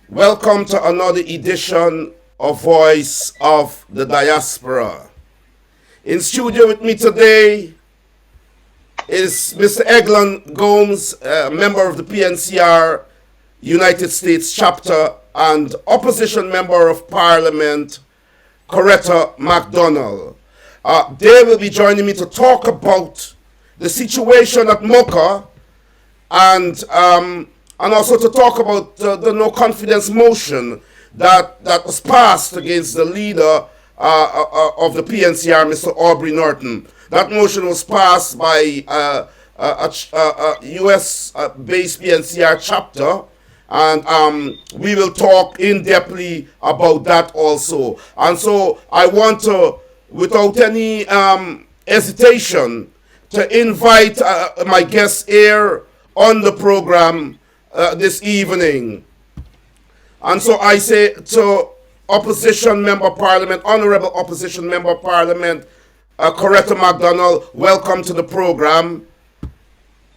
Welcome to another edition of Voice of the Diaspora. In studio with me today is Mr. Eglon Gomes, member of the PNCR United States chapter and opposition member of Parliament, Coretta MacDonald. They will be joining me to talk about the situation at Mocha and also to talk about the no confidence motion that was passed against the leader of the PNCR, Mr. Aubrey Norton. That motion was passed by a US-based PNCR chapter, and we will talk in-depthly about that also. And so I want to, without any hesitation, to invite my guests here on the program this evening. And so I say to Opposition Member Parliament, Honorable Opposition Member Parliament, Coretta MacDonald, welcome to the program.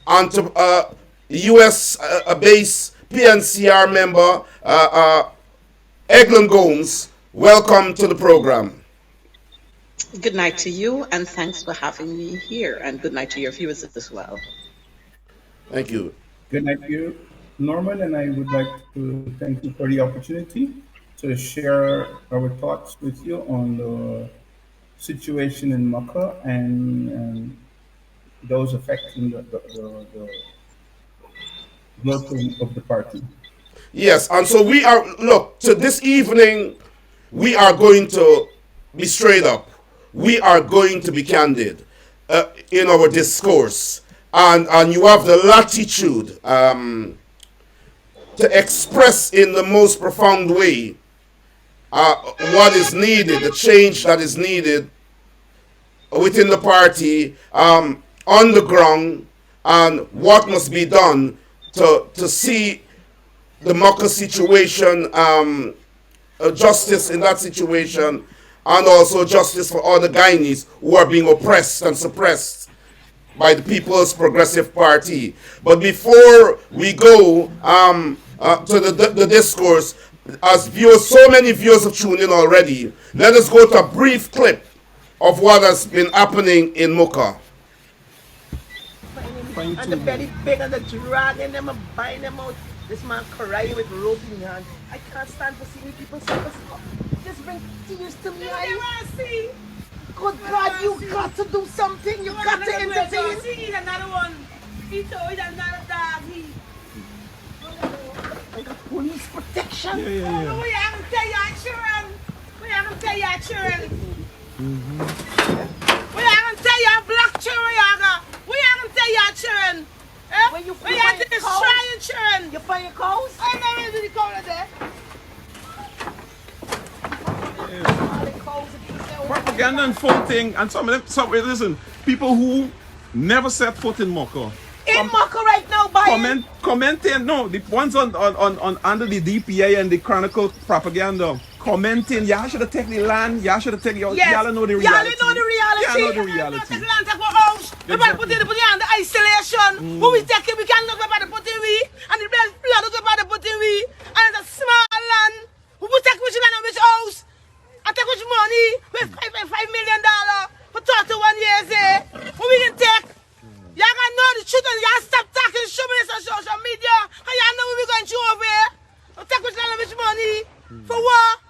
And to US-based PNCR member, Eglon Gomes, welcome to the program. Good night to you, and thanks for having me here, and good night to your viewers as well. Thank you. Good night to you, Norman, and I would like to thank you for the opportunity to share our thoughts with you on the situation in Mocha and those affecting the voting of the party. Yes, and so we are, look, to this evening, we are going to be straight up. We are going to be candid in our discourse. And you have the latitude to express in the most profound way what is needed, the change that is needed within the party, on the ground, and what must be done to see the Mocha situation, justice in that situation, and also justice for all the Guyanese who are being oppressed and suppressed by the People's Progressive Party. But before we go to the discourse, as viewers, so many viewers have tuned in already, let us go to a brief clip of what has been happening in Mocha. And the belly big and the dragging them and buying them out. This man crying with rope in hand. I can't stand for seeing people suffer. Just bring tears to me eyes. Good God, you got to do something. You got to intervene. He's another one. He's another dog. I got police protection. We haven't tell your children. We haven't tell your children. We haven't tell your black children. We haven't tell your children. When you we have to destroy your children. You find your cows? I never did the cow there. Propaganda and voting, and some of them, listen, people who never set foot in Mocha. In Mocha right now, commenting, no, the ones on under the DPA and the Chronicle propaganda, commenting, y'all should have taken the land, y'all should have taken, y'all know the reality. Y'all know the reality. Y'all know the reality. Take land, take for house. Everybody put it under isolation. Who we take it, we can't look about the putting we, and the blood look about the putting we, and it's a small land. Who we take which land and which house? I take which money with $5 million for 31 years, Who we can take? Y'all gonna know the truth and y'all stop talking, show me this on social media, and y'all know what we're going to over here. We take which land and which money? For what?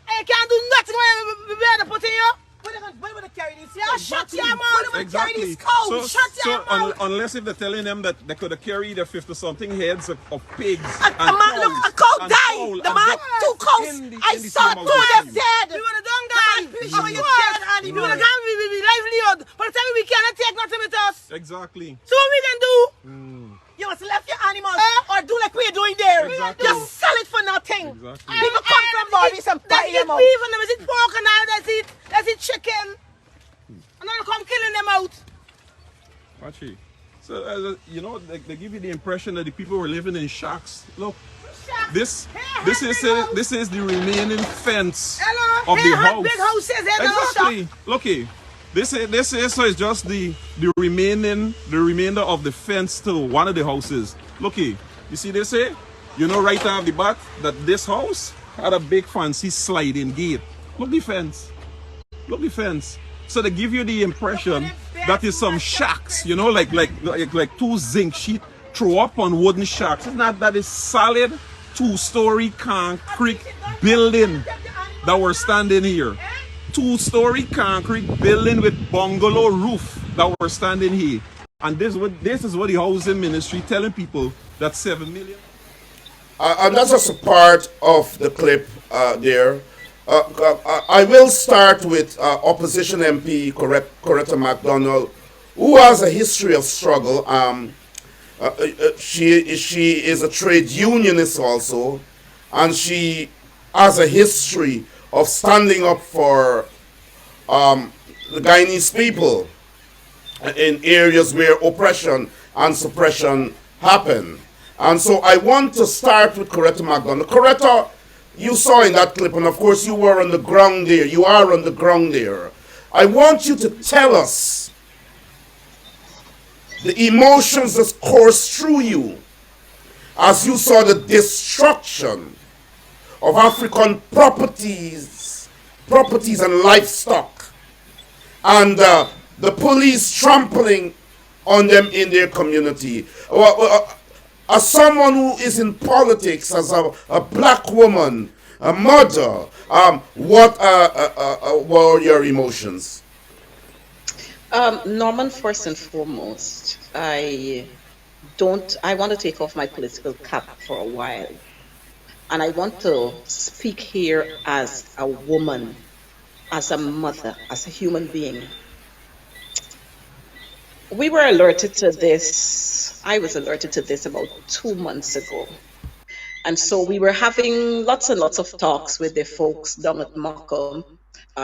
And you can't do nothing when we better put in you. Where would they carry these? Yeah, shut your mouth. Exactly. Shut your mouth. Unless if they're telling them that they could have carried their 50-something heads of pigs a cow died. The man, 2 cows. I saw 2 of them dead. We would have done that. You would have gone with livelihood. But tell me we cannot take nothing with us. Exactly. So what we can do? You must left your animals or do like we're doing there. Exactly. Just sell it for nothing. Exactly. People come from Bobby's and buy them out. Even them is it pork and all that's it chicken. And then come killing them out. Watchy. So you know, they give you the impression that the people were living in shacks. Look, this is the remaining fence of the house. Big houses, exactly. Looky. This is so it's just the remainder of the fence to one of the houses. Looky, you see this here? You know right off the bat that this house had a big fancy sliding gate. Look the fence. Look the fence. So they give you the impression that is some shacks, you know, like two zinc sheet throw up on wooden shacks. It's not that. Is solid 2-story concrete building that we're standing here. 2-story concrete building with bungalow roof that we're standing here. And this is what the housing ministry telling people that 7 million. And that's just a part of the clip there. I will start with opposition MP Coretta MacDonald, who has a history of struggle. She is a trade unionist also, and she has a history of standing up for the Guyanese people in areas where oppression and suppression happen. And so I want to start with Coretta MacDonald. Coretta, you saw in that clip, and of course you were on the ground there. You are on the ground there. I want you to tell us the emotions that course through you as you saw the destruction of African properties and livestock, and the police trampling on them in their community. As someone who is in politics, as a black woman, a mother, what were your emotions? Norman, first and foremost, I want to take off my political cap for a while. And I want to speak here as a woman, as a mother, as a human being. We were alerted to this. I was alerted to this about 2 months ago. And so we were having lots and lots of talks with the folks down at Markham,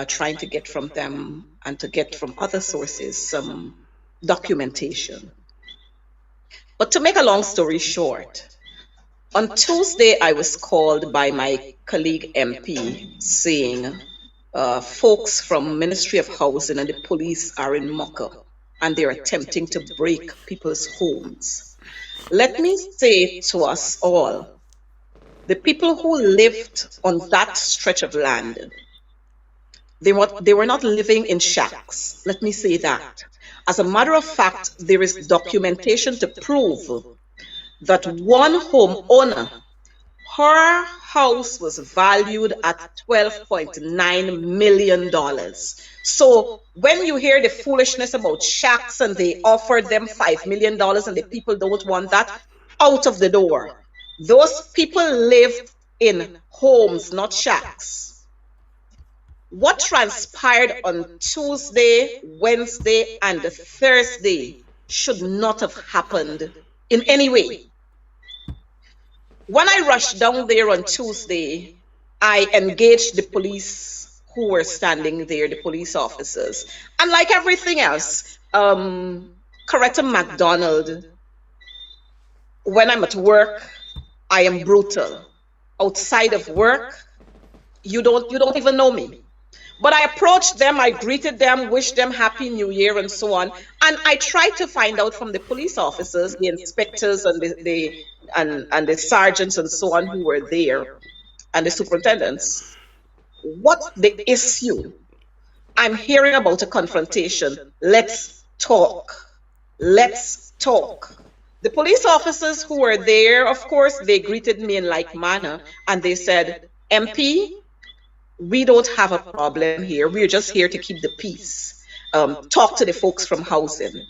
trying to get from them and to get from other sources some documentation. But to make a long story short, on Tuesday, I was called by my colleague MP saying folks from Ministry of Housing and the police are in Mocha and they're attempting to break people's homes. Let me say to us all, the people who lived on that stretch of land, they were not living in shacks. Let me say that. As a matter of fact, there is documentation to prove that one homeowner, her house was valued at $12.9 million. So when you hear the foolishness about shacks and they offered them $5 million and the people don't want that, out of the door. Those people lived in homes, not shacks. What transpired on Tuesday, Wednesday, and Thursday should not have happened in any way. When I rushed down there on Tuesday, I engaged the police who were standing there, the police officers. And like everything else, Coretta MacDonald, when I'm at work, I am brutal. Outside of work, you don't even know me. But I approached them, I greeted them, wished them Happy New Year and so on. And I tried to find out from the police officers, the inspectors and the sergeants and so on who were there, and the superintendents, what the issue. I'm hearing about a confrontation. Let's talk. Let's talk. The police officers who were there, of course, they greeted me in like manner, and they said, MP, we don't have a problem here. We're just here to keep the peace. Talk to the folks from housing.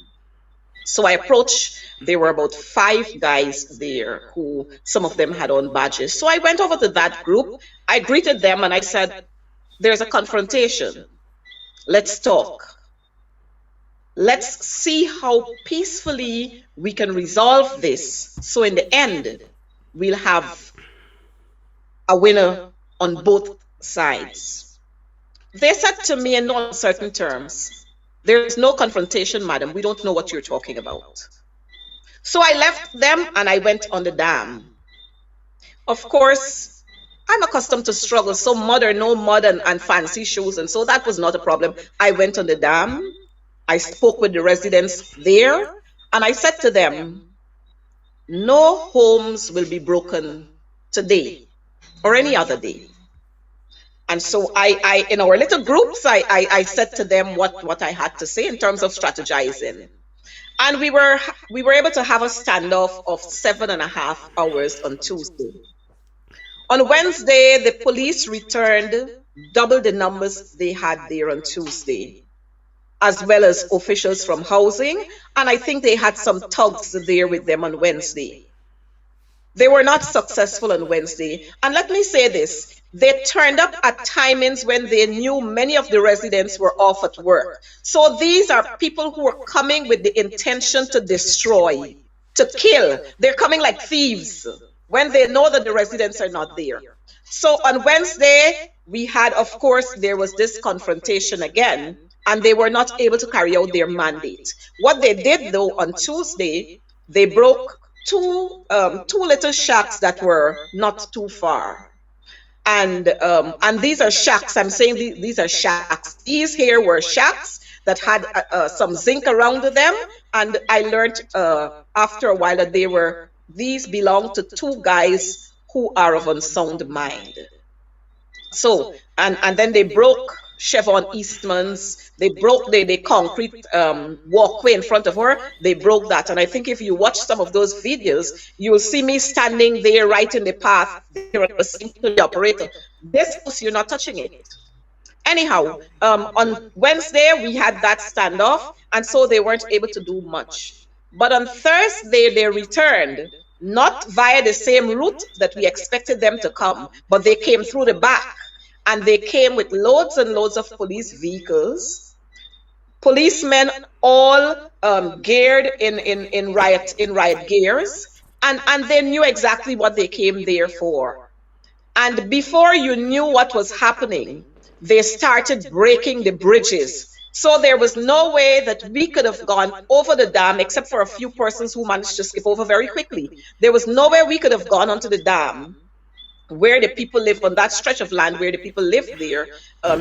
So I approached, there were about 5 guys there who, some of them had on badges. So I went over to that group, I greeted them and I said, there's a confrontation. Let's talk. Let's see how peacefully we can resolve this. So in the end, we'll have a winner on both sides. They said to me in no uncertain terms, there is no confrontation, madam. We don't know what you're talking about. So I left them and I went on the dam. Of course, I'm accustomed to struggle, so mud or no mud and fancy shoes, and so that was not a problem. I went on the dam, I spoke with the residents there, and I said to them, no homes will be broken today or any other day. And so I in our little groups, I said to them what I had to say in terms of strategizing. And we were able to have a standoff of 7.5 hours on Tuesday. On Wednesday, the police returned double the numbers they had there on Tuesday, as well as officials from housing. And I think they had some thugs there with them on Wednesday. They were not successful on Wednesday. And let me say this, they turned up at timings when they knew many of the residents were off at work. So these are people who are coming with the intention to destroy, to kill. They're coming like thieves when they know that the residents are not there. So on Wednesday, we had, of course, there was this confrontation again, and they were not able to carry out their mandate. What they did, though, on Tuesday, they broke two little shacks that were not too far. And these are shacks. I'm saying these are shacks. These here were shacks that had some zinc around them. And I learned after a while that these belonged to two guys who are of unsound mind. So, and then they broke Chevron Eastman's, they broke the concrete walkway in front of her, they broke that. And I think if you watch some of those videos, you will see me standing there right in the path, there saying to the operator, this house, you're not touching it. Anyhow, on Wednesday, we had that standoff, and so they weren't able to do much. But on Thursday, they returned, not via the same route that we expected them to come, but they came through the back. And they came with loads and loads of police vehicles, policemen all geared in riot gears, and they knew exactly what they came there for. And before you knew what was happening, they started breaking the bridges. So there was no way that we could have gone over the dam, except for a few persons who managed to skip over very quickly. There was no way we could have gone onto the dam where the people live, on that stretch of land where the people live there,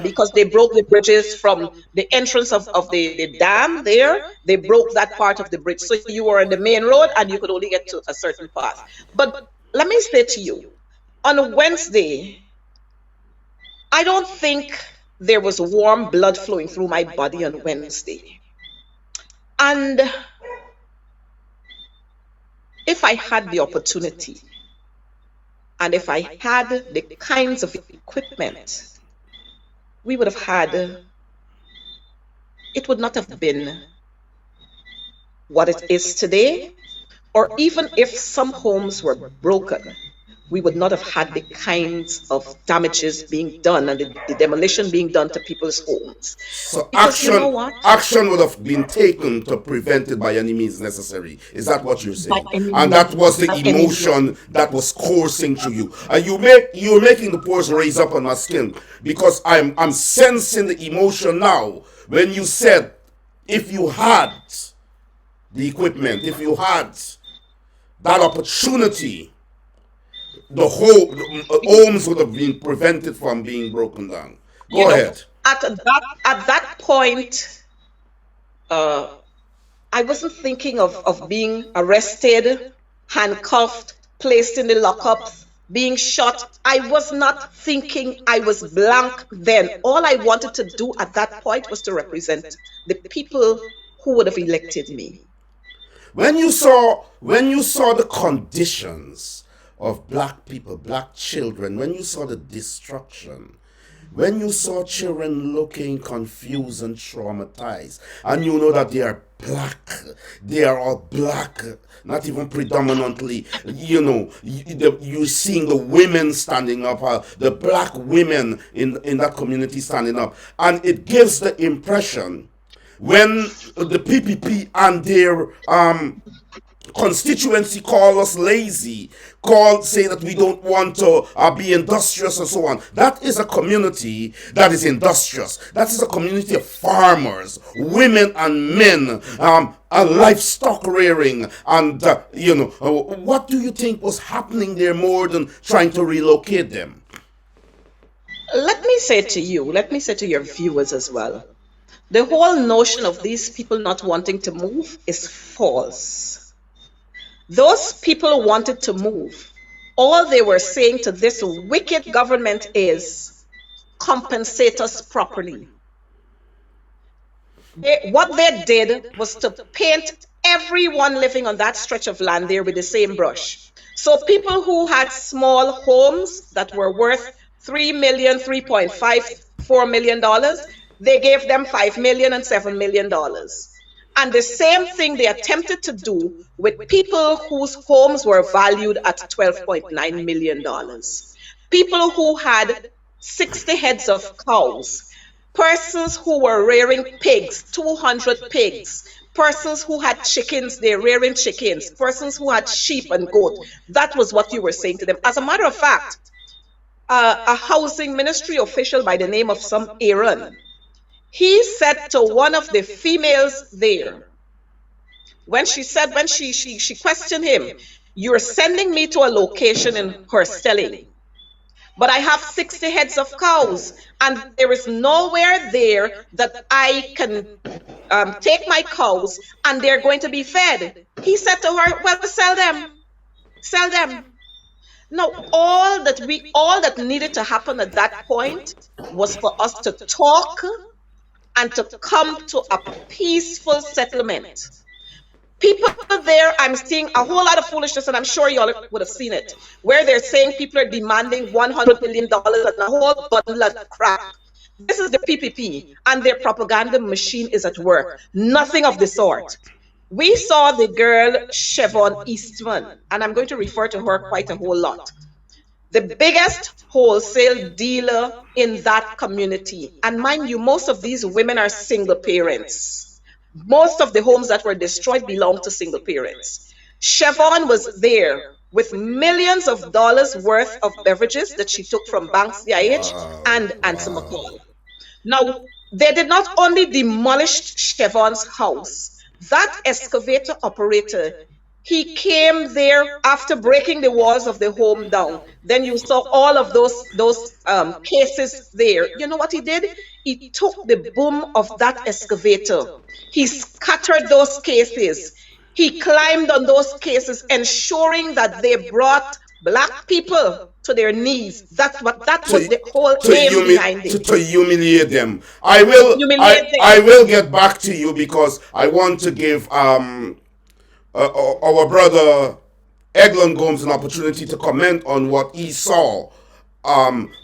because they broke the bridges from the entrance of the dam there. They broke that part of the bridge. So you were on the main road and you could only get to a certain path. But let me say to you, on Wednesday, I don't think there was warm blood flowing through my body on Wednesday. And if I had the opportunity, and if I had the kinds of equipment, we would have had, it would not have been what it is today, or even if some homes were broken, we would not have had the kinds of damages being done and the demolition being done to people's homes. So Because you know what? action would have been taken to prevent it by any means necessary. Is that what you're saying? By any And that was the by any emotion that was coursing through you. And you're making the pores raise up on my skin, because I'm sensing the emotion now when you said, if you had the equipment, if you had that opportunity, the whole homes would have been prevented from being broken down. Go ahead. At that point, I wasn't thinking of being arrested, handcuffed, placed in the lockups, being shot. I was not thinking. I was blank then. All I wanted to do at that point was to represent the people who would have elected me. When you saw the conditions of black people, black children, when you saw the destruction, when you saw children looking confused and traumatized, and you know that they are all black, not even predominantly, you're seeing the women standing up, the black women in that community standing up, and it gives the impression when the PPP and their constituency call us lazy, say that we don't want to be industrious and so on. That is a community that is industrious. That is a community of farmers, women and men, a livestock rearing, and what do you think was happening there more than trying to relocate them? Let me say to your viewers as well, the whole notion of these people not wanting to move is false. Those people wanted to move. All they were saying to this wicked government is, compensate us properly. What they did was to paint everyone living on that stretch of land there with the same brush. So people who had small homes that were worth 3 million, 3.5, $4 million, they gave them 5 million and $7 million. And the same thing they attempted to do with people whose homes were valued at $12.9 million. People who had 60 heads of cows, persons who were rearing pigs, 200 pigs, persons who had chickens, they're rearing chickens, persons who had sheep and goat. That was what you were saying to them. As a matter of fact, a housing ministry official by the name of some Aaron, he said to one of the females there, when she questioned him, you're sending me to a location in Herstelling, but I have 60 heads of cows, and there is nowhere there that I can take my cows and they're going to be fed. He said to her, well, sell them. Sell them. Now, all that needed to happen at that point was for us to talk and to come to a peaceful settlement. People there, I'm seeing a whole lot of foolishness, and I'm sure you all would have seen it, where they're saying people are demanding $100 million and a whole bundle of crap. This is the PPP, and their propaganda machine is at work. Nothing of the sort. We saw the girl Siobhan Eastman, and I'm going to refer to her quite a whole lot. The biggest wholesale dealer in that community. And mind you, most of these women are single parents. Most of the homes that were destroyed belong to single parents. Siobhan was there with millions of dollars worth of beverages that she took from Banks DIH and Answer McCall. Now, they did not only demolish Siobhan's house, that excavator operator, he came there after breaking the walls of the home down. Then you saw all of those cases there. You know what he did? He took the boom of that excavator. He scattered those cases. He climbed on those cases, ensuring that they brought black people to their knees. That was the whole aim behind it. To humiliate them. I will get back to you because I want to give our brother Eglon Gomes an opportunity to comment on what he saw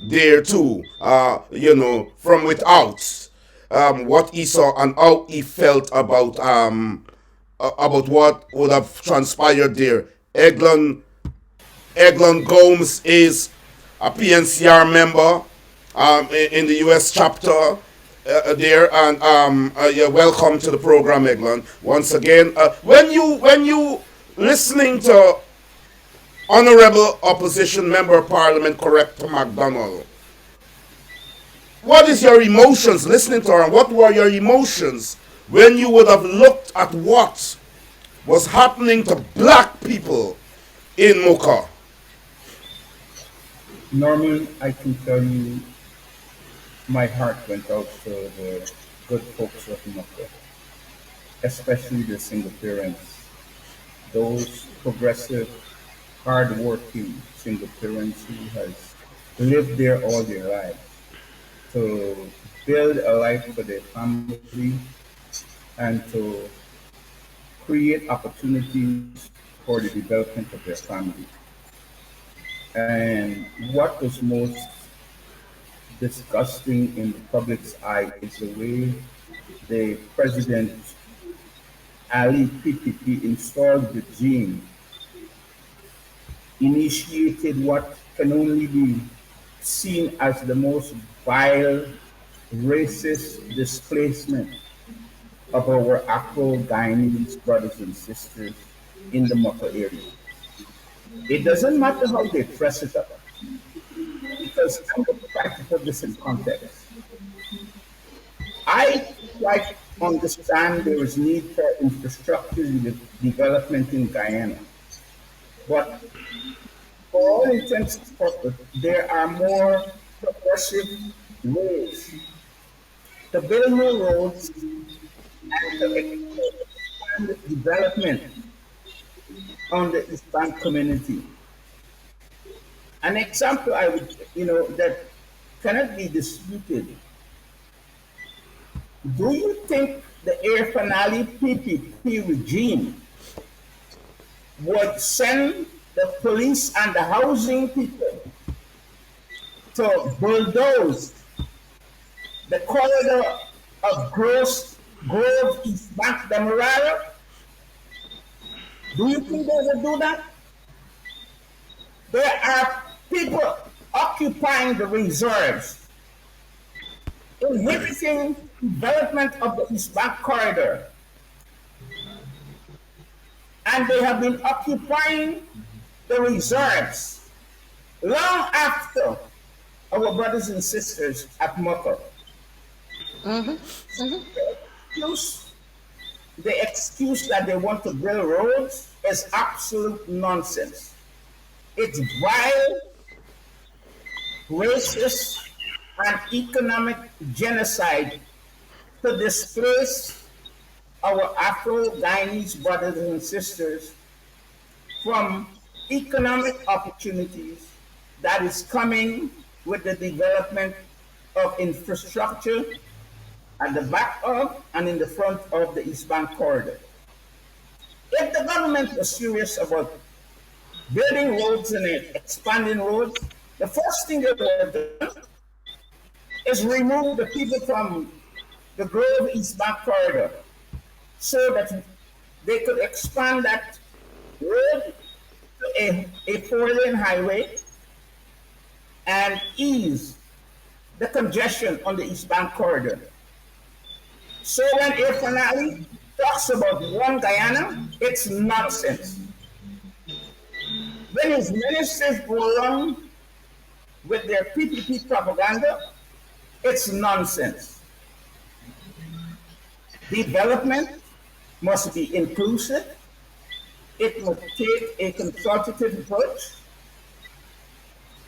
there too, from without, what he saw and how he felt about what would have transpired there. Eglon Gomes is a PNCR member in the U.S. chapter there, and you're welcome to the program, Eglon. Once again, when you listening to Honorable Opposition Member of Parliament Corrector MacDonald, what is your emotions listening to her, and what were your emotions when you would have looked at what was happening to black people in Mocha? Norman, I can tell you my heart went out to the good folks of Mocha, especially the single parents, those progressive, hard-working single parents who has lived there all their lives to build a life for their family and to create opportunities for the development of their family. And what was most disgusting in the public's eye is the way the President Ali PPP installed regime initiated what can only be seen as the most vile, racist displacement of our Afro-Guyanese brothers and sisters in the Mocha area. It doesn't matter how they press it up, because I'm going to try to put this in context. I like understand there is need for infrastructure development in Guyana, but for all intents and purposes, there are more progressive ways to build more roads and to expand development on the East Bank community. An example I would, that cannot be disputed. Do you think the Air Finale PPP regime would send the police and the housing people to bulldoze the corridor of Grove East Bank Demerara? Do you think they would do that? There are people occupying the reserves, inhibiting development of the East Bank corridor. And they have been occupying the reserves long after our brothers and sisters at Moko. The excuse that they want to build roads is absolute nonsense. It's vile, racist, and economic genocide to displace our Afro-Guyanese brothers and sisters from economic opportunities that is coming with the development of infrastructure at the back of and in the front of the East Bank corridor. If the government was serious about building roads and expanding roads, the first thing they would have done is remove the people from the Grove East Bank corridor so that they could expand that road to a four-lane highway and ease the congestion on the East Bank corridor. So when Air Finale talks about one Guyana, it's nonsense. When his ministers go along with their PPP propaganda, it's nonsense. Development must be inclusive. It must take a consultative approach.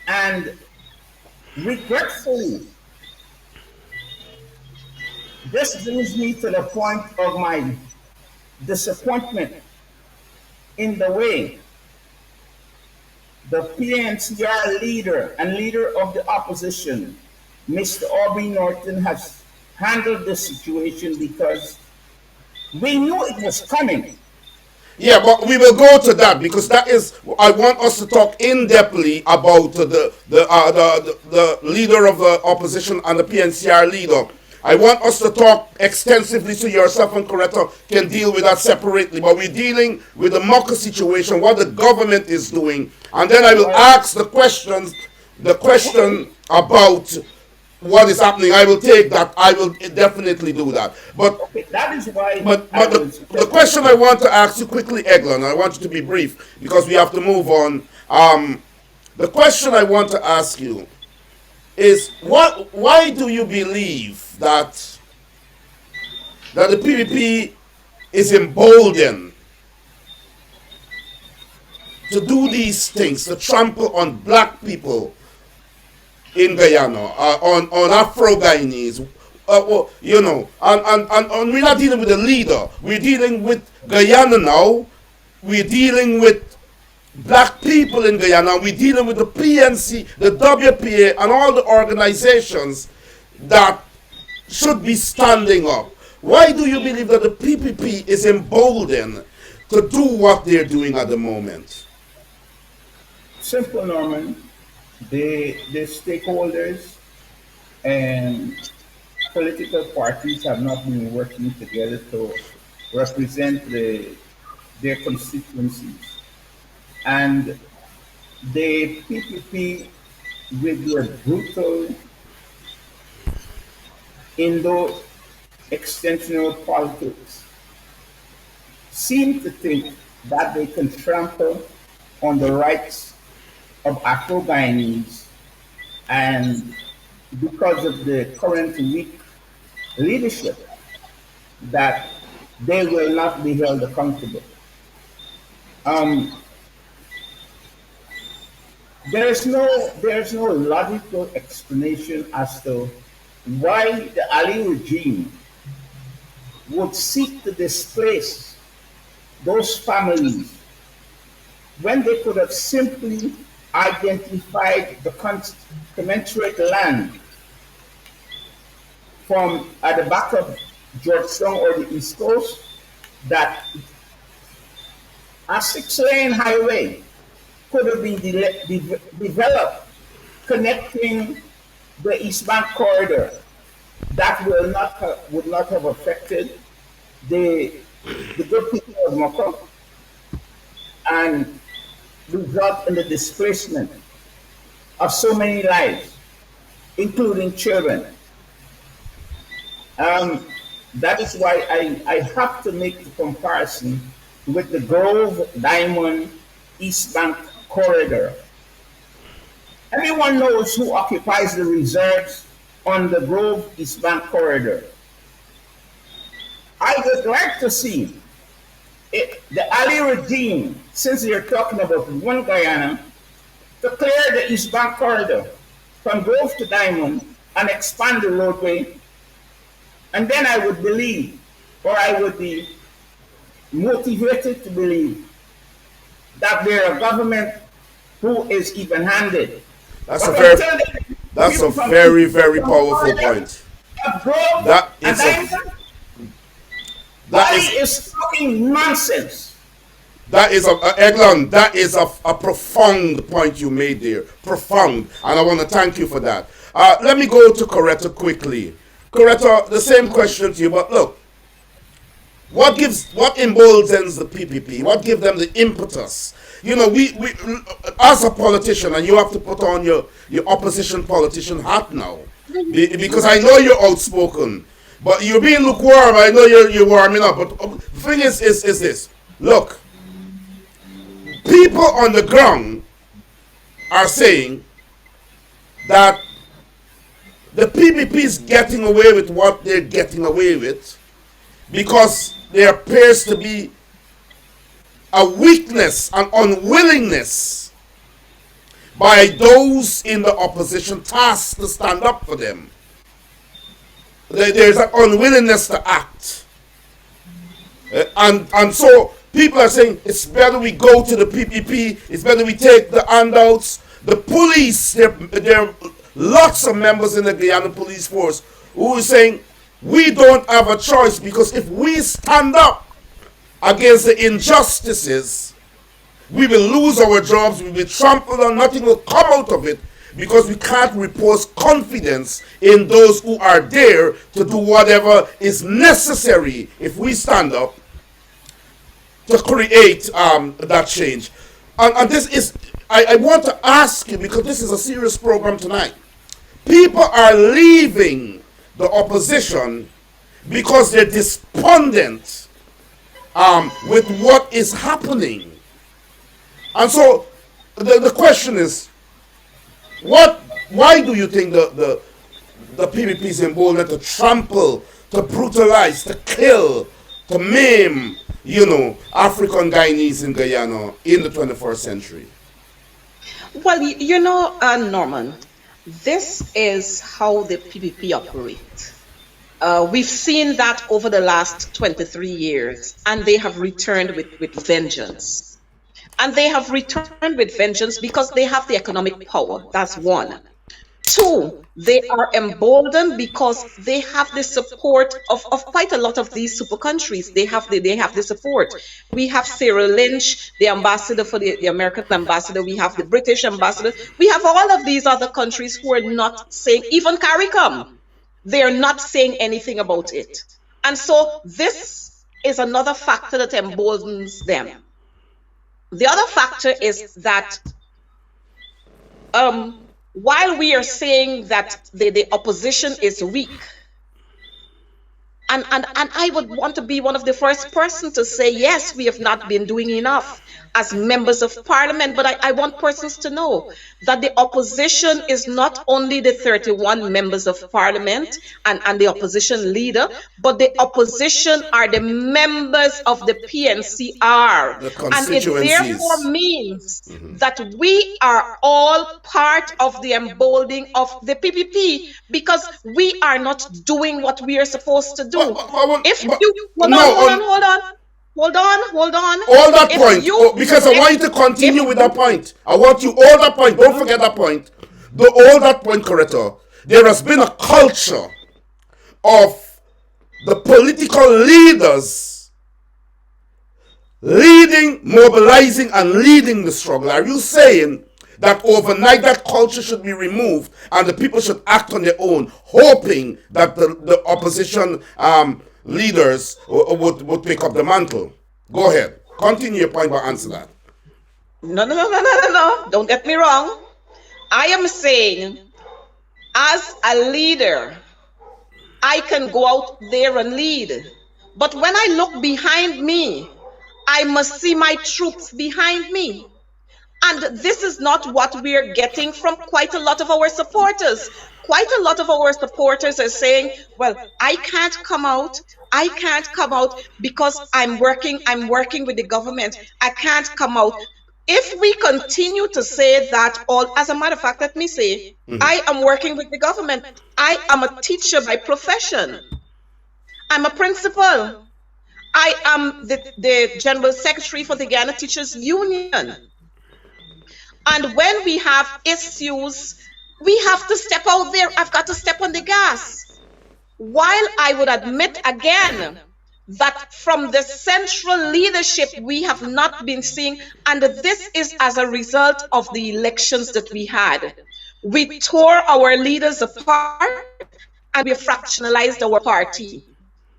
And regretfully, this brings me to the point of my disappointment in the way the PNCR leader and leader of the opposition, Mr. Aubrey Norton, has handled this situation, because we knew it was coming. Yeah, but we will go to that, because that is, I want us to talk in-depthly about the leader of the opposition and the PNCR leader. I want us to talk extensively so yourself and Coretta can deal with that separately. But we're dealing with the Mocha situation, what the government is doing. And then I will ask the question about what is happening. I will take that. I will definitely do that. But okay, that is why. But the question I want to ask you quickly, Eglon, I want you to be brief because we have to move on. The question I want to ask you is why do you believe that the PPP is emboldened to do these things, to trample on black people in Guyana, on Afro-Guyanese, and we're not dealing with a leader. We're dealing with Guyana now. We're dealing with black people in Guyana. We're dealing with the PNC, the WPA, and all the organizations that should be standing up. Why do you believe that the PPP is emboldened to do what they're doing at the moment? Simple, Norman. The stakeholders and political parties have not been working together to represent their constituencies. And the PPP, with their brutal Indo-extensional politics, seem to think that they can trample on the rights of Afro-Guyanese, and because of the current weak leadership, that they will not be held accountable. There's no logical explanation as to why the Ali regime would seek to displace those families when they could have simply identified the commensurate land from at the back of Georgetown or the East Coast, that a 6-lane highway could have been developed connecting the East Bank corridor. That would not have affected the good people of Moko and result in the displacement of so many lives, including children. That is why I have to make the comparison with the Grove Diamond East Bank corridor. Everyone knows who occupies the reserves on the Grove East Bank corridor. I would like to see the Ali regime, since you're talking about one Guyana, to clear the East Bank corridor from Grove to Diamond and expand the roadway. And then I would believe, or I would be motivated to believe, that we're a government who is even-handed. That's a very, very powerful point. That is talking nonsense. That is Eglon. That is a profound point you made there. Profound, and I want to thank you for that. Let me go to Coretta quickly. Coretta, the same question to you, but look, what emboldens the PPP? What gives them the impetus? You know, we as a politician, and you have to put on your opposition politician hat now, because I know you're outspoken, but you're being lukewarm. I know you're warming up, but the thing is this: look, people on the ground are saying that the PPP is getting away with what they're getting away with because there appears to be a weakness, an unwillingness by those in the opposition tasked to stand up for them. There's an unwillingness to act. And so people are saying it's better we go to the PPP, it's better we take the handouts. The police, there are lots of members in the Guyana police force who are saying we don't have a choice, because if we stand up against the injustices, we will lose our jobs, we will be trampled on, nothing will come out of it, because we can't repose confidence in those who are there to do whatever is necessary if we stand up to create that change. And this is, I want to ask you, because this is a serious program tonight. People are leaving the opposition because they're despondent with what is happening. And so the question is, why do you think the PPP is emboldened to trample, to brutalize, to kill, to maim, African Guyanese in Guyana in the 21st century? Well, Norman, this is how the PPP operate. We've seen that over the last 23 years, and they have returned with vengeance. And they have returned with vengeance because they have the economic power. That's one. Two, they are emboldened because they have the support of quite a lot of these super countries. They have the support. We have Cyril Lynch, the ambassador for the American ambassador. We have the British ambassador. We have all of these other countries who are not saying, even CARICOM, they're not saying anything about it. And so this is another factor that emboldens them. The other factor is that while we are saying that the opposition is weak, and I would want to be one of the first persons to say, yes, we have not been doing enough as members of parliament, but I want persons to know that the opposition is not only the 31 members of parliament and the opposition leader, but the opposition are the members of the PNCR. And it therefore means that we are all part of the emboldening of the PPP, because we are not doing what we are supposed to do. Hold on. hold on, hold on. All that If point, you because I want you to continue if with that point. I want you all that point. Don't forget that point. All that point, corrector. There has been a culture of the political leaders leading, mobilizing, and leading the struggle. Are you saying that overnight that culture should be removed and the people should act on their own, hoping that the opposition leaders would pick up the mantle? Go ahead. Continue your point, but answer that. No. Don't get me wrong. I am saying, as a leader, I can go out there and lead. But when I look behind me, I must see my troops behind me. And this is not what we're getting from quite a lot of our supporters. Quite a lot of our supporters are saying, well, I can't come out because I'm working with the government. I can't come out. If we continue to say that, as a matter of fact, let me say, I am working with the government. I am a teacher by profession. I'm a principal. I am the General Secretary for the Ghana Teachers Union. And when we have issues, we have to step out there. I've got to step on the gas. While I would admit again that from the central leadership, we have not been seeing, and this is as a result of the elections that we had. We tore our leaders apart and we fractionalized our party.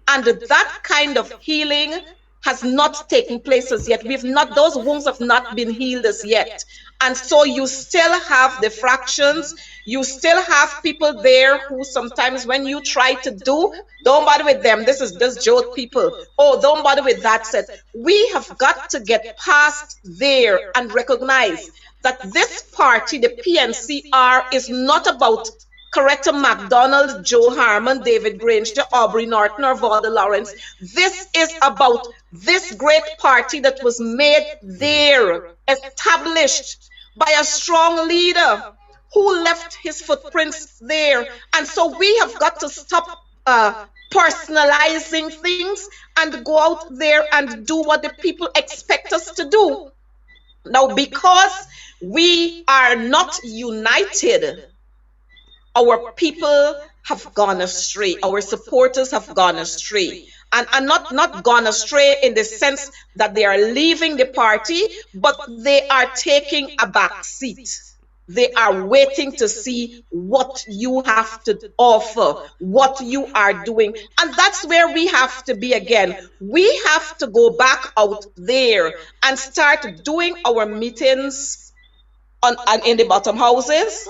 And that kind of healing has not taken place as yet. Those wounds have not been healed as yet. And so you still have the fractions. You still have people there who sometimes when you try to don't bother with them. This is just joke people. Oh, don't bother with that set. We have got to get past there and recognize that this party, the PNCR, is not about Coretta MacDonald, Joe Harmon, David Granger, Aubrey Norton, or Valda Lawrence. This is about this great party that was made there, established by a strong leader who left his footprints there. And so we have got to stop personalizing things and go out there and do what the people expect us to do. Now, because we are not united, our people have gone astray. Our supporters have gone astray. And not gone astray in the sense that they are leaving the party, but they are taking a back seat. They are waiting to see what you have to offer, what you are doing. And that's where we have to be again. We have to go back out there and start doing our meetings in the bottom houses,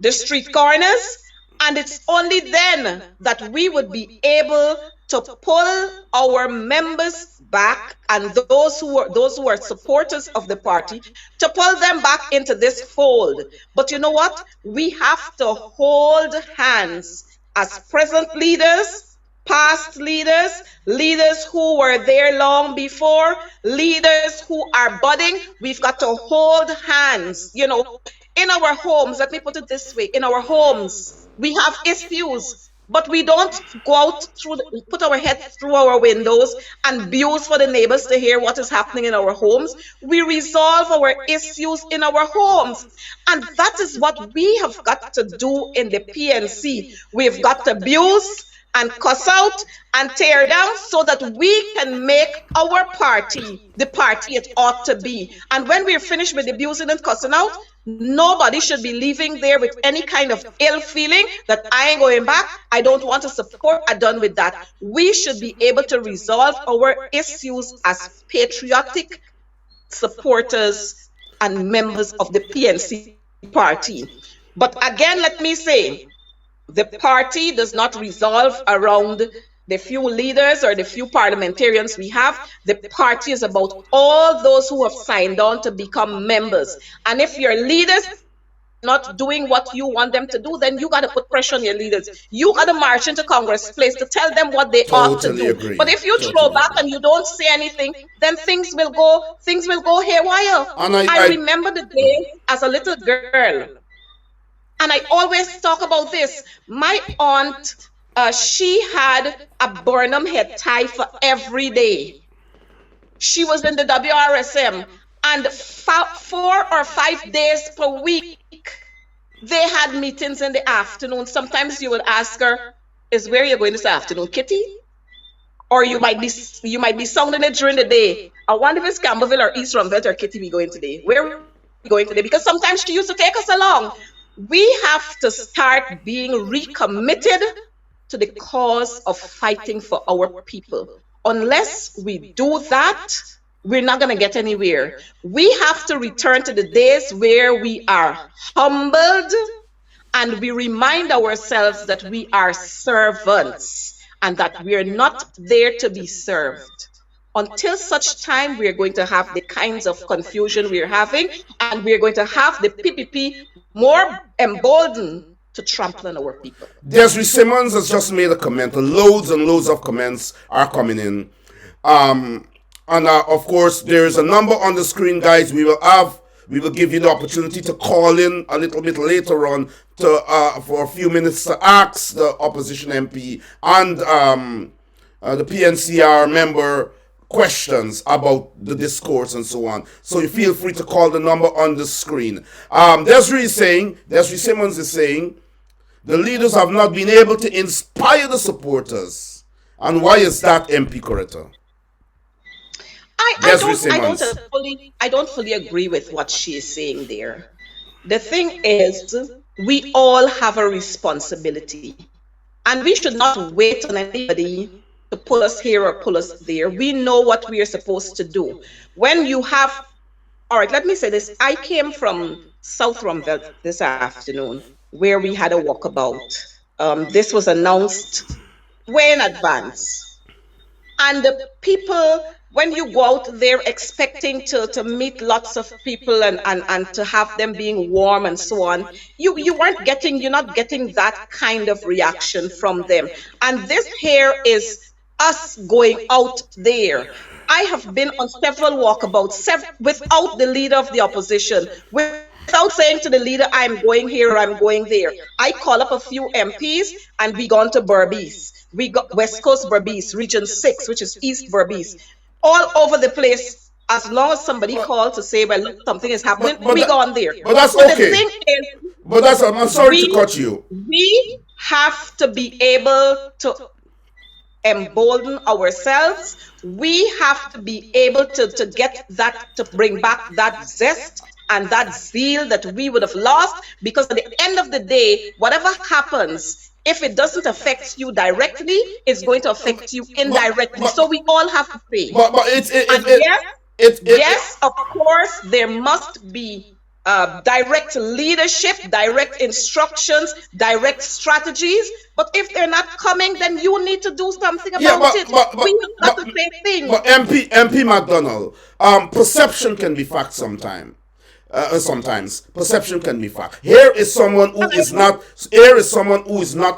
the street corners, and it's only then that we would be able to pull our members back and those who are supporters of the party, to pull them back into this fold. But you know what? We have to hold hands as present leaders, past leaders, leaders who were there long before, leaders who are budding. We've got to hold hands, in our homes. Let me put it this way. In our homes, we have issues, but we don't go out put our heads through our windows and abuse for the neighbors to hear what is happening in our homes. We resolve our issues in our homes. And that is what we have got to do in the PNC. We've got to abuse and cuss out and tear down so that we can make our party the party it ought to be. And when we're finished with abusing and cussing out, nobody should be leaving there with any kind of ill feeling that I ain't going back, I don't want to support, I'm done with that. We should be able to resolve our issues as patriotic supporters and members of the PNC party. But again, let me say, the party does not resolve around the few leaders or the few parliamentarians we have. The party is about all those who have signed on to become members. And if your leaders not doing what you want them to do, then you got to put pressure on your leaders. You got to march into Congress Place to tell them what they ought to do. Agree. But if you throw back and you don't say anything, then things will go haywire. And I remember the days as a little girl. And I always talk about this. My aunt, she had a Burnham head tie for every day. She was in the WRSM, and 4 or 5 days per week, they had meetings in the afternoon. Sometimes you would ask her, "Is where you're going this afternoon, Kitty?" Or you might be sounding it during the day. I wonder if it's Campbellville or East Rumville or Kitty we going today. Where are we going today? Because sometimes she used to take us along. We have to start being recommitted to the cause of fighting for our people. Unless we do that, we're not going to get anywhere. We have to return to the days where we are humbled and we remind ourselves that we are servants and that we are not there to be served. Until such time, we are going to have the kinds of confusion we are having, and we are going to have the PPP more emboldened to trample on our people. Desiree Simmons has just made a comment. Loads and loads of comments are coming in. Of course, there is a number on the screen, guys. We will give you the opportunity to call in a little bit later on for a few minutes to ask the opposition MP and the PNCR member questions about the discourse and so on. So you feel free to call the number on the screen. Desiree Simmons is saying, the leaders have not been able to inspire the supporters. And why is that, MP Coretta? I don't fully agree with what she is saying there. The thing is, we all have a responsibility, and we should not wait on anybody to pull us here or pull us there. We know what we are supposed to do. When you have, all right, let me say this. I came from South Rumville this afternoon, where we had a walkabout. This was announced way in advance. And the people, when you go out there expecting to meet lots of people and to have them being warm and so on, you're not getting that kind of reaction from them. And this here is us going out there. I have been on several walkabouts without the leader of the opposition, without saying to the leader, I'm going here or I'm going there. I call up a few MPs and we gone to Berbice. We got West Coast Berbice, Region 6, which is East Berbice. All over the place, as long as somebody called to say, well, something is happening, we gone there. But that's okay. The thing is, I'm sorry to cut you. We have to be able to embolden ourselves. We have to be able to get that, to bring back that zest and that zeal that we would have lost, because at the end of the day, whatever happens, if it doesn't affect you directly, it's going to affect you indirectly. So we all have to pay. Yes, of course, there must be direct leadership, direct instructions, direct strategies. But if they're not coming, then you need to do something about it. We have got to say things. But MP McDonald, perception can be fact sometimes. Sometimes perception can be fact. Here is someone who is not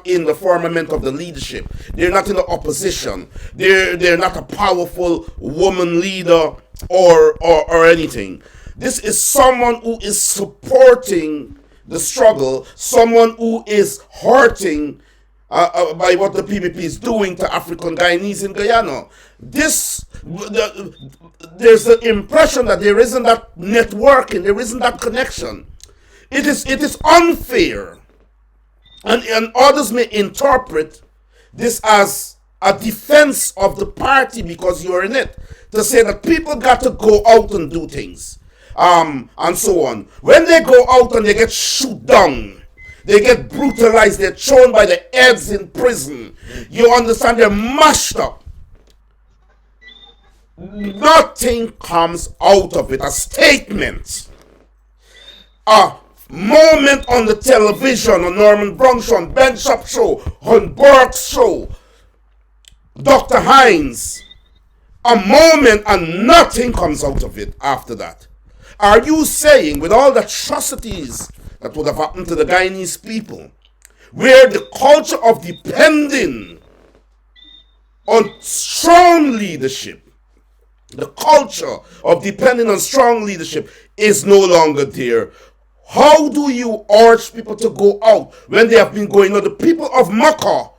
in the firmament of the leadership. They're not in the opposition. They're not a powerful woman leader or anything. This is someone who is supporting the struggle, someone who is hurting by what the PPP is doing to African Guyanese in Guyana. There's the impression that there isn't that networking, there isn't that connection. It is unfair, and others may interpret this as a defense of the party because you're in it, to say that people got to go out and do things, and so on. When they go out and they get shoot down, they get brutalized, they're thrown by the heads in prison, you understand, they're mashed up. Nothing comes out of it. A statement, a moment on the television, on Norman Brown show, on Ben Shop show, on Burke's show, Dr. Hines, a moment, and nothing comes out of it after that. Are you saying, with all the atrocities that would have happened to the Guyanese people, where the culture of depending on strong leadership, the culture of depending on strong leadership is no longer there? How do you urge people to go out when they have been going out? The people of Makkah,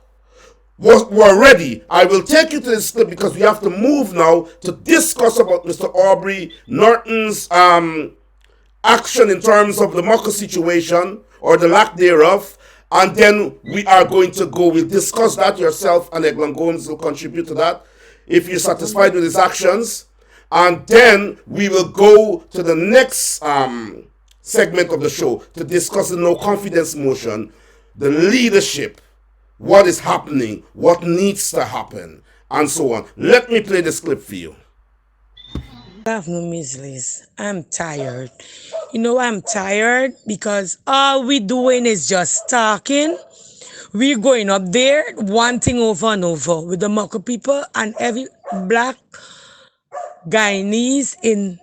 were ready. I will take you to this clip because we have to move now to discuss about Mr. Aubrey Norton's action in terms of the Moko situation or the lack thereof. And then we are going to go, we'll discuss that yourself, and Eglon Gomes will contribute to that if you're satisfied with his actions. And then we will go to the next segment of the show to discuss the no confidence motion, the leadership, what is happening, what needs to happen, and so on. Let me play this clip for you. Good afternoon, Miss Liz. I'm tired. You know, I'm tired because all we doing is just talking. We're going up there, one thing over and over with the Moko people and every black Guyanese in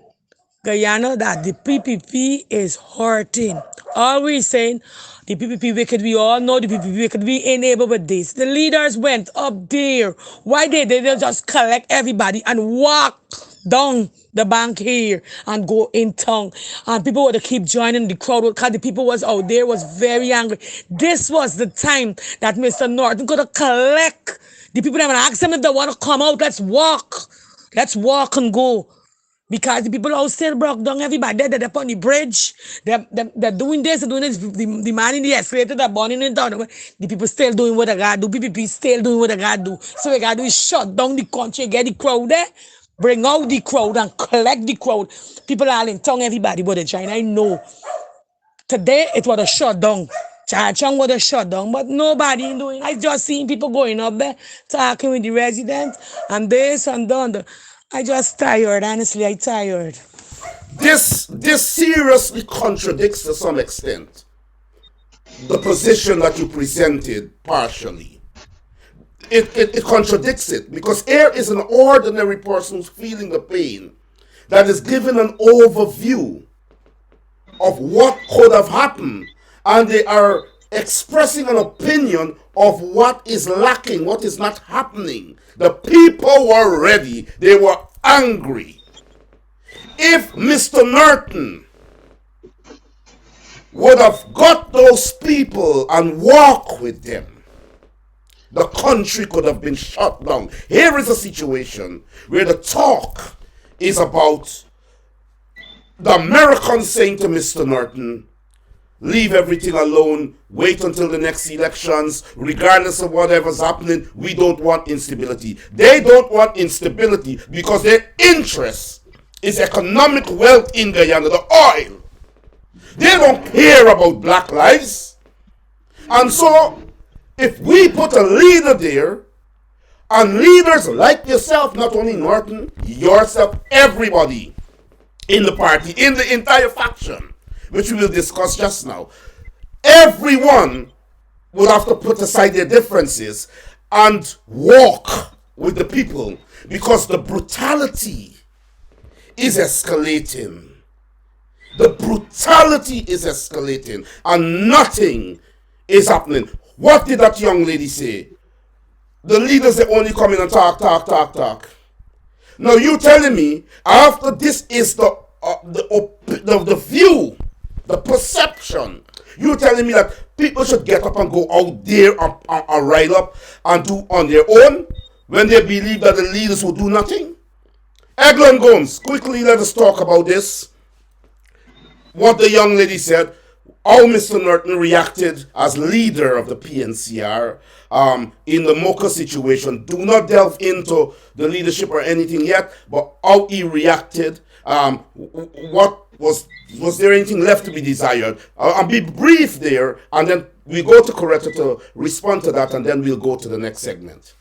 Guyana that the PPP is hurting. Always saying the PPP wicked. We all know the PPP wicked. We ain't able with this. The leaders went up there. Why they just collect everybody and walk down the bank here and go in town? And people would keep joining the crowd because the people was out there was very angry. This was the time that Mr. Norton could have collect the people and ask them if they want to come out. Let's walk. Let's walk and go. Because the people out still broke down, everybody they're up on the bridge. They're doing this, they're doing this. The man in the escalator, they're burning it down. The people still doing what they gotta do. PPP still doing what they gotta do. So we gotta do is shut down the country, get the crowd there, bring out the crowd and collect the crowd. People are in town, everybody but the China. I know. Today it was a shutdown. Chachang was a shutdown, but nobody doing. I just seen people going up there talking with the residents and this and that. I just tired, honestly, I tired. This seriously contradicts to some extent the position that you presented partially. It contradicts it because here is an ordinary person who's feeling the pain that is given an overview of what could have happened, and they are expressing an opinion of what is lacking, what is not happening. The people were ready. They were angry. If Mr. Norton would have got those people and walked with them, the country could have been shut down. Here is a situation where the talk is about the Americans saying to Mr. Norton, leave everything alone, wait until the next elections, regardless of whatever's happening, we don't want instability. They don't want instability because their interest is economic wealth in Guyana, the oil. They don't care about black lives. And so, if we put a leader there, and leaders like yourself, not only Norton, yourself, everybody in the party, in the entire faction, which we will discuss just now, everyone will have to put aside their differences and walk with the people because the brutality is escalating. The brutality is escalating and nothing is happening. What did that young lady say? The leaders, they only come in and talk. Now you telling me after this is the view, the perception. You telling me that people should get up and go out there and ride up and do on their own when they believe that the leaders will do nothing? Eglon Gomes, quickly let us talk about this. What the young lady said, how Mr. Norton reacted as leader of the PNCR in the Mocha situation. Do not delve into the leadership or anything yet, but how he reacted. What was there anything left to be desired? I'll be brief there, and then we go to Coretta to respond to that, and then we'll go to the next segment.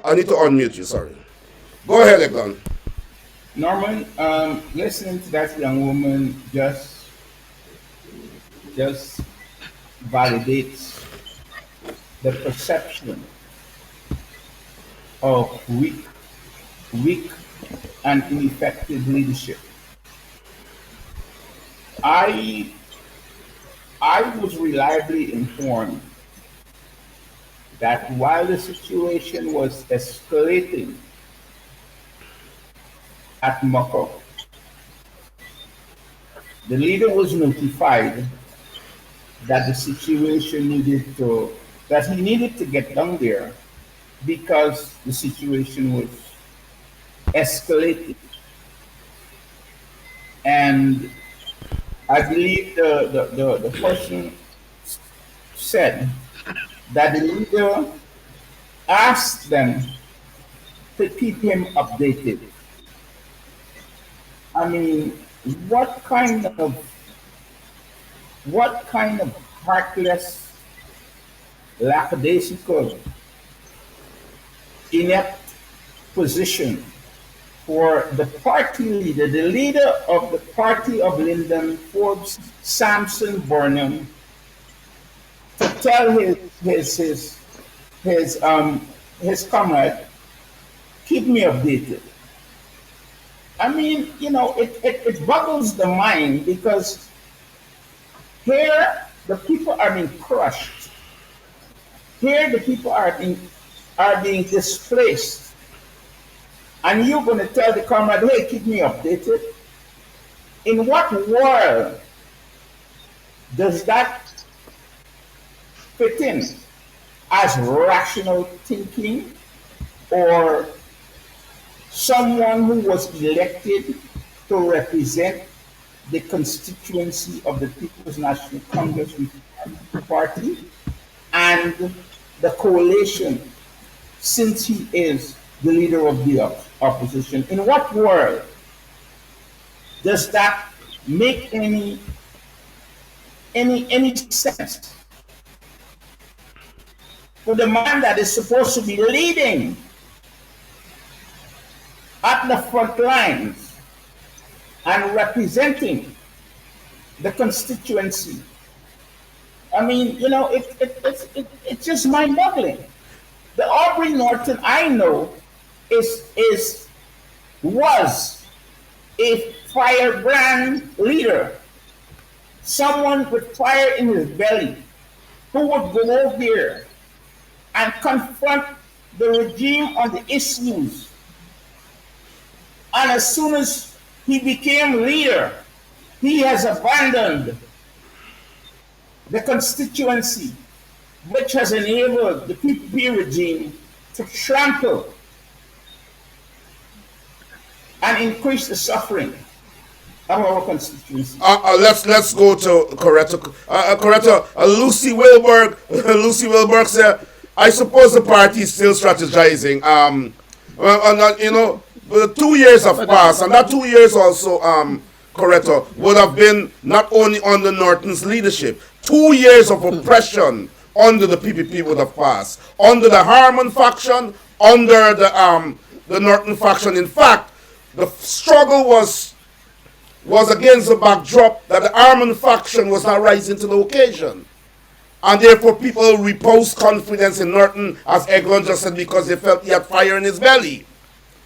I need to unmute you, sorry. Go ahead, Eglon. Norman, listening to that young woman just validates the perception of weak and ineffective leadership. I was reliably informed that while the situation was escalating at Moko, the leader was notified that the situation needed to, that he needed to get down there because the situation was escalated. And I believe the person said that the leader asked them to keep him updated. I mean, what kind of what kind of heartless, lackadaisical, inept position for the party leader, the leader of the party of Lyndon Forbes, Samson Burnham, to tell his comrade, keep me updated. I mean, it boggles the mind because here the people are being crushed. Here the people are being displaced. And you're going to tell the comrade, hey, keep me updated. In what world does that fit in as rational thinking or someone who was elected to represent the constituency of the People's National Congress Party and the coalition, since he is the leader of the opposition? In what world does that make any sense for the man that is supposed to be leading at the front lines and representing the constituency? I mean, it's just mind-boggling. The Aubrey Norton I know was a firebrand leader, someone with fire in his belly, who would go over there and confront the regime on the issues. And as soon as he became leader, he has abandoned the constituency, which has enabled the PPP regime to trample and increase the suffering of our constituency. Let's go to Coretta. Coretta, Lucy Wilberg. Lucy Wilberg said, I suppose the party is still strategizing. The 2 years have passed, and that 2 years also, Coretta, would have been not only under Norton's leadership. 2 years of oppression under the PPP would have passed. Under the Harmon faction, under the Norton faction. In fact, the struggle was against the backdrop that the Harmon faction was not rising to the occasion. And therefore people reposed confidence in Norton, as Eglon just said, because they felt he had fire in his belly.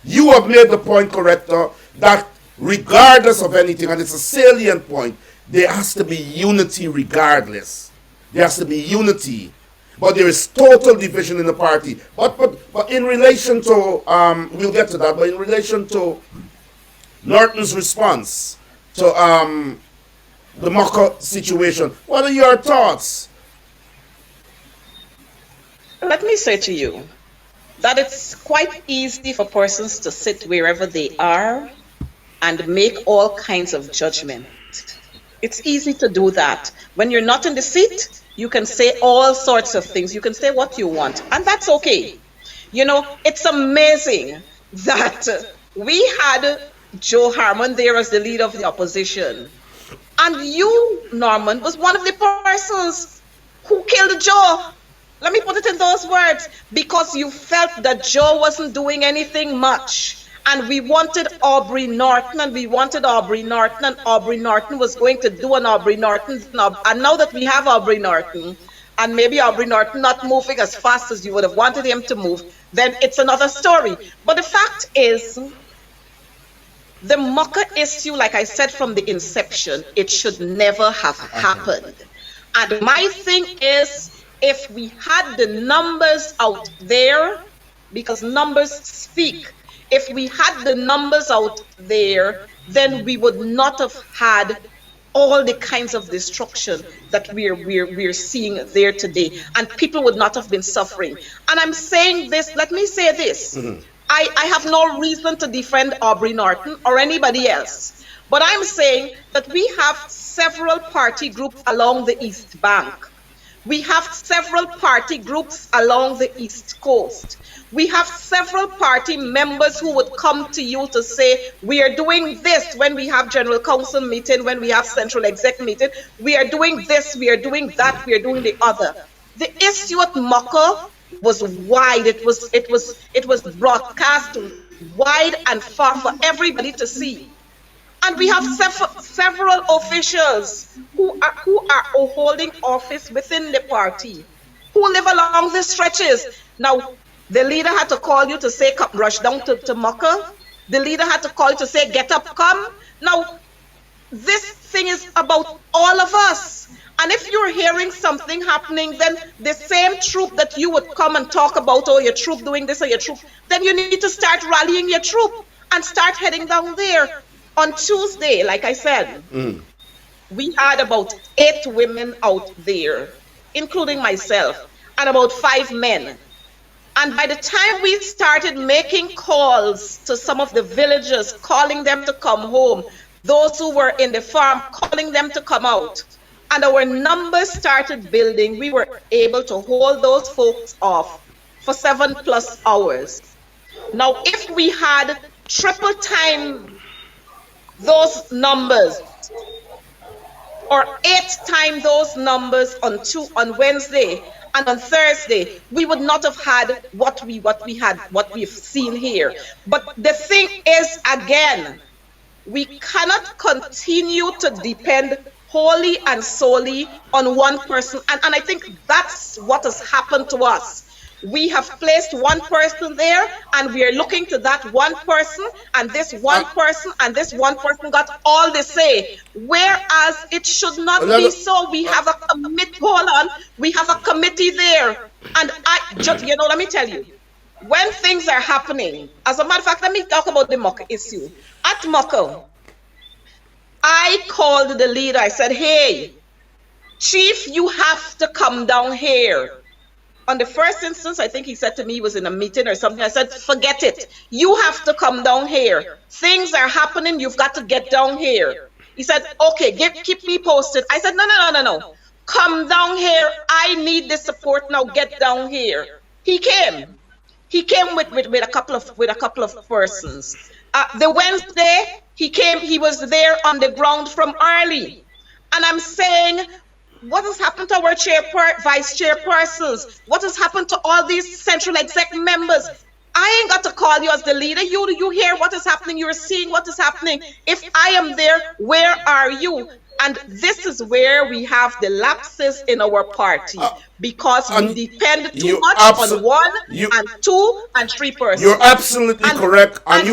You have made the point, Corrector, that regardless of anything, and it's a salient point, there has to be unity regardless. There has to be unity. But there is total division in the party. But in relation to, we'll get to that, but in relation to Norton's response to the Mocha situation, what are your thoughts? Let me say to you that it's quite easy for persons to sit wherever they are and make all kinds of judgment. It's easy to do that. When you're not in the seat, you can say all sorts of things. You can say what you want, and that's okay. It's amazing that we had Joe Harmon there as the leader of the opposition. And you, Norman, was one of the persons who killed Joe. Let me put it in those words, because you felt that Joe wasn't doing anything much. And we wanted Aubrey Norton, and Aubrey Norton was going to do an Aubrey Norton. And now that we have Aubrey Norton, and maybe Aubrey Norton not moving as fast as you would have wanted him to move, then it's another story. But the fact is, the Mocha issue, like I said from the inception, it should never have happened. And my thing is, if we had the numbers out there, because numbers speak, if we had the numbers out there, then we would not have had all the kinds of destruction that we're seeing there today, and people would not have been suffering. And I'm saying this, let me say this. I have no reason to defend Aubrey Norton or anybody else, but I'm saying that we have several party groups along the East Bank. We have several party groups along the East Coast. We have several party members who would come to you to say, we are doing this when we have general council meeting, when we have central exec meeting, we are doing this, we are doing that, we are doing the other. The issue at Moko was wide. It was broadcast wide and far for everybody to see. And we have several officials who are holding office within the party, who live along the stretches. Now, the leader had to call you to say, come, rush down to Maka. The leader had to call you to say, get up, come. Now, this thing is about all of us. And if you're hearing something happening, then the same troop that you would come and talk about, oh, your troop doing this or your troop, then you need to start rallying your troop and start heading down there. On Tuesday, like I said, we had about 8 women out there, including myself, and about 5 men. And by the time we started making calls to some of the villagers, calling them to come home, those who were in the farm, calling them to come out, and our numbers started building, we were able to hold those folks off for 7+ hours. Now, if we had triple time those numbers, or 8 times those numbers on Wednesday and on Thursday, we would not have had what we've seen here. But the thing is, again, we cannot continue to depend wholly and solely on one person, and I think that's what has happened to us. We have placed one person there, and we are looking to that one person, and this one person, and this one person got all the say. Whereas it should not be so. We have a committee. Hold on, we have a committee there, and let me tell you, when things are happening. As a matter of fact, let me talk about the Moko issue. At Moko, I called the leader. I said, "Hey, Chief, you have to come down here." On the first instance, I think he said to me he was in a meeting or something. I said, forget it. You have to come down here. Things are happening. You've got to get down here. He said, okay, keep me posted. I said, no. Come down here. I need the support now. Get down here. He came. He came with a couple of persons. The Wednesday, he came. He was there on the ground from early. And I'm saying, what has happened to our vice chairpersons? What has happened to all these central exec members? I ain't got to call you as the leader. You hear what is happening. You're seeing what is happening. If I am there, where are you? And this is where we have the lapses in our party, because we depend too much on 1 and 2 and 3 persons. You're absolutely correct. And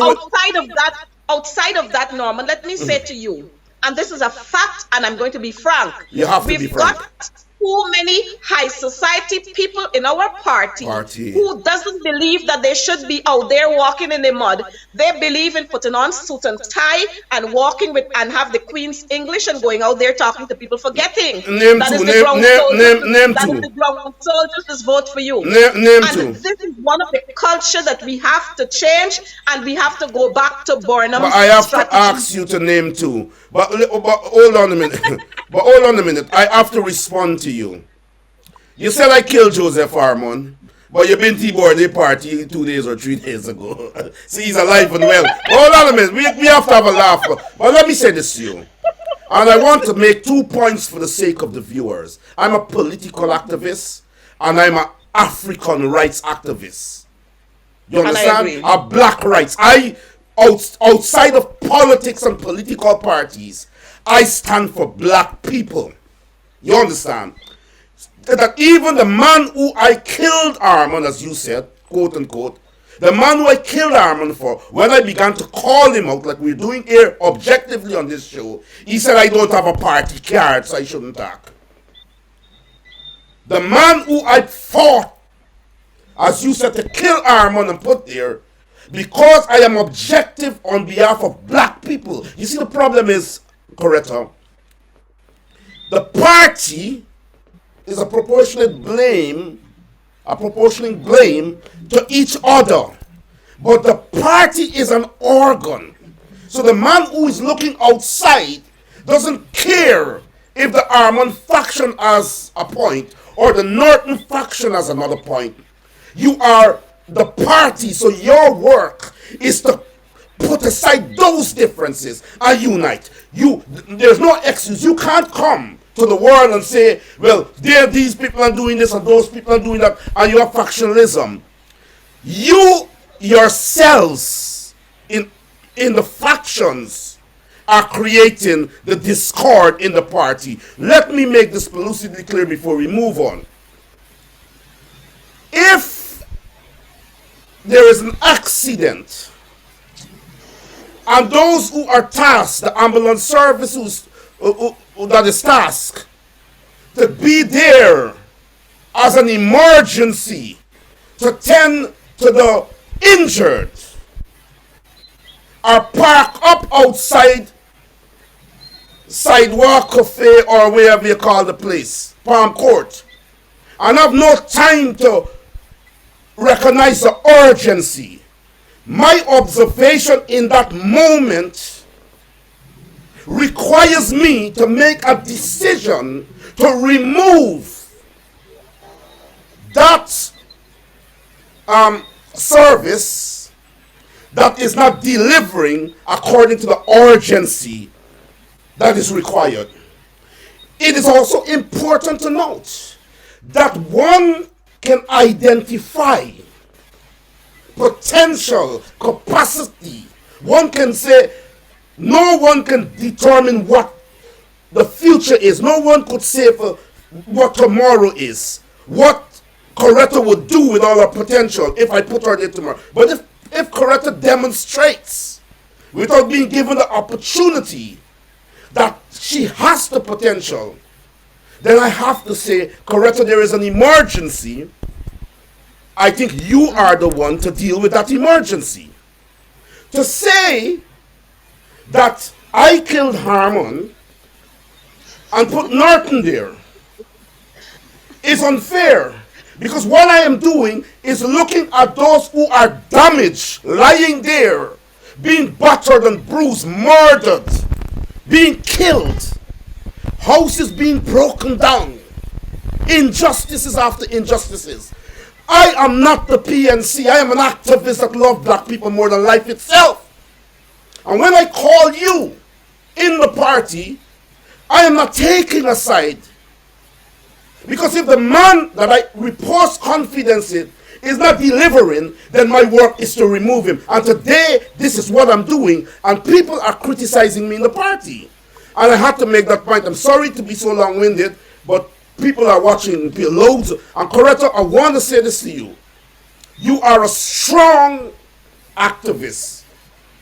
outside of that, Norman, let me say to you, and this is a fact, and I'm going to be frank. You have to be frank. We've got too many high society people in our party who doesn't believe that they should be out there walking in the mud. They believe in putting on suit and tie and walking with and have the Queen's English and going out there talking to people, forgetting that is the ground soldiers vote for you. This is one of the culture that we have to change, and we have to go back to Burnham's But I have to ask you to name 2. But hold on a minute. I have to respond to you. You said I killed Joseph Harmon, but you've been T-board the party 2 days or 3 days ago. See, he's alive and well. Hold on a minute. We have to have a laugh. But let me say this to you. And I want to make 2 points for the sake of the viewers. I'm a political activist, and I'm an African rights activist. You understand? A black rights. Outside of politics and political parties, I stand for black people. You understand? That even the man who I killed Armand, as you said, quote unquote, the man who I killed Armand for, when I began to call him out, like we're doing here objectively on this show, he said I don't have a party card, so I shouldn't talk. The man who I fought, as you said, to kill Armand and put there, because I am objective on behalf of black people. You see, the problem is, Coretta, The party is a proportionate blame to each other. But the party is an organ. So the man who is looking outside doesn't care if the Armand faction has a point or the Norton faction has another point. You are the party, so your work is to put aside those differences and unite. There's no excuse. You can't come to the world and say, well, these people are doing this and those people are doing that, and you have factionalism. You yourselves in the factions are creating the discord in the party. Let me make this lucidly clear before we move on. If there is an accident and those who are tasked, the ambulance service that is tasked to be there as an emergency to tend to the injured, are parked up outside Sidewalk Cafe or wherever you call the place, Palm Court, and have no time to recognize the urgency. My observation in that moment requires me to make a decision to remove that service that is not delivering according to the urgency that is required. It is also important to note that one can identify potential capacity. One can say no one can determine what the future is. No one could say for what tomorrow is. What Coretta would do with all her potential if I put her there tomorrow. But if Coretta demonstrates without being given the opportunity that she has the potential, then I have to say, Coretta, there is an emergency. I think you are the one to deal with that emergency. To say that I killed Harmon and put Norton there is unfair, because what I am doing is looking at those who are damaged, lying there, being battered and bruised, murdered, being killed, houses being broken down, injustices after injustices. I am not the PNC. I am an activist that loves black people more than life itself. And when I call you in the party, I am not taking a side. Because if the man that I repose confidence in is not delivering, then my work is to remove him. And today, this is what I'm doing, and people are criticizing me in the party. And I had to make that point. I'm sorry to be so long-winded, but people are watching loads. And Coretta, I want to say this to you. You are a strong activist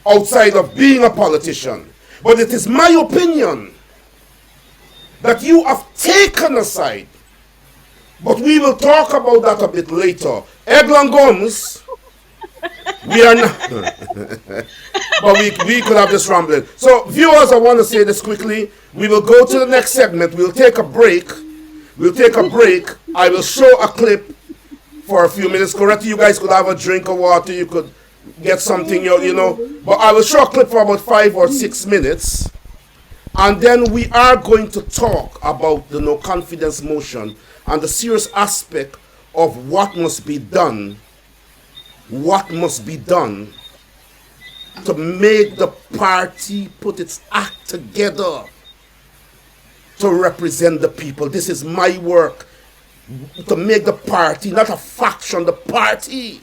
outside of being a politician. But it is my opinion that you have taken a side. But we will talk about that a bit later. Eglon Gomes, we are not, but we could have this rambling. So viewers, I want to say this quickly. We will go to the next segment. We'll take a break. I will show a clip for a few minutes. Correct? You guys could have a drink of water. You could get something, you know. But I will show a clip for about 5 or 6 minutes. And then we are going to talk about the no confidence motion and the serious aspect of what must be done to make the party put its act together to represent the people. This is my work, to make the party, not a faction, the party.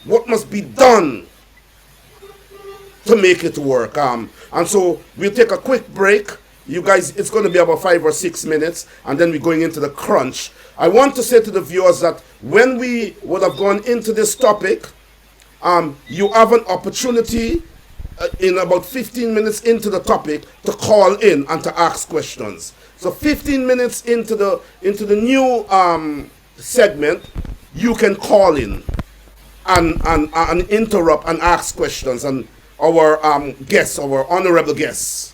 What must be done to make it work? And so we'll take a quick break. You guys, it's going to be about 5 or 6 minutes, and then we're going into the crunch. I want to say to the viewers that when we would have gone into this topic, you have an opportunity in about 15 minutes into the topic to call in and to ask questions. So 15 minutes into the new segment, you can call in and interrupt and ask questions. And our guests, our honorable guests,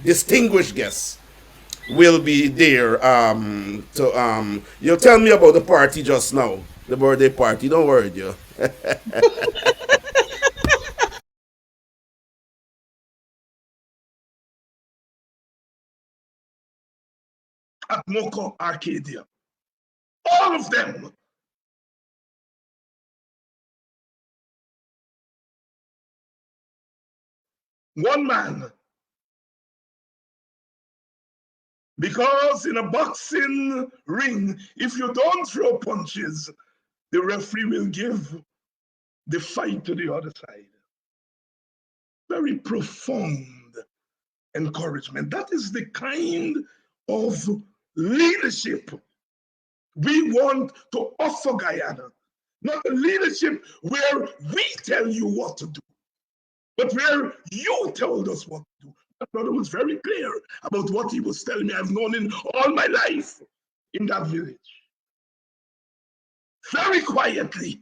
distinguished guests, will be there to you tell me about the party just now, the birthday party. Don't worry, you. At Moko Arcadia. All of them. One man. Because in a boxing ring, if you don't throw punches, the referee will give the fight to the other side. Very profound encouragement. That is the kind of leadership we want to offer Guyana. Not a leadership where we tell you what to do, but where you told us what to do. My brother was very clear about what he was telling me. I've known him all my life in that village. Very quietly.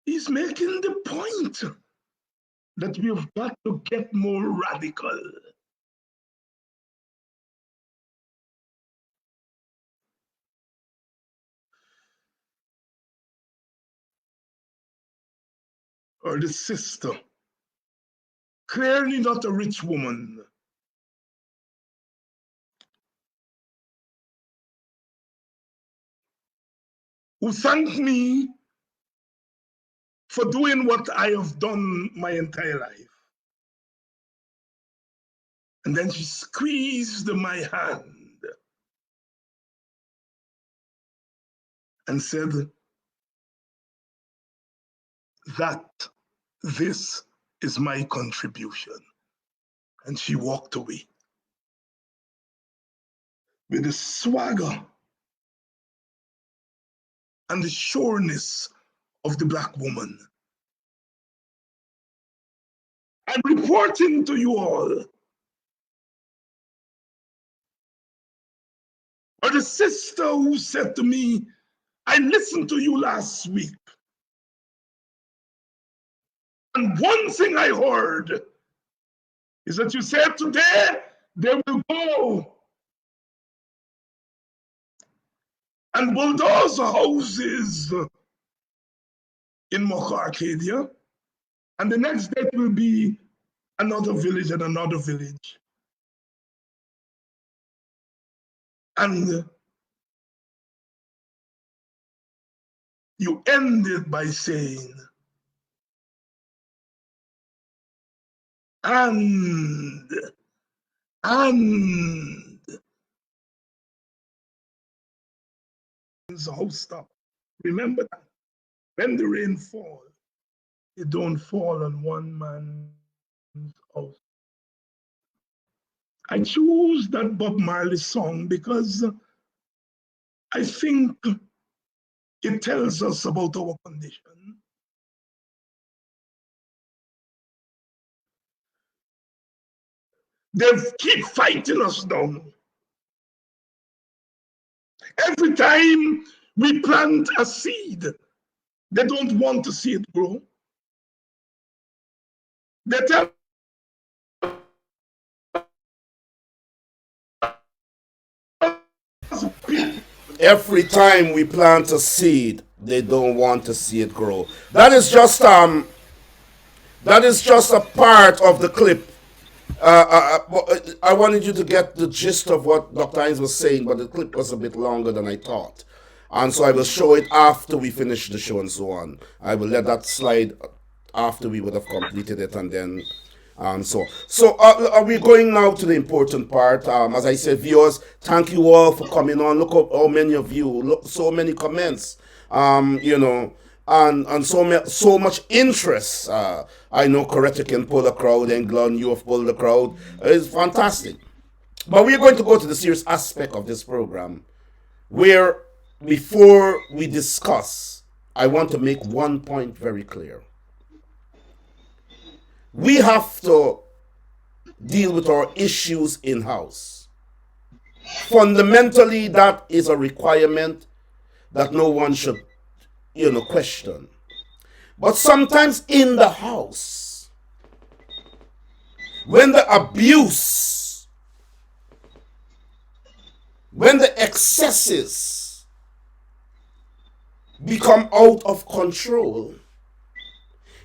He's making the point that we've got to get more radical. Or the sister, clearly not a rich woman, who thanked me for doing what I have done my entire life. And then she squeezed my hand and said that this is my contribution. And she walked away with the swagger and the sureness of the Black woman. I'm reporting to you all, or the sister who said to me, I listened to you last week, and one thing I heard is that you said today they will go and bulldoze houses in Moko Arcadia, and the next day will be another village and another village. And you ended by saying, and the house stop. Remember that when the rain falls, it don't fall on one man's house. I choose that Bob Marley song because I think it tells us about our condition. They keep fighting us down. Every time we plant a seed, they don't want to see it grow. They tell us Every time we plant a seed, they don't want to see it grow. That is just a part of the clip. I wanted you to get the gist of what Dr. Hines was saying, but the clip was a bit longer than I thought. And so I will show it after we finish the show and so on. I will let that slide after we would have completed it, and then are we going now to the important part? As I said, viewers, thank you all for coming on. Look how many of you, look, so many comments, and so much interest. I know Coretta can pull a crowd, and Glon, you have pulled the crowd. It's fantastic. But we're going to go to the serious aspect of this program, where before we discuss, I want to make one point very clear. We have to deal with our issues in-house. Fundamentally, that is a requirement that no one should, question. But sometimes in the house, when the abuse, when the excesses become out of control,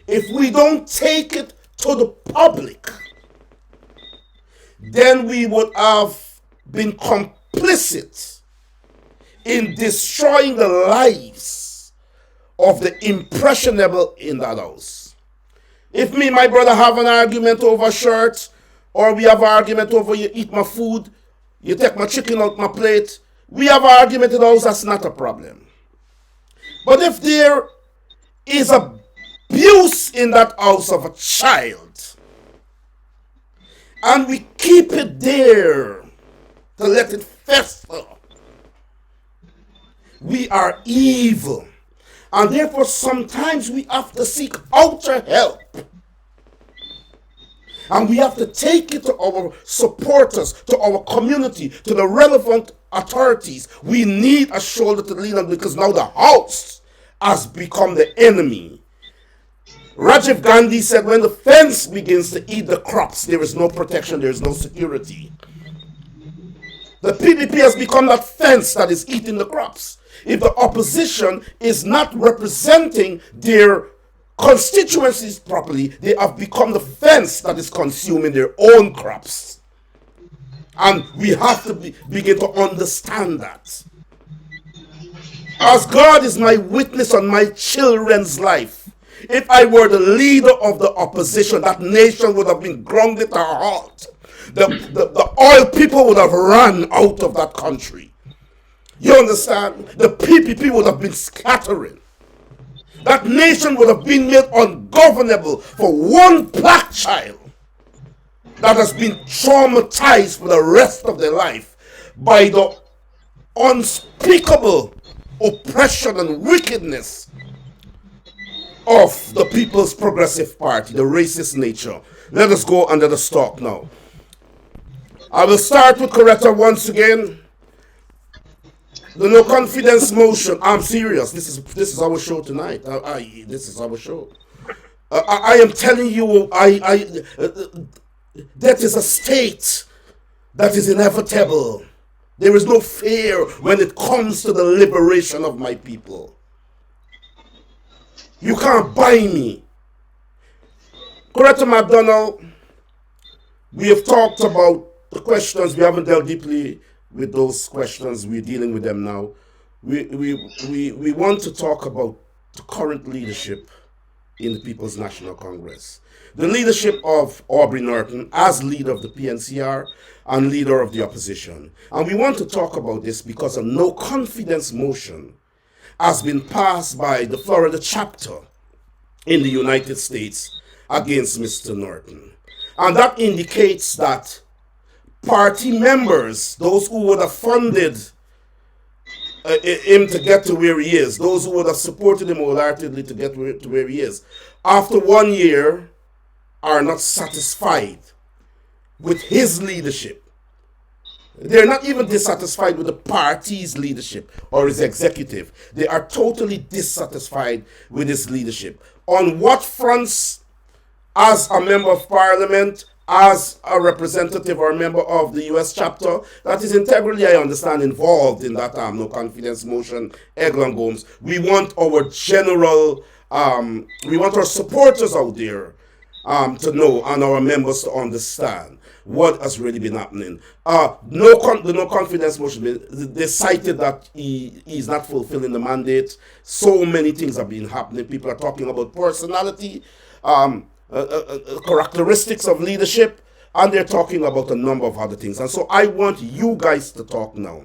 if we don't take it to the public, then we would have been complicit in destroying the lives of the impressionable in that house. If me and my brother have an argument over a shirt, or we have an argument over you eat my food, you take my chicken out my plate, we have an argument in the house, that's not a problem. But if there is abuse in that house of a child, and we keep it there to let it fester, we are evil. And therefore, sometimes we have to seek outer help. And we have to take it to our supporters, to our community, to the relevant authorities. We need a shoulder to lean on, because now the house has become the enemy. Rajiv Gandhi said, when the fence begins to eat the crops, there is no protection, there is no security. The PPP has become that fence that is eating the crops. If the opposition is not representing their constituencies properly, they have become the fence that is consuming their own crops. And we have to begin to understand that. As God is my witness on my children's life, if I were the leader of the opposition, that nation would have been grounded to a halt. The oil people would have run out of that country. You understand? The PPP would have been scattering. That nation would have been made ungovernable for one black child that has been traumatized for the rest of their life by the unspeakable oppression and wickedness of the People's Progressive Party, the racist nature. Let us go under the stalk now. I will start with Coretta once again. The no confidence motion. I'm serious. This is our show tonight. This is our show. I am telling you, that is a state that is inevitable. There is no fear when it comes to the liberation of my people. You can't buy me. Coretta McDonald, we have talked about the questions. We haven't dealt deeply with those questions. We're dealing with them now. We want to talk about the current leadership in the People's National Congress. The leadership of Aubrey Norton as leader of the PNCR and leader of the opposition. And we want to talk about this because a no confidence motion has been passed by the Florida chapter in the United States against Mr. Norton. And that indicates that party members, those who would have funded him to get to where he is, those who would have supported him wholeheartedly to get to where he is, after 1 year are not satisfied with his leadership. They're not even dissatisfied with the party's leadership or his executive. They are totally dissatisfied with his leadership. On what fronts? As a member of parliament, as a representative or member of the U.S. chapter, that is integrally, I understand, involved in that no confidence motion, Eglon Gomes. We want our general, we want our supporters out there to know, and our members to understand what has really been happening. The no confidence motion, they cited that he is not fulfilling the mandate. So many things have been happening. People are talking about personality, characteristics of leadership, and they're talking about a number of other things. And so I want you guys to talk now.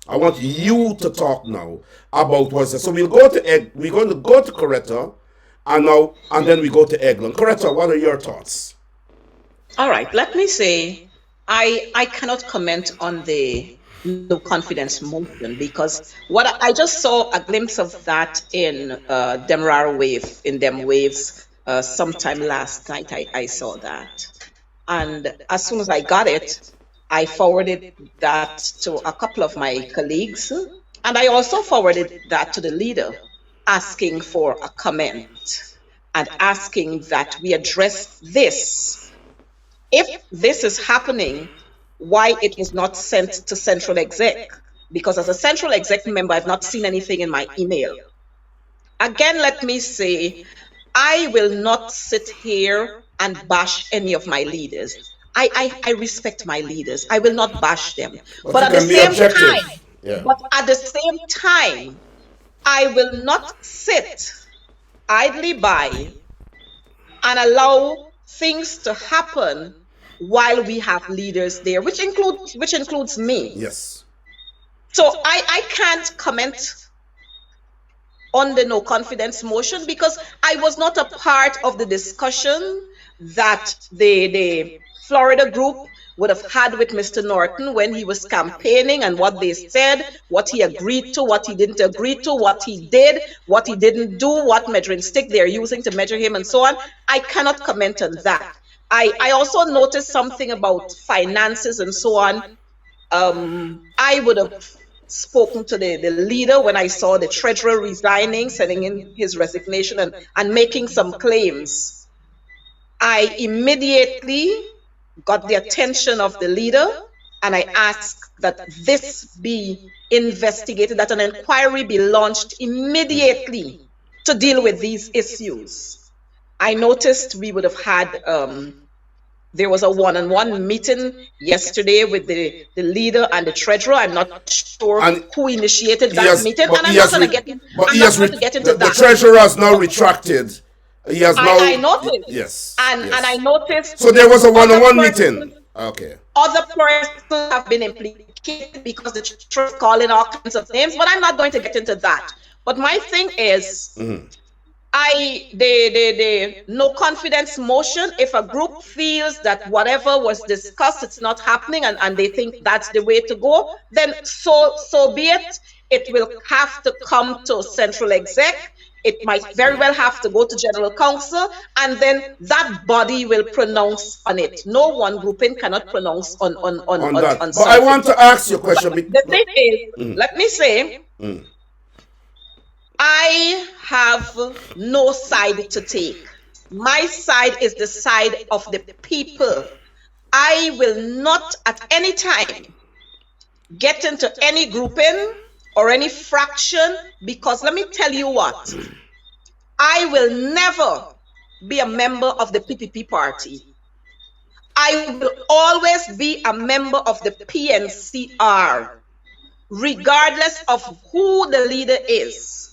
I want you to talk now about what's that. So we're going to go to Coretta, and then we go to Eglon. Coretta, what are your thoughts? All right, let me say, I cannot comment on the no confidence motion because what I just saw a glimpse of that in Demerara Wave, in them waves, sometime last night. I saw that, and as soon as I got it, I forwarded that to a couple of my colleagues, and I also forwarded that to the leader, asking for a comment and asking that we address this if this is happening, why it was not sent to central exec, because as a central exec member, I've not seen anything in my email. Again, let me say, I will not sit here and bash any of my leaders. I respect my leaders. I will not bash them. But But you at the can be same objective. time, Yeah. I will not sit idly by and allow things to happen while we have leaders there, which includes me. Yes. So I can't comment on the no confidence motion because I was not a part of the discussion that the Florida group would have had with Mr. Norton when he was campaigning, and what they said, what he agreed to, what he didn't agree to, what he did, what he didn't do, what measuring stick they're using to measure him, and so on. I cannot comment on that. I also noticed something about finances and so on. I would have spoken to the leader when I saw the treasurer resigning, sending in his resignation and making some claims. I immediately got the attention of the leader and I asked that this be investigated, that an inquiry be launched immediately to deal with these issues. I noticed we would have had there was a one-on-one meeting yesterday with the leader and the treasurer. I'm not sure who initiated that meeting, and I'm not going to get into that. The treasurer has now retracted. He has now. I noticed. Yes. And I noticed. So there was a one-on-one meeting. Okay. Other persons have been implicated because the treasurer is calling all kinds of names, but I'm not going to get into that. But my thing is. The no confidence motion, if a group feels that whatever was discussed, it's not happening and they think that's the way to go, then so be it. It will have to come to central exec. It might very well have to go to general council, and then that body will pronounce on it. No one grouping cannot pronounce on that. On but I want to ask you a question. The thing is, let me say, I have no side to take. My side is the side of the people. I will not at any time get into any grouping or any fraction, because let me tell you what, I will never be a member of the PPP party. I will always be a member of the PNCR, regardless of who the leader is.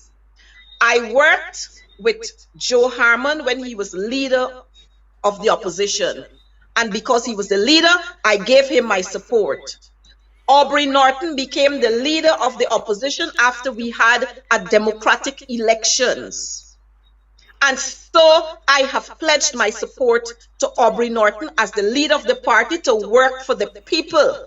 I worked with Joe Harmon when he was leader of the opposition. And because he was the leader, I gave him my support. Aubrey Norton became the leader of the opposition after we had a democratic elections. And so I have pledged my support to Aubrey Norton as the leader of the party to work for the people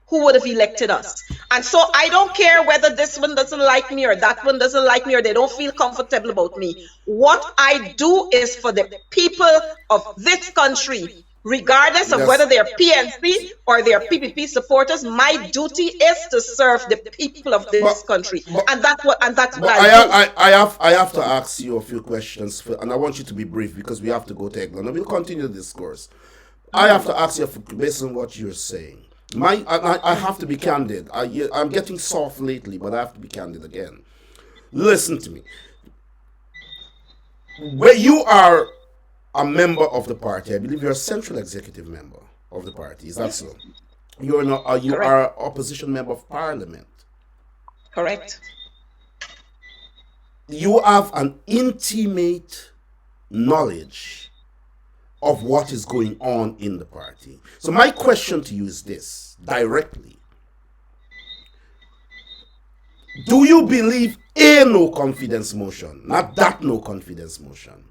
who would have elected us. And so I don't care whether this one doesn't like me or that one doesn't like me or they don't feel comfortable about me. What I do is for the people of this country, regardless of whether they're PNC or they're PPP supporters. My duty is to serve the people of this country, and that's what I do. I have to ask you a few questions, and I want you to be brief because we have to go to England and we'll continue the discourse. I have to ask you, based on what you're saying. I have to be candid. I'm getting soft lately, but I have to be candid again. Listen to me. Where you are a member of the party, I believe you're a central executive member of the party. Is that so? You are an opposition member of parliament. Correct. You have an intimate knowledge of what is going on in the party. So my question to you is this, directly. Do you believe a no confidence motion, not that no confidence motion?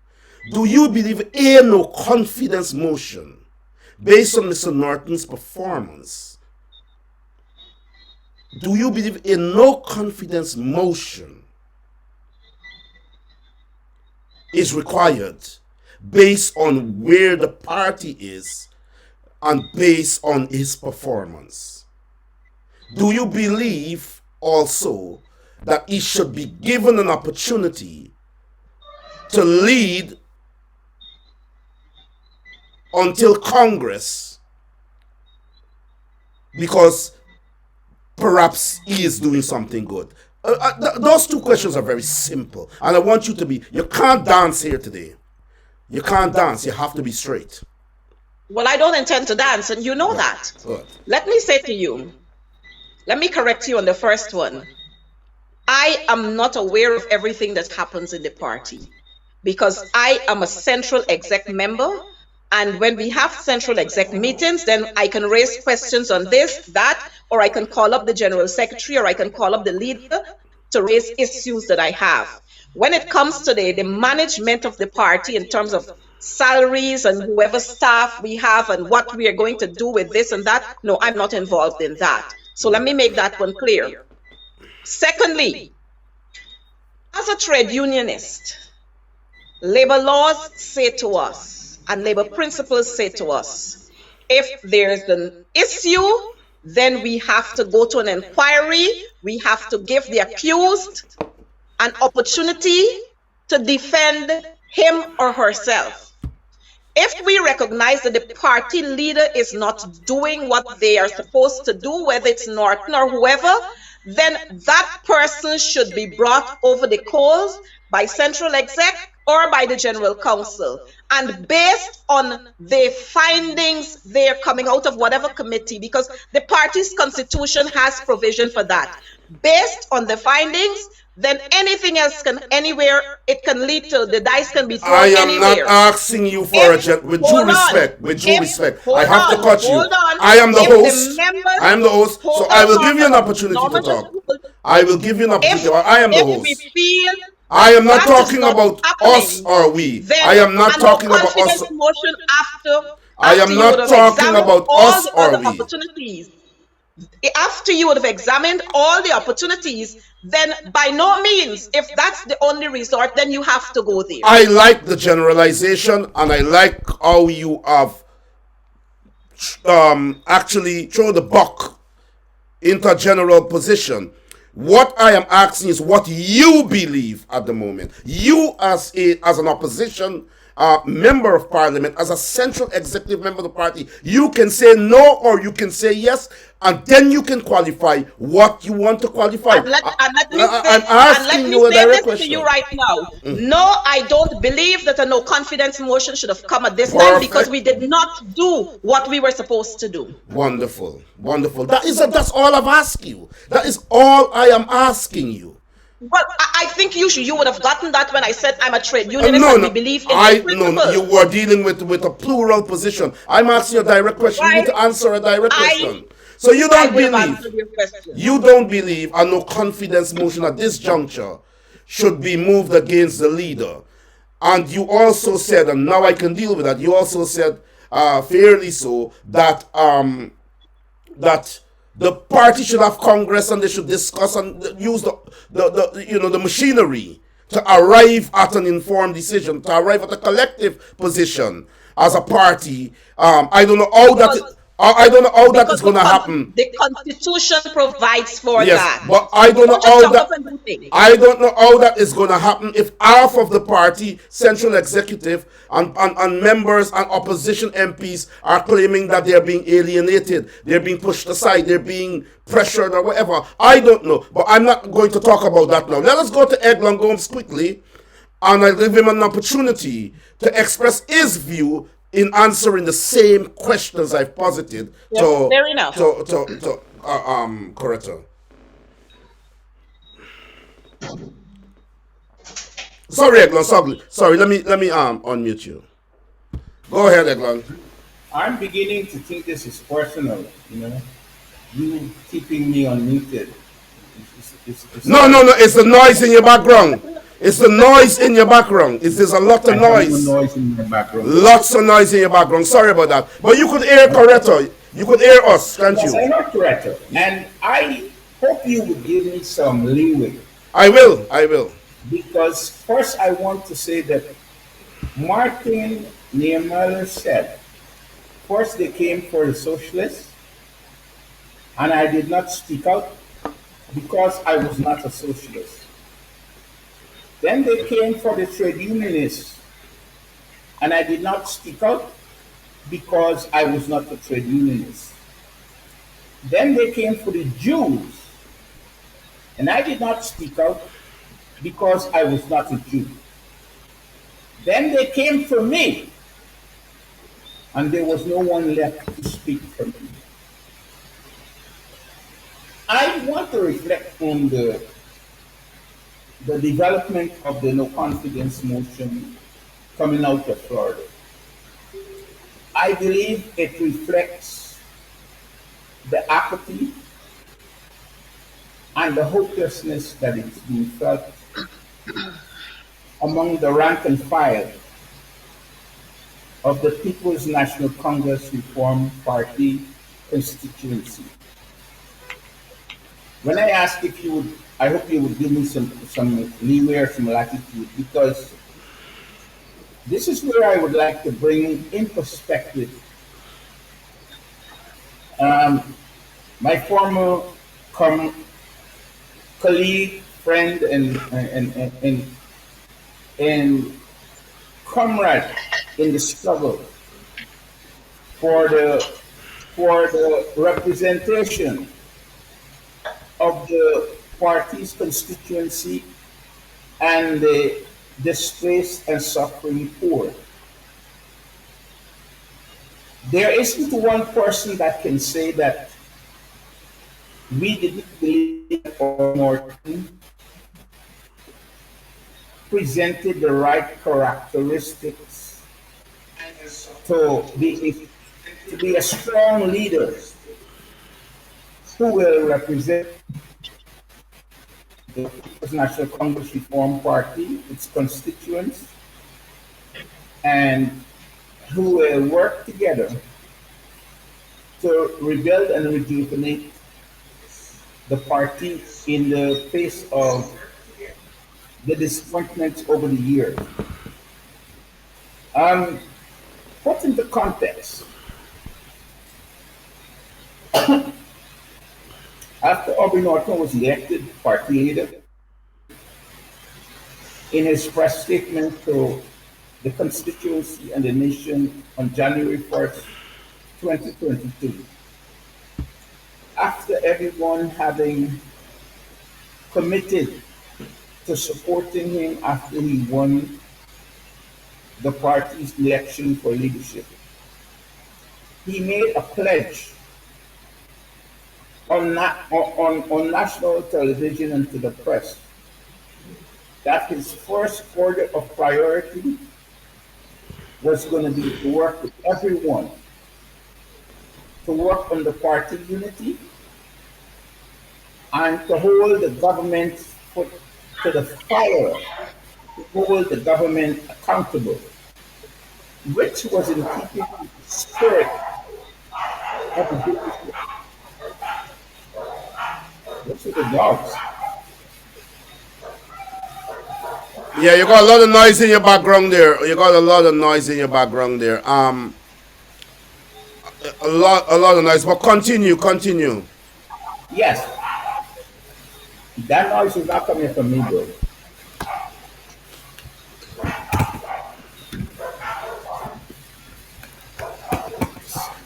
Do you believe a no confidence motion based on Mr. Norton's performance? Do you believe a no confidence motion is required based on where the party is and based on his performance? Do you believe also that he should be given an opportunity to lead until Congress, because perhaps he is doing something good? Those two questions are very simple, and I want you to be, you can't dance here today. You can't dance, you have to be straight. Well, I don't intend to dance, and you know that. Good. Let me say to you, let me correct you on the first one. I am not aware of everything that happens in the party because I am a central exec member. And when we have central exec meetings, then I can raise questions on this, that, or I can call up the general secretary, or I can call up the leader to raise issues that I have. When it comes to the management of the party in terms of salaries and whoever staff we have and what we are going to do with this and that, no, I'm not involved in that. So let me make that one clear. Secondly, as a trade unionist, labor laws say to us and labor principles say to us, if there's an issue, then we have to go to an inquiry. We have to give the accused an opportunity to defend him or herself. If we recognize that the party leader is not doing what they are supposed to do, whether it's Norton or whoever, then that person should be brought over the coals by central exec or by the general council. And based on the findings they're coming out of whatever committee, because the party's constitution has provision for that. Based on the findings, then anything else can anywhere, it can lead to, the dice can be thrown anywhere. I am not asking you for with due respect, I have to cut you. I am the host. I am the host, so I will give you an opportunity to talk. I will give you an opportunity. I am the host. I am not talking about us or we. I am not talking about us. I am not talking about us or we. After you would have examined all the opportunities, then by no means, if that's the only resort, then you have to go there. I like the generalization, and I like how you have actually thrown the buck into a general position. What I am asking is what you believe at the moment. You as an opposition member of parliament, as a central executive member of the party, you can say no or you can say yes, and then you can qualify what you want to qualify. And let me say this to you right now. No, I don't believe that a no confidence motion should have come at this time, because we did not do what we were supposed to do. Wonderful, wonderful. That's all I've asked you. That is all I am asking you. Well, I think you would have gotten that when I said I'm a trade unionist and we believe in the principle. No, you were dealing with a plural position. I'm asking you a direct question. You need to answer a direct question. So you don't believe a no confidence motion at this juncture should be moved against the leader. And you also said, and now I can deal with that, you also said fairly so that that the party should have Congress and they should discuss and use the machinery to arrive at an informed decision, to arrive at a collective position as a party. I don't know how that is going to happen. The Constitution provides for that. But I don't know how that is going to happen if half of the party, central executive, and members and opposition MPs are claiming that they're being alienated, they're being pushed aside, they're being pressured or whatever. I don't know, but I'm not going to talk about that now. Let us go to Eglon Gomes quickly, and I'll give him an opportunity to express his view in answering the same questions I've posited to Coretta. Sorry, Eglon. Sorry. Let me unmute you. Go ahead, Eglon. I'm beginning to think this is personal. You keeping me unmuted. No. It's the noise in your background. It's the noise in your background. There's a lot of noise. Lots of noise in your background. Sorry about that. But you could hear Coretta. You could hear us, can't you? I know Coretta. And I hope you would give me some leeway. I will. Because first I want to say that Martin Niemöller said, first they came for the socialists, and I did not speak out because I was not a socialist. Then they came for the trade unionists, and I did not speak out because I was not a trade unionist. Then they came for the Jews, and I did not speak out because I was not a Jew. Then they came for me, and there was no one left to speak for me. I want to reflect on the development of the no confidence motion coming out of Florida. I believe it reflects the apathy and the hopelessness that is being felt among the rank and file of the People's National Congress Reform Party constituency. When I ask if you would, I hope you would give me some leeway or some latitude, because this is where I would like to bring in perspective my former colleague, friend, and comrade in the struggle for the representation of the party's constituency and the displaced and suffering poor. There isn't one person that can say that we didn't believe that Aubrey Norton presented the right characteristics to be a strong leader who will represent the People's National Congress Reform Party, its constituents, and who will work together to rebuild and rejuvenate the party in the face of the disappointments over the years. Put into context, after Aubrey Norton was elected party leader, in his press statement to the constituency and the nation on January 1st, 2022, after everyone having committed to supporting him after he won the party's election for leadership, he made a pledge on national television and to the press that his first order of priority was going to be to work with everyone, to work on the party unity, and to hold the government foot to the fire, to hold the government accountable, which was in keeping with the spirit of the leadership. Those are the dogs. Yeah, you got a lot of noise in your background there. You got a lot of noise in your background there. A lot of noise. But continue. Yes, that noise is not coming from me, bro.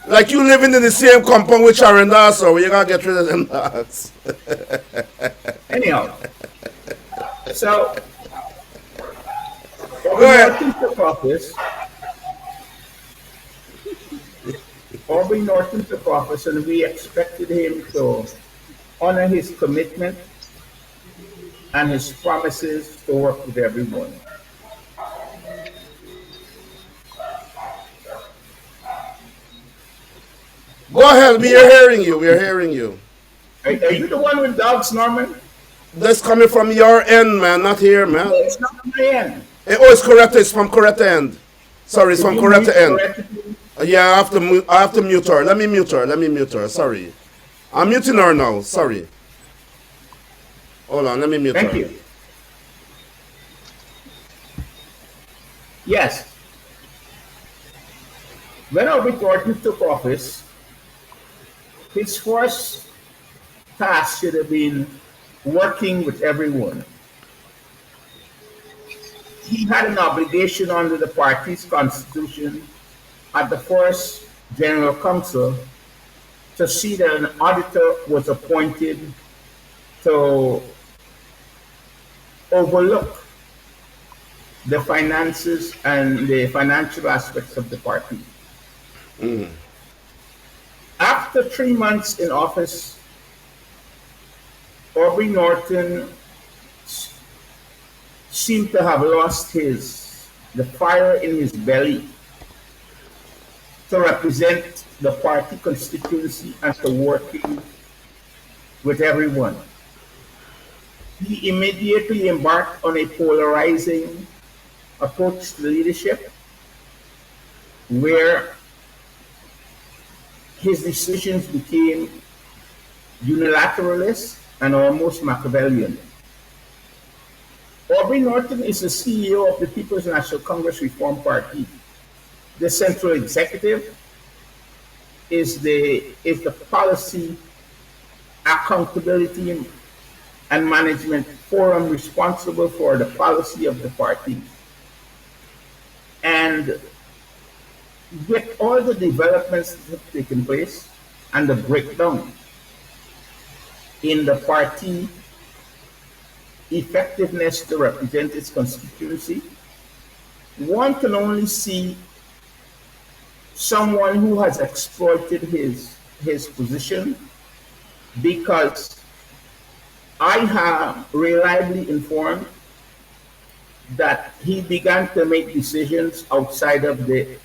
Like you living in the same compound with Sharon, so you gotta get rid of them dogs. Anyhow, so Go ahead. Aubrey Norton took office, and we expected him to honor his commitment and his promises to work with everyone. Go ahead, we are hearing you. We are hearing you. Are you the one with dogs, Norman? That's coming from your end, man, not here, man. It's not on my end. Oh, it's correct. It's from correct end. Sorry, it's from correct end. Yeah, I have to mute her. Let me mute her. Sorry. I'm muting her now. Sorry. Hold on, let me mute her. Thank you. Yes. When Aubrey Norton took office, his first task should have been working with everyone. He had an obligation under the party's constitution at the first General Council to see that an auditor was appointed to overlook the finances and the financial aspects of the party. After 3 months in office, Aubrey Norton seemed to have lost the fire in his belly to represent the party constituency and to working with everyone. He immediately embarked on a polarizing approach to leadership where his decisions became unilateralist and almost Machiavellian. Aubrey Norton is the CEO of the People's National Congress Reform Party. The central executive is the policy, accountability, and management forum responsible for the policy of the party. And with all the developments that have taken place and the breakdown in the party effectiveness to represent its constituency, one can only see someone who has exploited his position, because I have reliably informed that he began to make decisions outside of the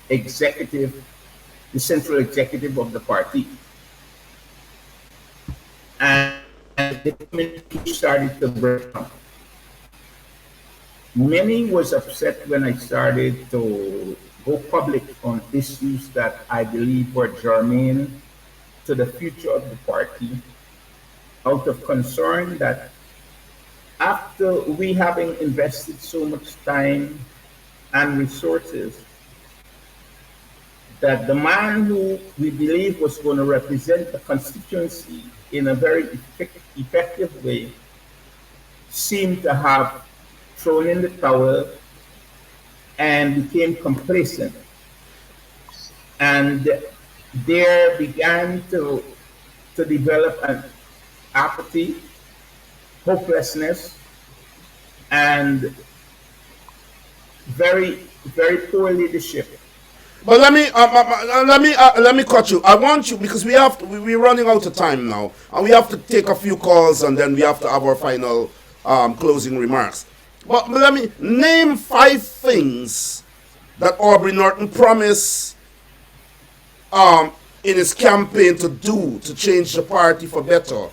central executive of the party. And the community started to break down. Many was upset when I started to go public on issues that I believe were germane to the future of the party, out of concern that after we having invested so much time and resources, that the man who we believe was going to represent the constituency in a very effective way seemed to have thrown in the towel and became complacent. And there began to develop an apathy, hopelessness, and very, very poor leadership. But let me cut you. I want you, because we're running out of time now, and we have to take a few calls, and then we have to have our final closing remarks. But let me name 5 things that Aubrey Norton promised in his campaign to do to change the party for better.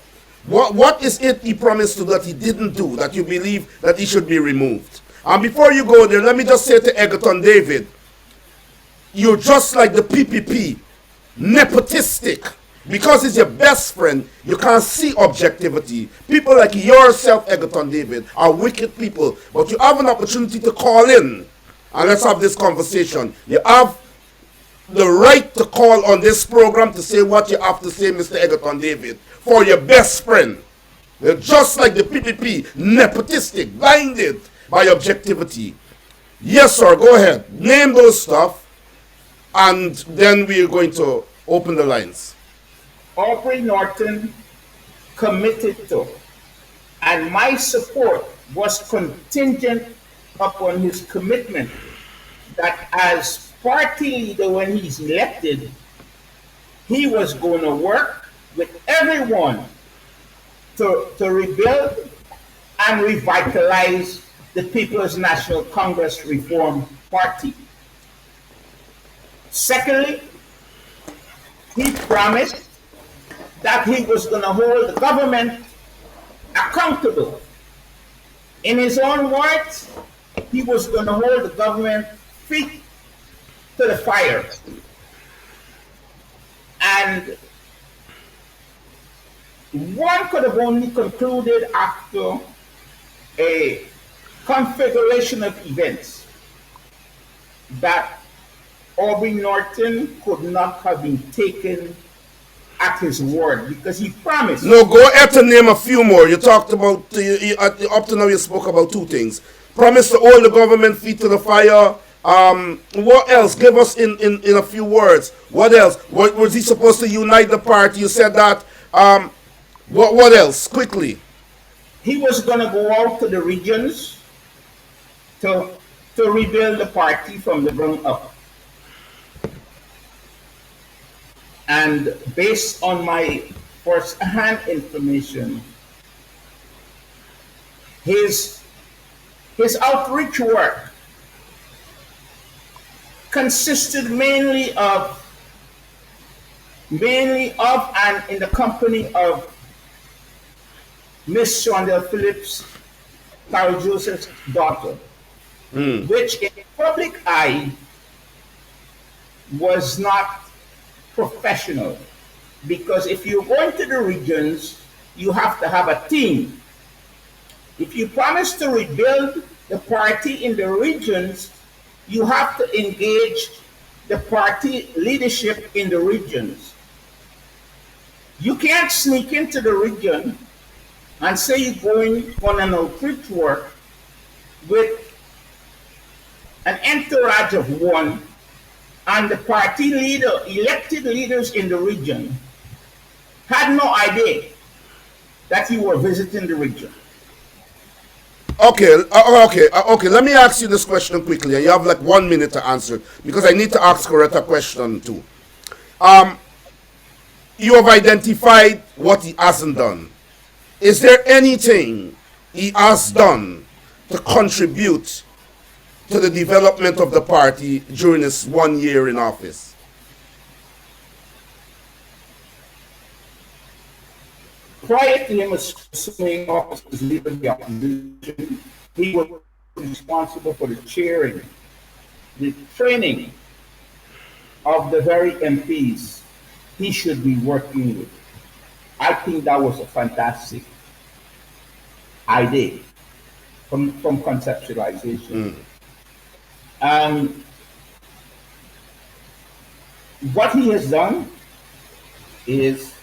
What is it he promised to that he didn't do, that you believe that he should be removed? And before you go there, let me just say to Egerton David, you're just like the PPP, nepotistic. Because he's your best friend, you can't see objectivity. People like yourself, Egerton David, are wicked people. But you have an opportunity to call in and let's have this conversation. You have the right to call on this program to say what you have to say, Mr. Egerton David, for your best friend. They're just like the PPP, nepotistic, blinded by objectivity. Yes, sir, go ahead. Name those stuff, and then we're going to open the lines. Aubrey Norton committed to, and my support was contingent upon his commitment that as party leader when he's elected, he was going to work with everyone to rebuild and revitalize the People's National Congress Reform Party. Secondly, he promised that he was going to hold the government accountable. In his own words, he was going to hold the government feet to the fire. And one could have only concluded after a configuration of events that Aubrey Norton could not have been taken at his word, because he promised. No, go ahead and name a few more. You talked about, up to now you spoke about 2 things. Promise to hold the government feet to the fire What else? Give us in a few words. What else? What was he supposed to unite the party? You said that. What else? Quickly. He was going to go out to the regions to rebuild the party from the ground up. And based on my first-hand information, his outreach work consisted mainly of and in the company of Miss Shondell Phillips, Carol Joseph's daughter, which in the public eye was not professional. Because if you're going to the regions, you have to have a team. If you promise to rebuild the party in the regions, you have to engage the party leadership in the regions. You can't sneak into the region and say you're going on an outreach work with an entourage of one, and the party leader, elected leaders in the region, had no idea that you were visiting the region. Okay. Let me ask you this question quickly, and you have like 1 minute to answer because I need to ask Coretta a question too. You have identified what he hasn't done. Is there anything he has done to contribute to the development of the party during his 1 year in office? Prior to him assuming office as leader of the opposition, he was responsible for the chairing, the training of the very MPs he should be working with. I think that was a fantastic idea from conceptualization. What he has done is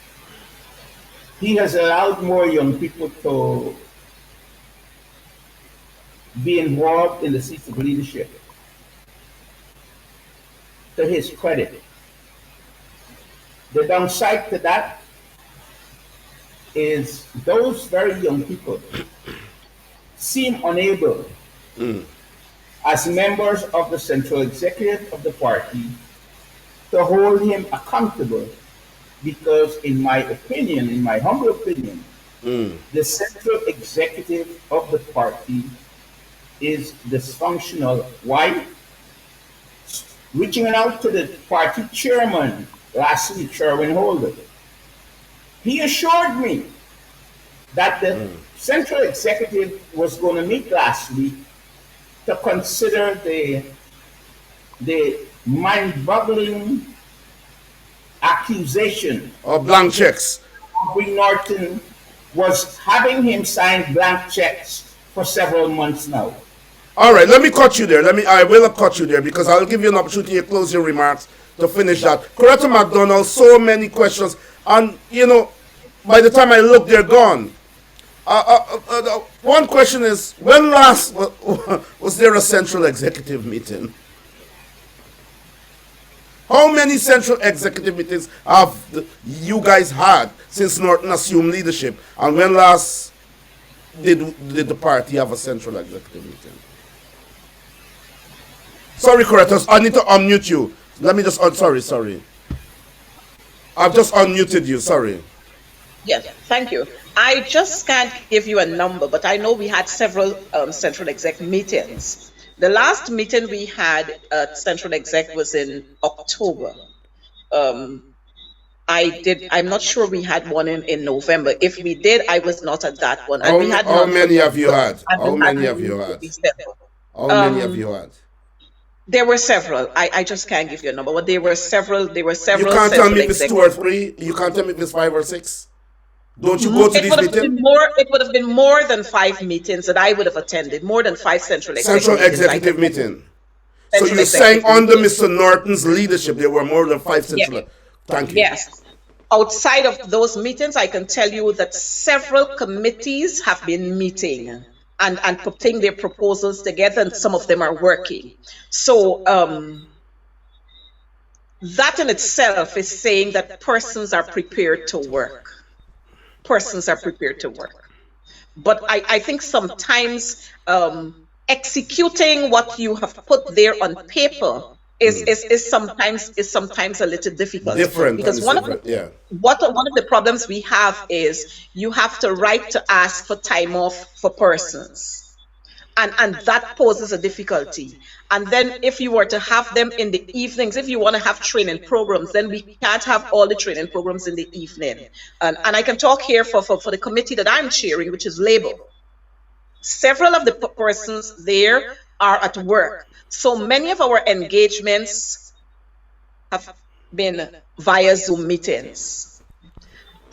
he has allowed more young people to be involved in the seats of leadership. To his credit. The downside to that is those very young people seem unable, as members of the central executive of the party, to hold him accountable, because in my opinion, in my humble opinion, the central executive of the party is dysfunctional. Why? Reaching out to the party chairman last week, Sherwin Holder, he assured me that the central executive was going to meet last week to consider the mind-boggling accusation of blank checks. Aubrey Norton was having him sign blank checks for several months now. All right, let me cut you there. I will cut you there because I'll give you an opportunity to close your remarks to finish that. Coretta McDonald, so many questions, and by the time I look, they're gone. One question is, when last was there a central executive meeting? How many central executive meetings have you guys had since Norton assumed leadership? And when last did the party have a central executive meeting? Sorry, Coretta, I need to unmute you. Let me just, sorry. I've just unmuted you, sorry. Yes, thank you. I just can't give you a number, but I know we had several central exec meetings. The last meeting we had at central exec was in October. I'm not sure we had one in November. If we did, I was not at that one. And how many have you had? How many have you had? How many have you had? There were several. I just can't give you a number, but there were several. You can't tell me if it's 2 or 3. You can't tell me if it's 5 or 6. Don't you go to these meetings? It would have been more than 5 meetings that I would have attended. More than 5 central executive meetings. So you're saying under Mr. Norton's leadership, there were more than 5 central. Yes. Thank you. Yes. Outside of those meetings, I can tell you that several committees have been meeting. and putting their proposals together, and some of them are working. So that in itself is saying that persons are prepared to work. Persons are prepared to work. But I think sometimes executing what you have put there on paper is sometimes a little difficult. Different. Because one of the problems we have is you have to write to ask for time off for persons. And that poses a difficulty. And then if you were to have them in the evenings, if you want to have training programs, then we can't have all the training programs in the evening. And I can talk here for the committee that I'm chairing, which is labor. Several of the persons there are at work. So many of our engagements have been via Zoom meetings.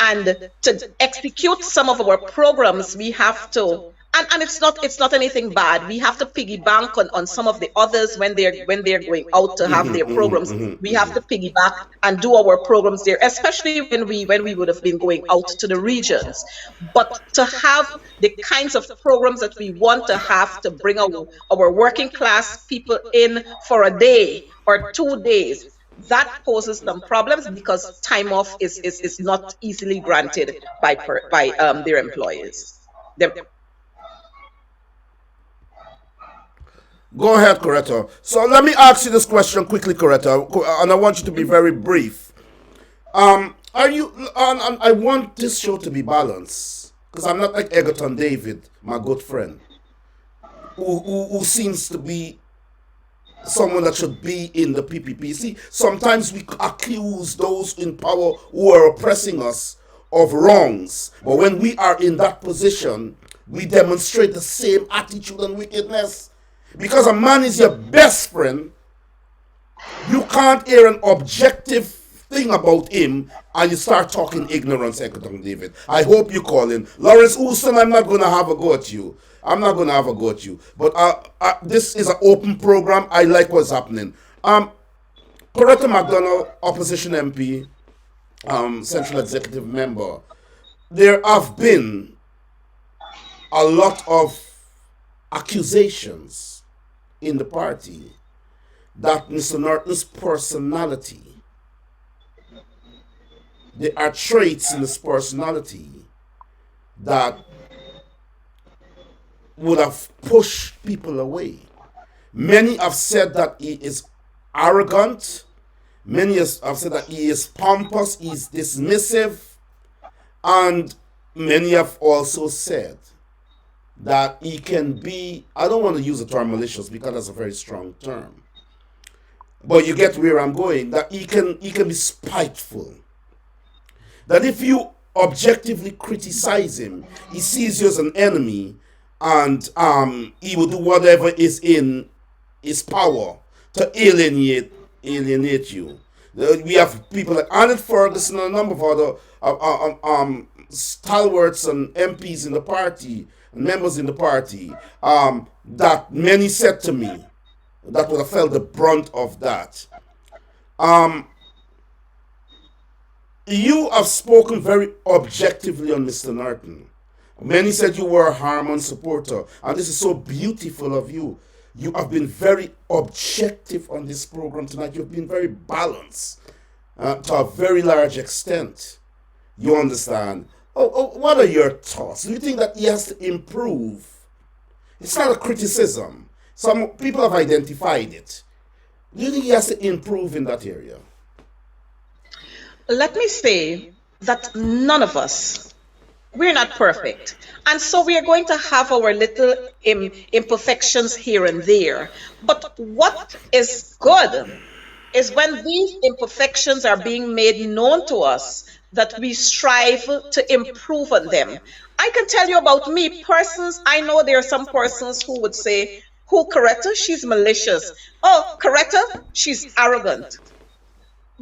And to execute some of our programs, we have to, and it's not anything bad. We have to piggyback on some of the others when they're going out to have their programs. We have to piggyback and do our programs there, especially when we would have been going out to the regions. But to have the kinds of programs that we want to have to bring our working class people in for a day or 2 days, that poses some problems because time off is not easily granted by their employers. Go ahead, Coretta. So let me ask you this question quickly, Coretta, and I want you to be very brief. Are you? I want this show to be balanced because I'm not like Egerton David, my good friend, who seems to be someone that should be in the PPP. See, sometimes we accuse those in power who are oppressing us of wrongs, but when we are in that position, we demonstrate the same attitude and wickedness. Because a man is your best friend, you can't hear an objective thing about him and you start talking ignorance, Egerton David. I hope you call in. Lawrence Houston, I'm not going to have a go at you. But this is an open program. I like what's happening. Coretta McDonald, opposition MP, Central Executive Member. There have been a lot of accusations in the party that Mr. Norton's personality, there are traits in his personality that would have pushed people away. Many have said that he is arrogant. Many have said that he is pompous, he is dismissive. And many have also said that he can be, I don't want to use the term malicious because that's a very strong term, but you get where I'm going, that he can be spiteful. That if you objectively criticize him, he sees you as an enemy, and he will do whatever is in his power to alienate you. We have people like Arnett Ferguson and a number of other stalwarts and MPs in the party, members in the party, that many said to me that would have felt the brunt of that. You have spoken very objectively on Mr. Norton. Many said you were a Harmon supporter, and this is so beautiful of you. You have been very objective on this program tonight. You've been very balanced to a very large extent. You understand? What are your thoughts? Do you think that he has to improve? It's not a criticism. Some people have identified it. Do you think he has to improve in that area? Let me say that none of us, we're not perfect. And so we are going to have our little imperfections here and there. But what is good is when these imperfections are being made known to us, that we strive to improve on them. I can tell you about me, persons, I know there are some persons who would say, who, Coretta? She's malicious. Oh, Coretta? She's arrogant.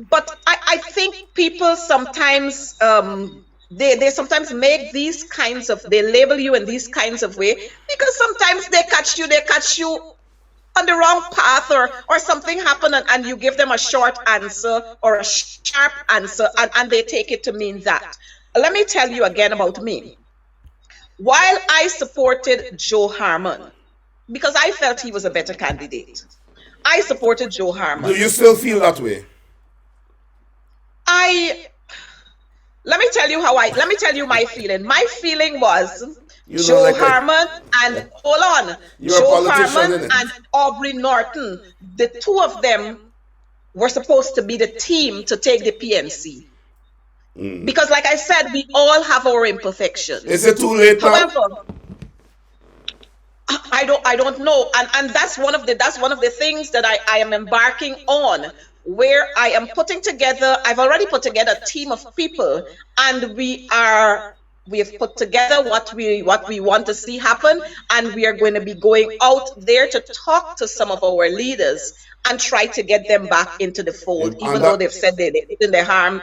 But I think people sometimes, they sometimes make these kinds of, they label you in these kinds of way, because sometimes they catch you on the wrong path, or something happened and you give them a short answer or a sharp answer, and they take it to mean that. Let me tell you again about me. while I supported Joe Harmon because I felt he was a better candidate. I supported Joe Harmon. Do you still feel that way? Let me tell you my feeling. My feeling was You know, Joe like Harmon and hold on, You're a Joe politician, Harmon innit? and Aubrey Norton. The two of them were supposed to be the team to take the PNC. Because, like I said, we all have our imperfections. Is it too late now? However, I don't know, and that's one of the things that I am embarking on, where I am putting together. I've already put together a team of people, and we have put together what we want to see happen, and we are going to be going out there to talk to some of our leaders and try to get them back into the fold, even though they've said they're putting their hand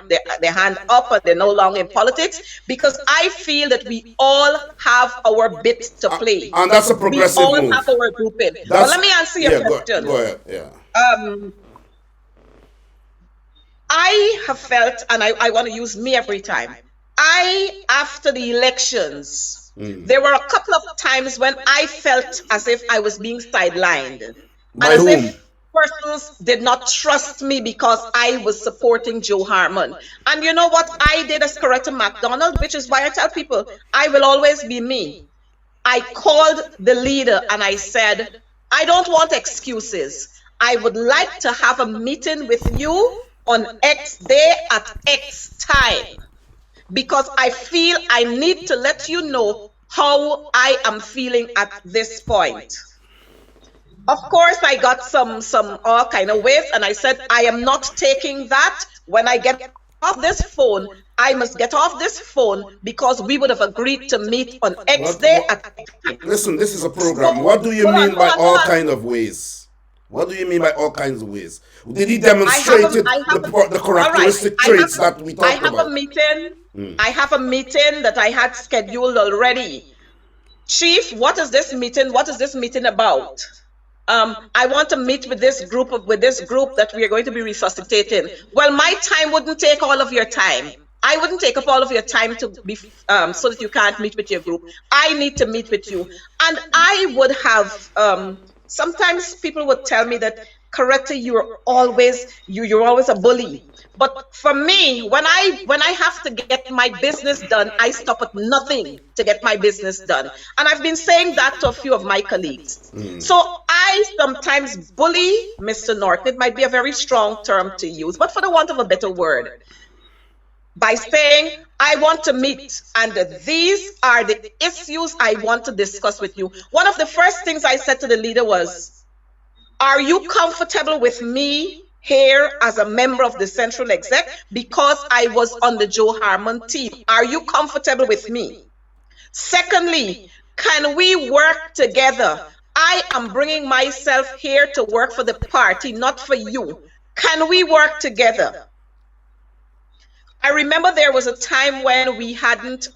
up and they're no longer in politics, because I feel that we all have our bit to play. And that's a progressive move. We all move. have our grouping. But let me answer your question. Go ahead. Yeah. I have felt, and I want to use me every time, after the elections, there were a couple of times when I felt as if I was being sidelined. By whom? If persons did not trust me because I was supporting Joe Harmon. And you know what I did as Coretta MacDonald, which is why I tell people I will always be me. I called the leader and I said, I don't want excuses. I would like to have a meeting with you on X day at X time, because I feel I need to let you know how I am feeling at this point. Of course, I got some all kind of ways, and I said, I am not taking that. When I get off this phone, I must get off this phone, because we would have agreed to meet on X day at X time. Listen, this is a program. What do you mean by all kind of ways? What do you mean by all kinds of ways? Did he demonstrate the characteristic traits that we talked about? I have a meeting that I had scheduled already. Chief, what is this meeting? What is this meeting about? I want to meet with this group that we are going to be resuscitating. Well, my time wouldn't take all of your time. I wouldn't take up all of your time to be so that you can't meet with your group. I need to meet with you, and I would have. Sometimes people would tell me that, Coretta, you're always a bully. But for me, when I have to get my business done, I stop at nothing to get my business done. And I've been saying that to a few of my colleagues. So I sometimes bully Mr. Norton. It might be a very strong term to use, but for the want of a better word, by saying, I want to meet, and these are the issues I want to discuss with you. One of the first things I said to the leader was, are you comfortable with me here as a member of the Central Exec, because I was on the Joe Harmon team? Are you comfortable with me? Secondly, can we work together? I am bringing myself here to work for the party, not for you. Can we work together? I remember there was a time when we hadn't,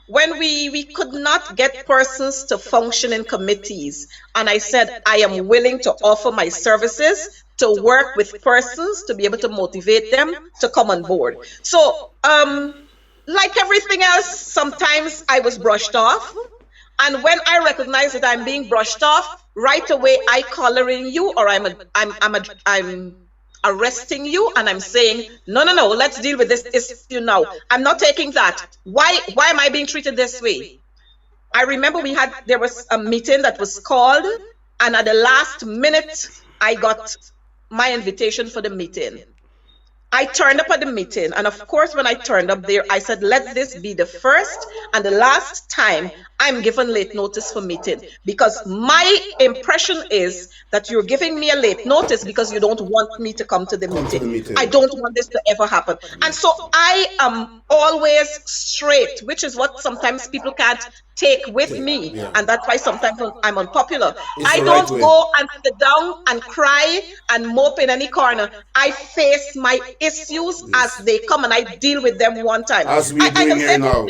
when we could not get persons to function in committees. And I said, I am willing to offer my services to work with persons to be able to motivate them to come on board. So, like everything else, sometimes I was brushed off. And when I recognize that I'm being brushed off, right away I collaring you, or I'm arresting you, and I'm saying, no, let's deal with this issue now. I'm not taking that. Why am I being treated this way? I remember there was a meeting that was called, and at the last minute, I got my invitation for the meeting. I turned up at the meeting, and of course, when I turned up there, I said, let this be the first and the last time I'm given late notice for meeting, because my impression is that you're giving me a late notice because you don't want me to come to the meeting. I don't want this to ever happen. And so I am always straight, which is what sometimes people can't take with me. And that's why sometimes I'm unpopular. I don't go and sit down and cry and mope in any corner. I face my issues as they come, and I deal with them one time. As we're doing here now.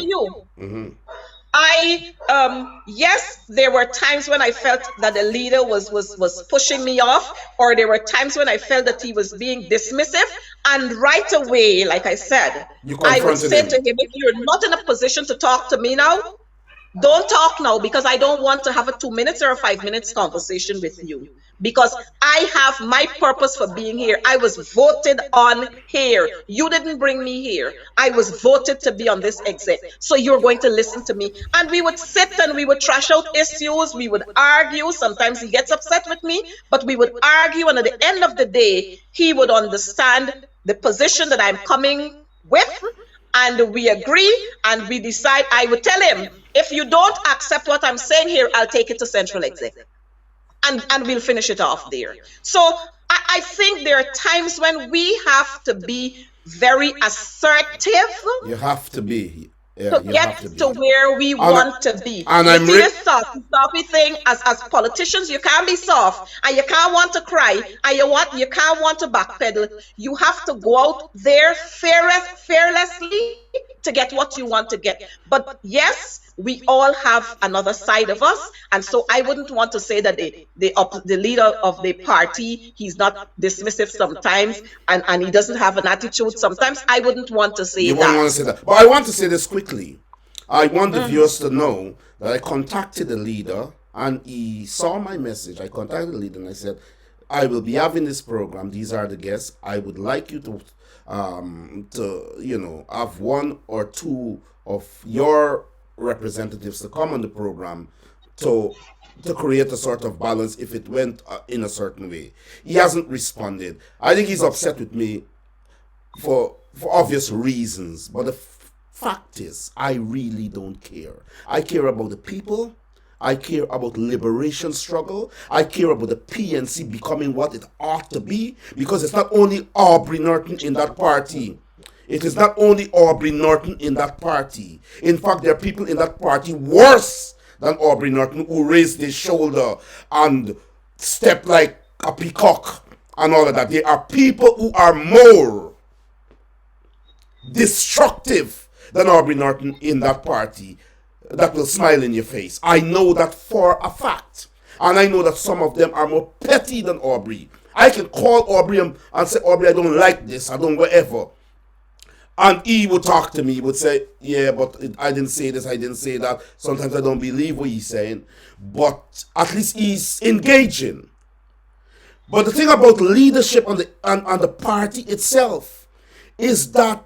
Yes, there were times when I felt that the leader was pushing me off, or there were times when I felt that he was being dismissive. And right away, like I said, I would say to him, if you're not in a position to talk to me now, Don't talk now because I don't want to have a 2 minutes or a 5 minutes conversation with you. Because I have my purpose for being here. I was voted on here. You didn't bring me here. I was voted to be on this exec. So you're going to listen to me. And we would sit and we would trash out issues. We would argue. Sometimes he gets upset with me, but we would argue. And at the end of the day, he would understand the position that I'm coming with, and we agree and we decide. I would tell him, if you don't accept what I'm saying here, I'll take it to central exec, and we'll finish it off there. So I think there are times when we have to be very assertive You have to be. Yeah, to you have get to be. to where we want to be. And You I'm see this softy thing, as politicians, you can't be soft and you can't want to cry and you can't want to backpedal. You have to go out there fearlessly to get what you want to get. But yes, we all have another side of us, and so I wouldn't want to say that the leader of the party, he's not dismissive sometimes, and he doesn't have an attitude sometimes. I wouldn't want to say You that. wouldn't want to say that. But I want to say this quickly. I want the viewers to know that I contacted the leader and he saw my message. I contacted the leader and I said, I will be having this program. These are the guests. I would like you to have one or two of your representatives to come on the program to create a sort of balance if it went in a certain way. He hasn't responded. I think he's upset with me for obvious reasons, but the fact is, I really don't care. I care about the people. I care about liberation struggle. I care about the PNC becoming what it ought to be, because it's not only Aubrey Norton in that party. It is not only Aubrey Norton in that party. In fact, there are people in that party worse than Aubrey Norton who raised their shoulder and step like a peacock and all of that. There are people who are more destructive than Aubrey Norton in that party that will smile in your face. I know that for a fact. And I know that some of them are more petty than Aubrey. I can call Aubrey and say, Aubrey, I don't like this, I don't whatever. And he would talk to me, he would say, yeah, but I didn't say this, I didn't say that. Sometimes I don't believe what he's saying. But at least he's engaging. But the thing about leadership on the party itself is that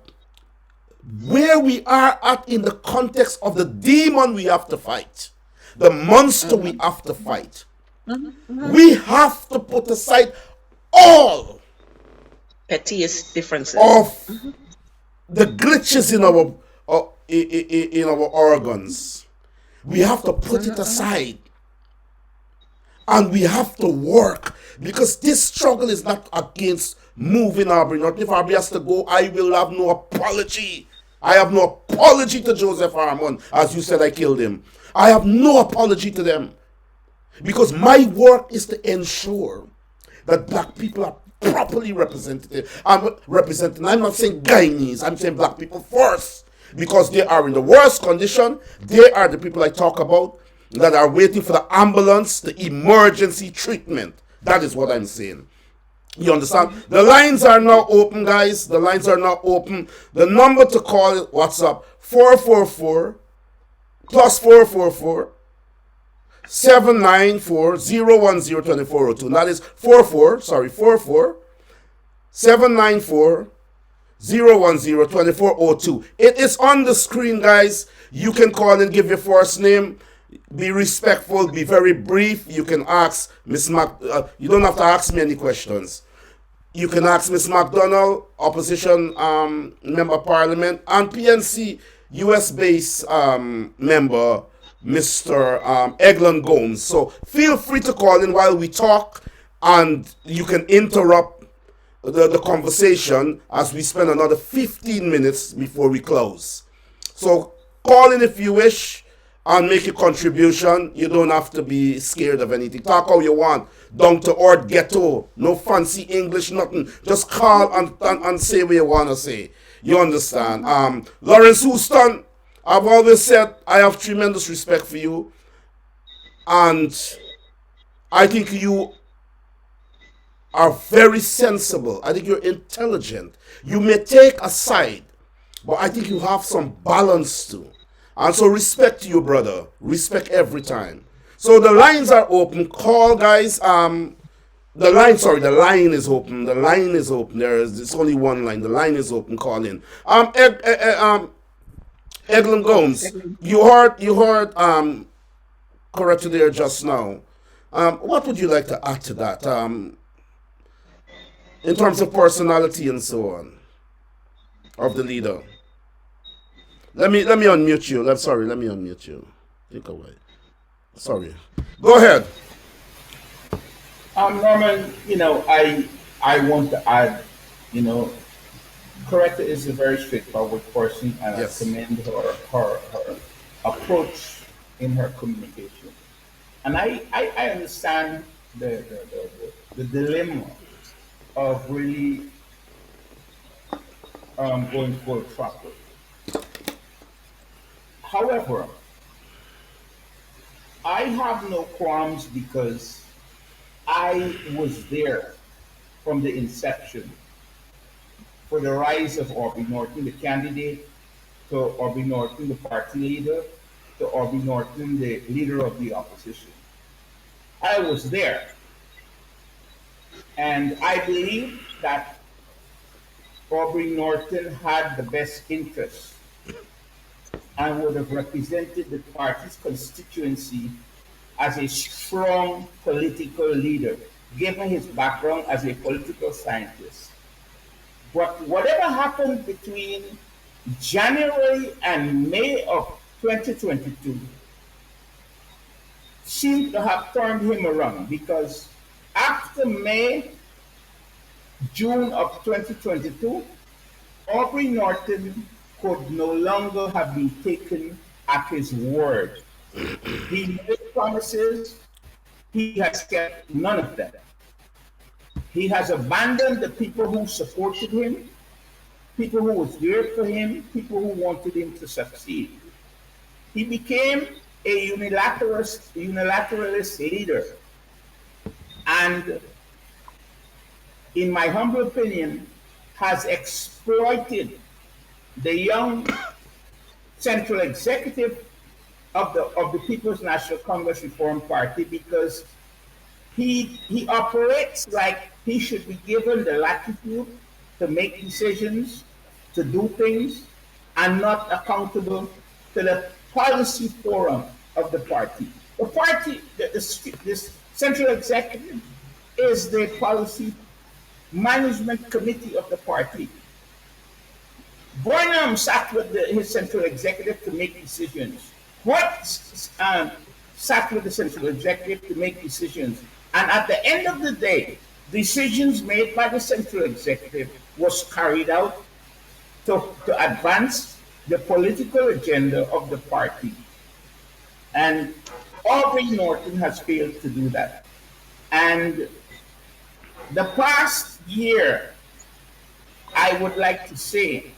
where we are at in the context of the demon we have to fight, the monster we have to fight, we have to put aside all pettiest differences of the glitches in our organs. We have to put it aside. And we have to work, because this struggle is not against moving Aubrey Norton. If Aubrey has to go, I will have no apology. I have no apology to Joseph Harmon, as you said I killed him. I have no apology to them. Because my work is to ensure that black people are properly represented. I'm not saying Guyanese, I'm saying black people first. Because they are in the worst condition. They are the people I talk about that are waiting for the ambulance, the emergency treatment. That is what I'm saying. You understand? The lines are now open, guys. The lines are now open. The number to call, WhatsApp, 444 plus 444 794 010 That is 44 794 010 It is on the screen, guys. You can call and give your first name. Be respectful, be very brief. You can ask Miss you don't have to ask me any questions. You can ask Miss McDonald, opposition member of parliament, and PNC US-based member, Mr. Eglon Gomes. So feel free to call in while we talk, and you can interrupt the conversation as we spend another 15 minutes before we close. So call in if you wish and make a contribution. You don't have to be scared of anything. Talk how you want. Down to earth ghetto. No fancy English, nothing. Just call and say what you want to say. You understand? Lawrence Houston, I've always said I have tremendous respect for you. And I think you are very sensible. I think you're intelligent. You may take a side, but I think you have some balance too. And so respect you, brother. Respect every time. So the lines are open. Call, guys. The line is open. The line is open. It's only one line. The line is open. Call in. Eglin Gomes, you heard corrected there just now. What would you like to add to that? In terms of personality and so on of the leader. Let me unmute you. Sorry, let me unmute you. Take away. Sorry. Go ahead. Norman, I want to add, you know, Coretta is a very straightforward person, and I Yes. commend her approach in her communication. And I understand the dilemma of really going full throttle. However, I have no qualms because I was there from the inception for the rise of Aubrey Norton, the candidate, to Aubrey Norton, the party leader, to Aubrey Norton, the leader of the opposition. I was there. And I believe that Aubrey Norton had the best interests and would have represented the party's constituency as a strong political leader, given his background as a political scientist. But whatever happened between January and May of 2022 seemed to have turned him around because after May, June of 2022, Aubrey Norton could no longer have been taken at his word. He made promises, he has kept none of them. He has abandoned the people who supported him, people who was there for him, people who wanted him to succeed. He became a unilateralist leader. And in my humble opinion, has exploited the young central executive of the People's National Congress Reform Party because he operates like he should be given the latitude to make decisions, to do things, and not accountable to the policy forum of the party. The party, this central executive is the policy management committee of the party. Burnham sat with his central executive to make decisions. What sat with the central executive to make decisions. And at the end of the day, decisions made by the central executive was carried out to advance the political agenda of the party. And Aubrey Norton has failed to do that. And the past year, I would like to say,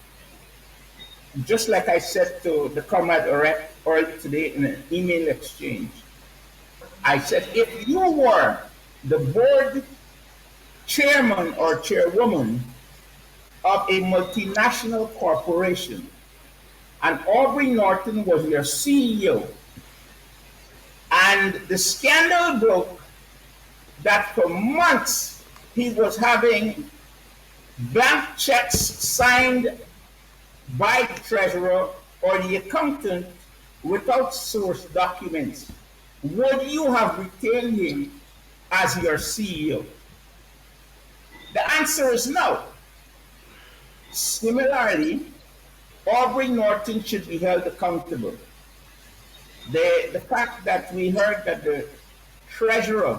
just like I said to the comrade earlier today in an email exchange, I said, if you were the board chairman or chairwoman of a multinational corporation and Aubrey Norton was your CEO, and the scandal broke that for months he was having blank checks signed by the treasurer or the accountant without source documents, would you have retained him as your CEO? The answer is no. Similarly, Aubrey Norton should be held accountable. The fact that we heard that the treasurer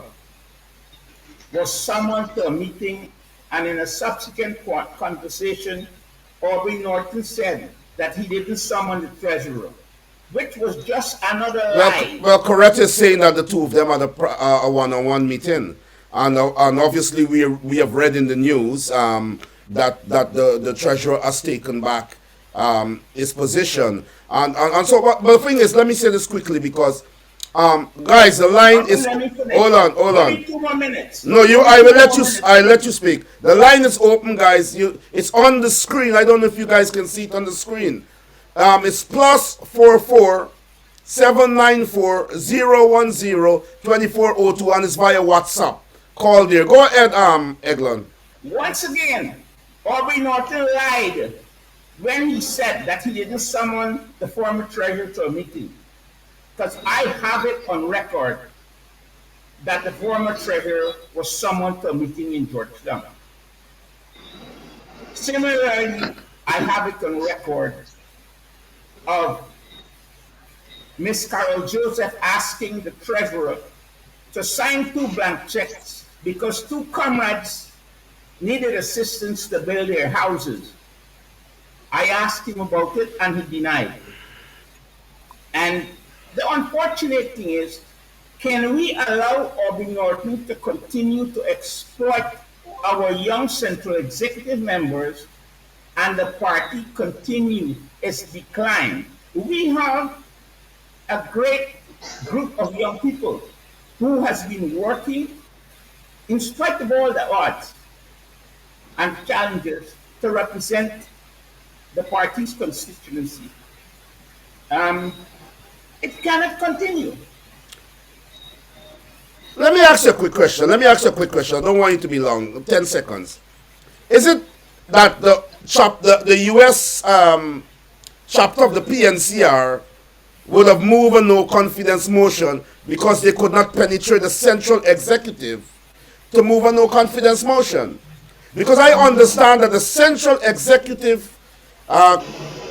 was summoned to a meeting and in a subsequent conversation, Aubrey Norton said that he didn't summon the treasurer, which was just another lie. Well, Coretta is saying that the two of them had a one-on-one meeting, and obviously we have read in the news that the treasurer has taken back his position, and so. But the thing is, let me say this quickly because. Guys, the line is. Hold on. Give me 2 more minutes. No, I will let you. I let you speak. The line is open, guys. It's on the screen. I don't know if you guys can see it on the screen. It's +44 794 010 2402, and it's via WhatsApp. Call there. Go ahead, Eglon. Once again, Aubrey Norton lied when he said that he didn't summon the former treasurer to a meeting. Because I have it on record that the former treasurer was summoned to a meeting in Georgetown. Similarly, I have it on record of Miss Carol Joseph asking the treasurer to sign 2 blank checks because 2 comrades needed assistance to build their houses. I asked him about it and he denied. And the unfortunate thing is, can we allow Aubrey Norton to continue to exploit our young Central Executive members and the party continue its decline? We have a great group of young people who has been working in spite of all the odds and challenges to represent the party's constituency. It cannot continue. Let me ask you a quick question. I don't want you to be long. 10 seconds. Is it that the U.S. chapter of the PNCR would have moved a no confidence motion because they could not penetrate the central executive to move a no confidence motion? Because I understand that the central executive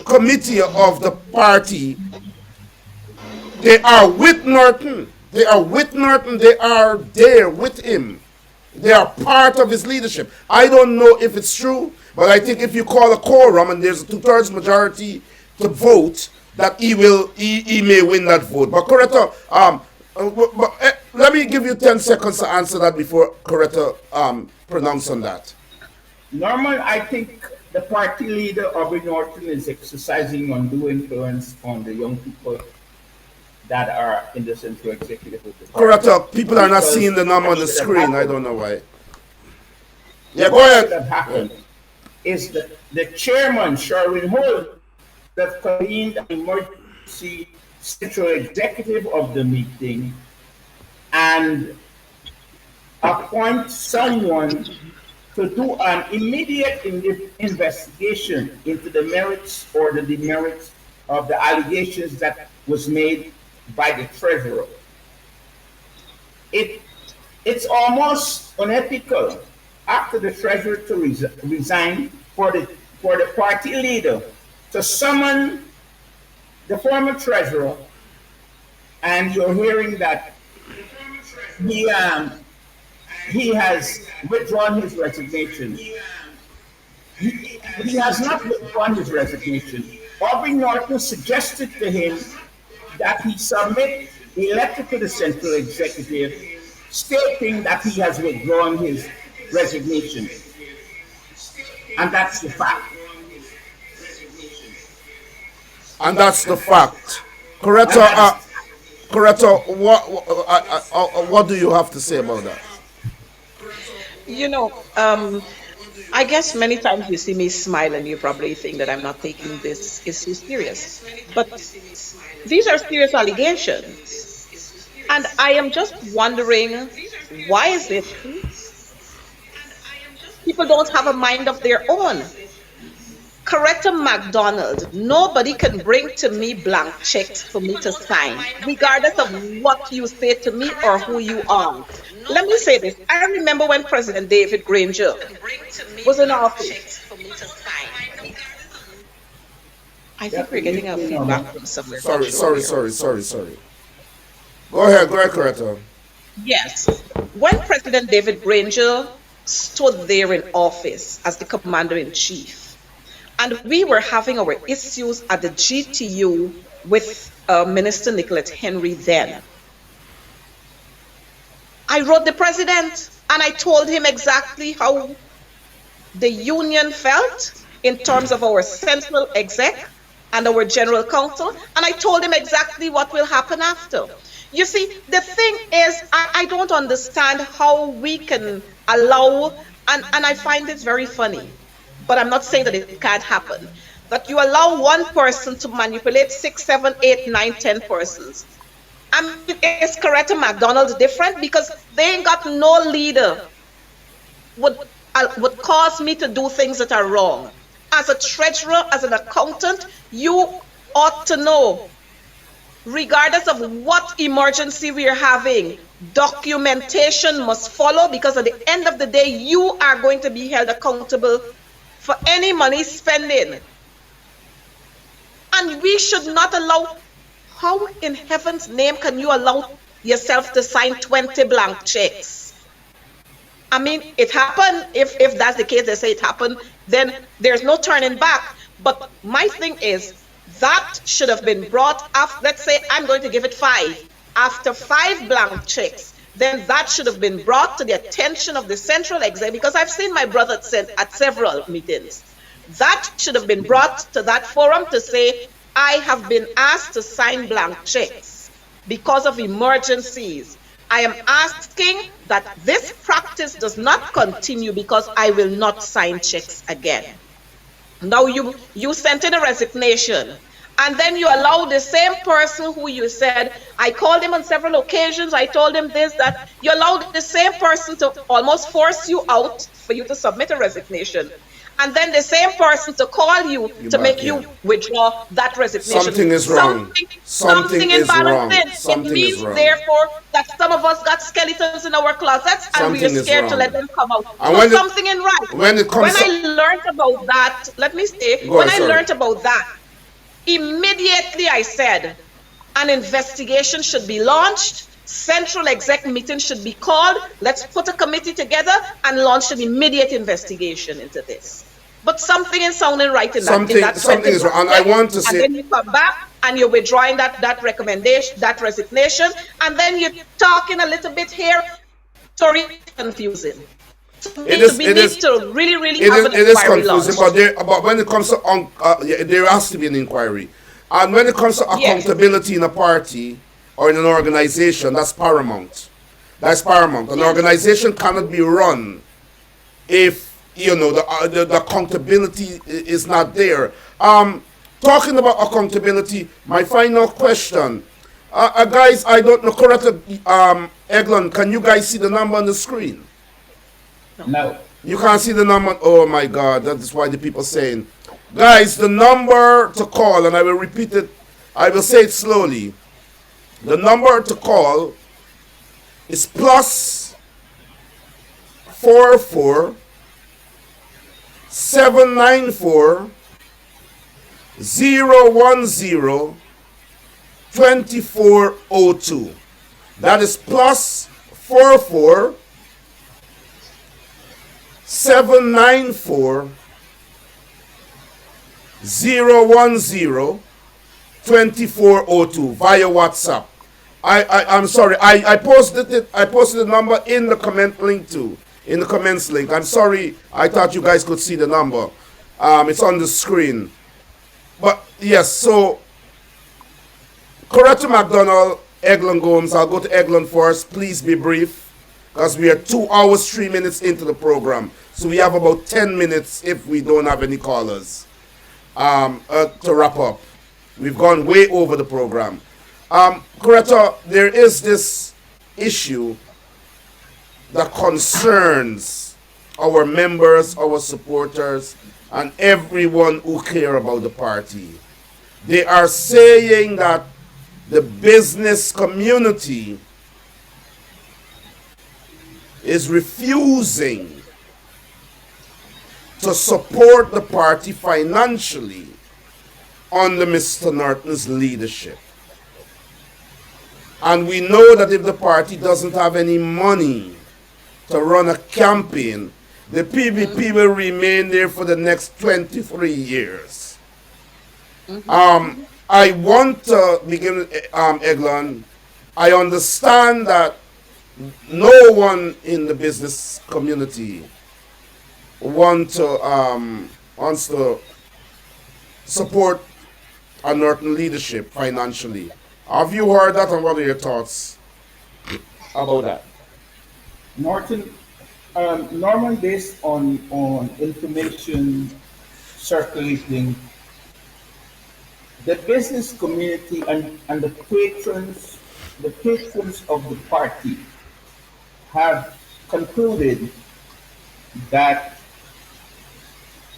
committee of the party, they are with Norton. They are there with him. They are part of his leadership. I don't know if it's true, but I think if you call a quorum and there's a 2/3 majority to vote, that he may win that vote. But Coretta, let me give you 10 seconds to answer that before Coretta pronounce on that. Norman, I think the party leader, Aubrey Norton, is exercising undue influence on the young people that are in the central executive of the party. Coretta, people are not seeing the number on the screen. I don't know why. Yeah, go ahead. What should have happened is that the chairman, Sherwin Holt, that convened an emergency central executive of the meeting and appoint someone to do an immediate investigation into the merits or the demerits of the allegations that was made by the treasurer. It's almost unethical after the treasurer to resign for the party leader to summon the former treasurer, and you're hearing that he has withdrawn his resignation. He has not withdrawn his resignation. Aubrey Norton suggested to him that he submit a letter to the central executive stating that he has withdrawn his resignation. And that's the fact. And that's the fact. Coretta, what do you have to say about that? You know, I guess many times you see me smile and you probably think that I'm not taking this issue serious. But these are serious allegations. And I am just wondering, why is it people don't have a mind of their own? Coretta McDonald, nobody can bring to me blank checks for me to sign, regardless of what you say to me or who you are. Let me say this. I remember when President David Granger was in office. I think we're getting a feedback from somewhere. Sorry. Go ahead, Coretta. Yes. When President David Granger stood there in office as the commander-in-chief, and we were having our issues at the GTU with Minister Nicolette Henry then, I wrote the president and I told him exactly how the union felt in terms of our central exec and our general counsel, and I told him exactly what will happen after. You see, the thing is, I don't understand how we can allow, and I find this very funny, but I'm not saying that it can't happen. that you allow one person to manipulate 6, 7, 8, 9, 10 persons. I mean, is Coretta McDonald different? Because they ain't got no leader would cause me to do things that are wrong. As a treasurer, as an accountant, you ought to know, regardless of what emergency we are having, documentation must follow, because at the end of the day, you are going to be held accountable for any money spending. And we should not allow, how in heaven's name can you allow yourself to sign 20 blank checks? I mean, it happened. If that's the case, they say it happened, then there's no turning back. But my thing is, that should have been brought after, let's say I'm going to give it 5. After 5 blank checks, then that should have been brought to the attention of the central exec, because I've seen my brother at several meetings. That should have been brought to that forum to say, I have been asked to sign blank checks because of emergencies. I am asking that this practice does not continue, because I will not sign checks again. Now you sent in a resignation, and then you allow the same person who you said, I called him on several occasions, I told him this, that, you allowed the same person to almost force you out for you to submit a resignation. And then the same person to call you to make you withdraw that resignation. Something is wrong. Something is wrong. It means, therefore, that some of us got skeletons in our closets and we are scared to let them come out. So something ain't right. When I learned about that, let me say, when I learned about that, immediately I said, an investigation should be launched. Central exec meeting should be called. Let's put a committee together and launch an immediate investigation into this. But something is sounding right in that. Something is wrong. And I want to say, and then you come back and you're withdrawing that recommendation, that resignation, and then you're talking a little bit here. Sorry, confusing. It is really have an inquiry confusing, but when it comes to there has to be an inquiry, and when it comes to accountability in a party or in an organization, that's paramount. That's paramount. An organization cannot be run if the accountability is not there. Talking about accountability, my final question, guys, I don't know, Coretta, Eglon, can you guys see the number on the screen? No. You can't see the number. Oh my God, that is why the people saying, guys, the number to call, and I will repeat it. I will say it slowly. The number to call is +44 794 010 2402. That is +44 794 010 2402 via WhatsApp. I'm sorry. I posted the number in the comment link too. In the comments link. I'm sorry. I thought you guys could see the number. It's on the screen. But yes, so Coretta McDonald, Eglon Gomes. I'll go to Eglon first. Please be brief, because we are 2 hours 3 minutes into the program. So we have about 10 minutes if we don't have any callers to wrap up. We've gone way over the program. Coretta, there is this issue that concerns our members, our supporters, and everyone who care about the party. They are saying that the business community is refusing to support the party financially under Mr. Norton's leadership. And we know that if the party doesn't have any money to run a campaign, the PVP will remain there for the next 23 years. I want to begin, Eglon. I understand that no one in the business community wants to support a Norton leadership financially. Have you heard that, and what are your thoughts about that? Norton, normally based on information circulating the business community and the patrons of the party have concluded that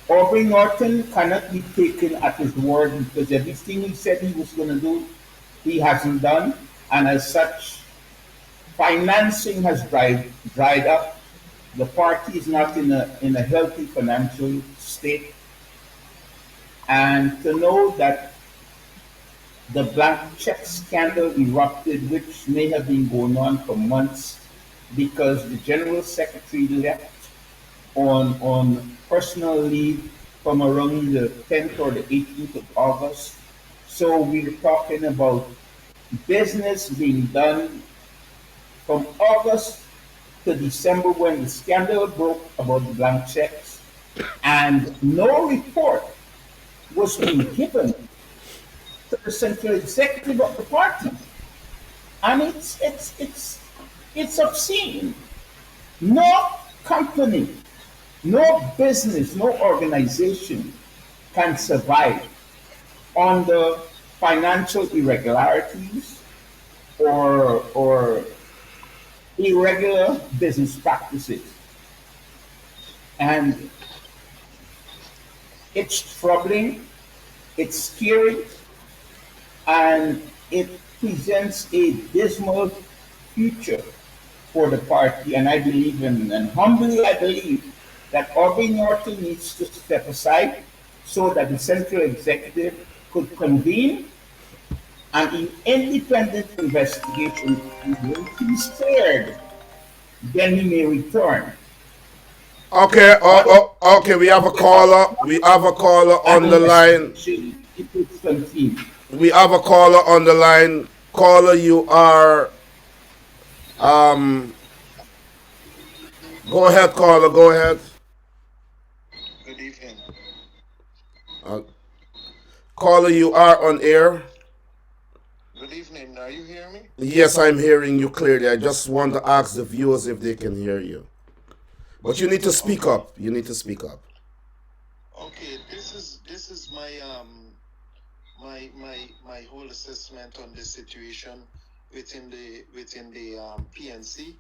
Aubrey Norton cannot be taken at his word because everything he said he was going to do, he hasn't done. And as such, financing has dried up. The party is not in a healthy financial state. And to know that the blank check scandal erupted, which may have been going on for months because the general secretary left on personal leave from around the 10th or the 18th of August. So we were talking about business being done from August to December when the scandal broke about the blank checks, and no report was being given to the central executive of the party. And it's obscene. No company, no business, no organization can survive under financial irregularities or irregular business practices. And it's troubling, it's scary, and it presents a dismal future for the party. And I believe and humbly I believe that Aubrey Norton needs to step aside so that the central executive could convene an independent investigation, and when he's cleared, then he may return. Okay, okay, we have a caller. We have a caller on the line. It would continue. We have a caller on the line. Caller, you are. Go ahead, caller. Go ahead. Good evening. Uh, Caller, you are on air. Good evening. Are you hearing me? Yes, I'm hearing you clearly. I just want to ask the viewers if they can hear you. But you need to speak up. You need to speak up. Okay. This is my whole assessment on the situation within the PNC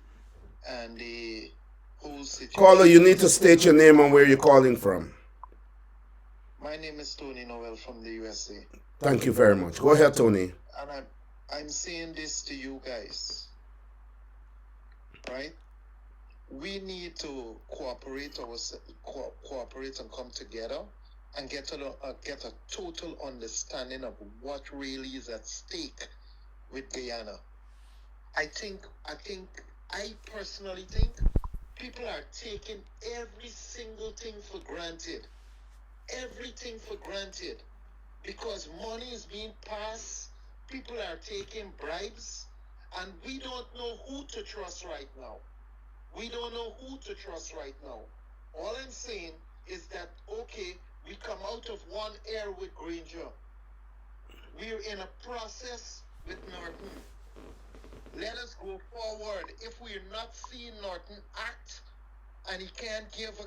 and the whole situation. Caller, you need to state your name and where you're calling from. My name is Tony Noel from the USA. Thank you very much. Go ahead, Tony. And I'm saying this to you guys, right? We need to cooperate and come together and get a total understanding of what really is at stake with Guyana. I personally think people are taking every single thing for granted. Everything for granted. Because money is being passed, people are taking bribes, and we don't know who to trust right now. We don't know who to trust right now. All I'm saying is that, okay, we come out of one air with Granger. We're in a process with Norton. Let us go forward. If we're not seeing Norton act, and he can't give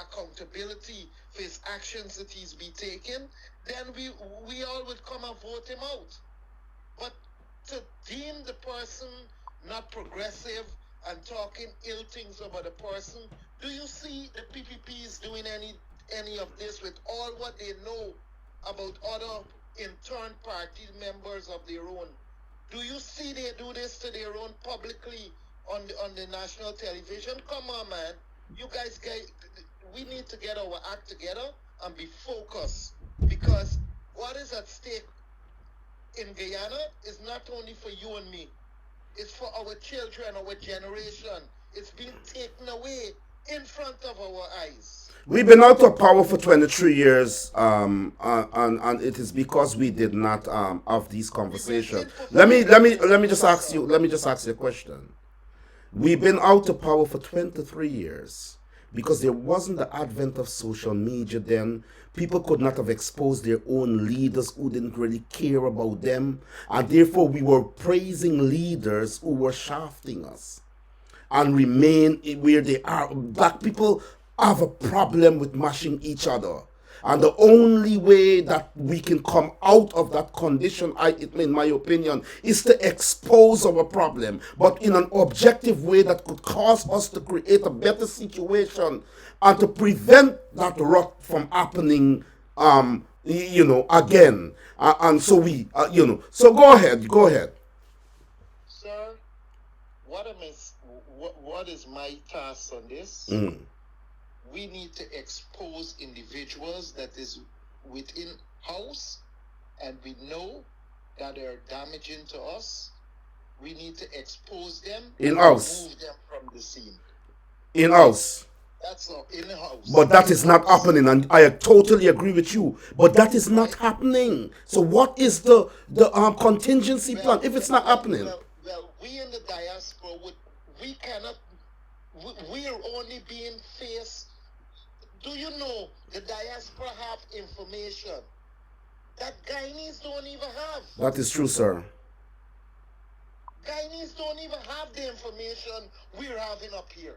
accountability for his actions that he's been taking, then we all would come and vote him out. But to deem the person not progressive and talking ill things about the person, do you see the PPP is doing any of this with all what they know about other intern party members of their own? Do you see they do this to their own publicly on the national television? Come on, man. You guys, we need to get our act together and be focused, because what is at stake in Guyana is not only for you and me. It's for our children, our generation. It's being taken away in front of our eyes. We've been out of power for 23 years, and it is because we did not have these conversations. Let me just ask you a question. We've been out of power for 23 years because there wasn't the advent of social media then. People could not have exposed their own leaders who didn't really care about them, and therefore we were praising leaders who were shafting us and remain where they are. Black people have a problem with mashing each other. And the only way that we can come out of that condition, in my opinion, is to expose our problem, but in an objective way that could cause us to create a better situation and to prevent that rot from happening, again. And so so go ahead. Sir, what is my task on this? We need to expose individuals that is within house and we know that they are damaging to us. We need to expose them In and house. remove them from the scene. In house. That's all, in the house. But that is not happening, and I totally agree with you. But that is not happening. So what is the contingency plan if it's not happening? Well, we in the diaspora we cannot. We are only being faced. Do you know the diaspora have information that Guyanese don't even have? That is true, sir. Guyanese don't even have the information we're having up here.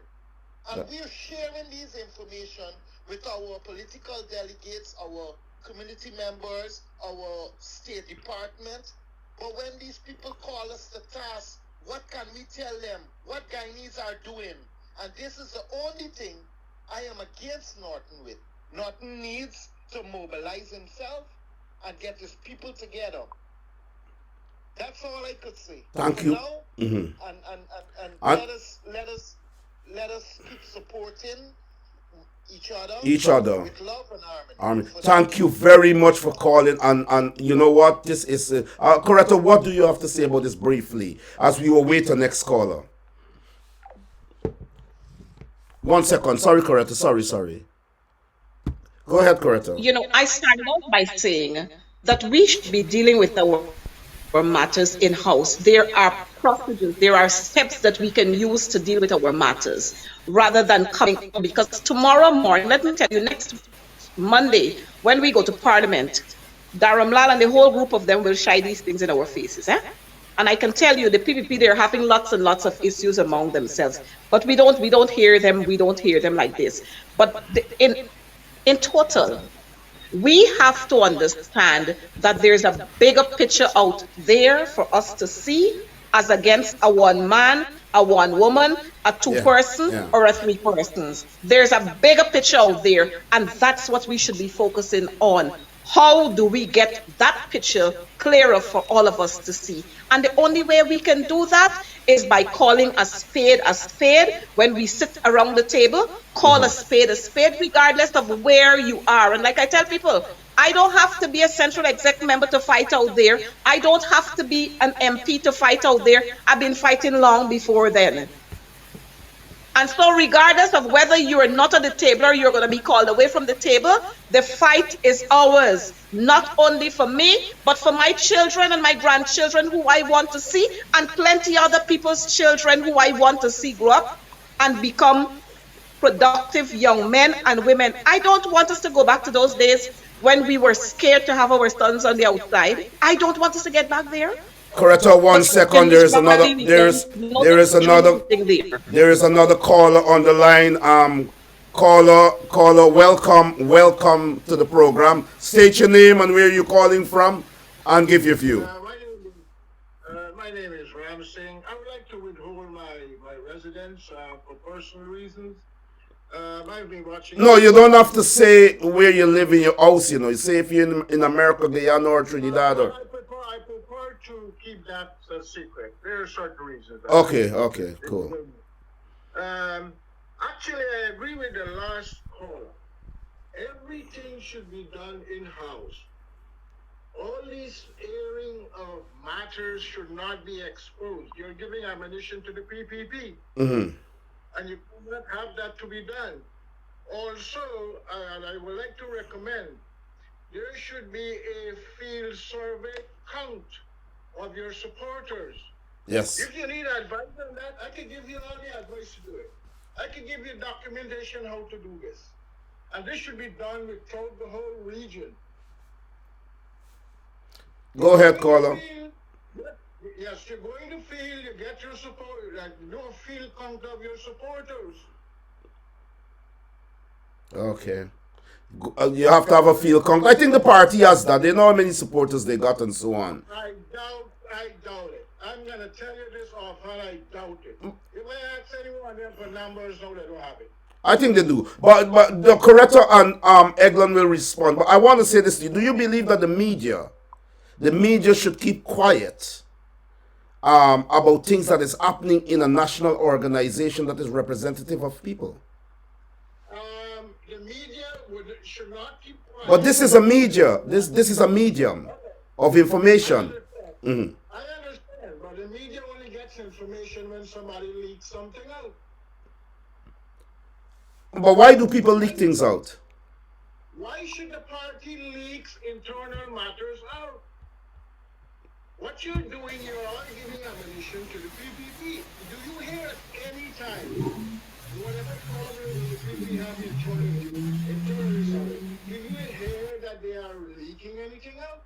And we're sharing these information with our political delegates, our community members, our State Department. But when these people call us to task, what can we tell them? What Guyanese are doing? And this is the only thing I am against Norton with. Norton needs to mobilize himself and get his people together. That's all I could say. Thank you. Now, And let us keep supporting each other with love and harmony. Thank you very much for calling. And you know what? This is Coretta, what do you have to say about this briefly as we await the next caller? 1 second. Sorry, Coretta. Sorry. Go ahead, Coretta. I started out by saying that we should be dealing with our matters in-house. There are procedures, there are steps that we can use to deal with our matters rather than coming, because tomorrow morning, let me tell you, next Monday, when we go to Parliament, Dharamlal and the whole group of them will shy these things in our faces. And I can tell you, the PPP, they're having lots and lots of issues among themselves, but we don't hear them like this. But in total, we have to understand that there's a bigger picture out there for us to see as against a one man, a one woman, a two person, or a three persons. There's a bigger picture out there, and that's what we should be focusing on. How do we get that picture clearer for all of us to see? And the only way we can do that is by calling a spade when we sit around the table. Call a spade, regardless of where you are. And like I tell people, I don't have to be a central exec member to fight out there. I don't have to be an MP to fight out there. I've been fighting long before then. And so regardless of whether you're not at the table or you're going to be called away from the table, the fight is ours. Not only for me, but for my children and my grandchildren who I want to see, and plenty other people's children who I want to see grow up and become productive young men and women. I don't want us to go back to those days when we were scared to have our sons on the outside. I don't want us to get back there. Coretta, 1 second. There is another caller on the line. Caller, welcome to the program. State your name and where you're calling from, and give your view. My name is Ram Singh. I would like to withhold my residence for personal reasons. I've been watching. No, you don't have to say where you live in your house. You say if you're in America, Guyana, or Trinidad. I prefer to keep that a secret. There are certain reasons. Okay, cool. Actually, I agree with the last caller. Everything should be done in-house. All these airing of matters should not be exposed. You're giving ammunition to the PPP. And you cannot have that to be done. Also, and I would like to recommend, there should be a field survey count of your supporters. Yes. If you need advice on that, I can give you all the advice to do it. I can give you documentation how to do this. And this should be done throughout the whole region. Go ahead, caller. Yes, you're going to field, you get your support, do a field count of your supporters. Okay. You have to have a field count. I think the party has that. They know how many supporters they got and so on. I doubt it. I'm gonna tell you this offhand, I doubt it. If I ask anyone them for numbers, no, they don't have it. I think they do. But the corrector and Eglon will respond. But I want to say this to you. Do you believe that the media should keep quiet about things that is happening in a national organization that is representative of people? The media should not keep quiet. But this is a media. This is a medium of information. I understand, but the media only gets information when somebody leaks something out. But why do people leak things out? Why should the party leaks internal matters out? What you're doing, you're all giving ammunition to the PPP. Do you hear any time, whatever problems the PPP have internally, do you hear that they are leaking anything out?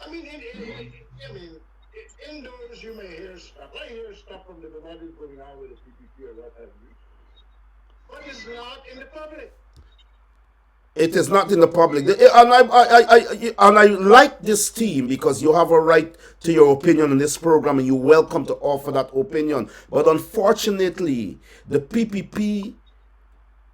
I mean, indoors you may hear stuff. I hear stuff from the body going on with the PPP or what have you. But it's not in the public. It is not in the public. And I like this team because you have a right to your opinion in this program and you're welcome to offer that opinion. But unfortunately, the PPP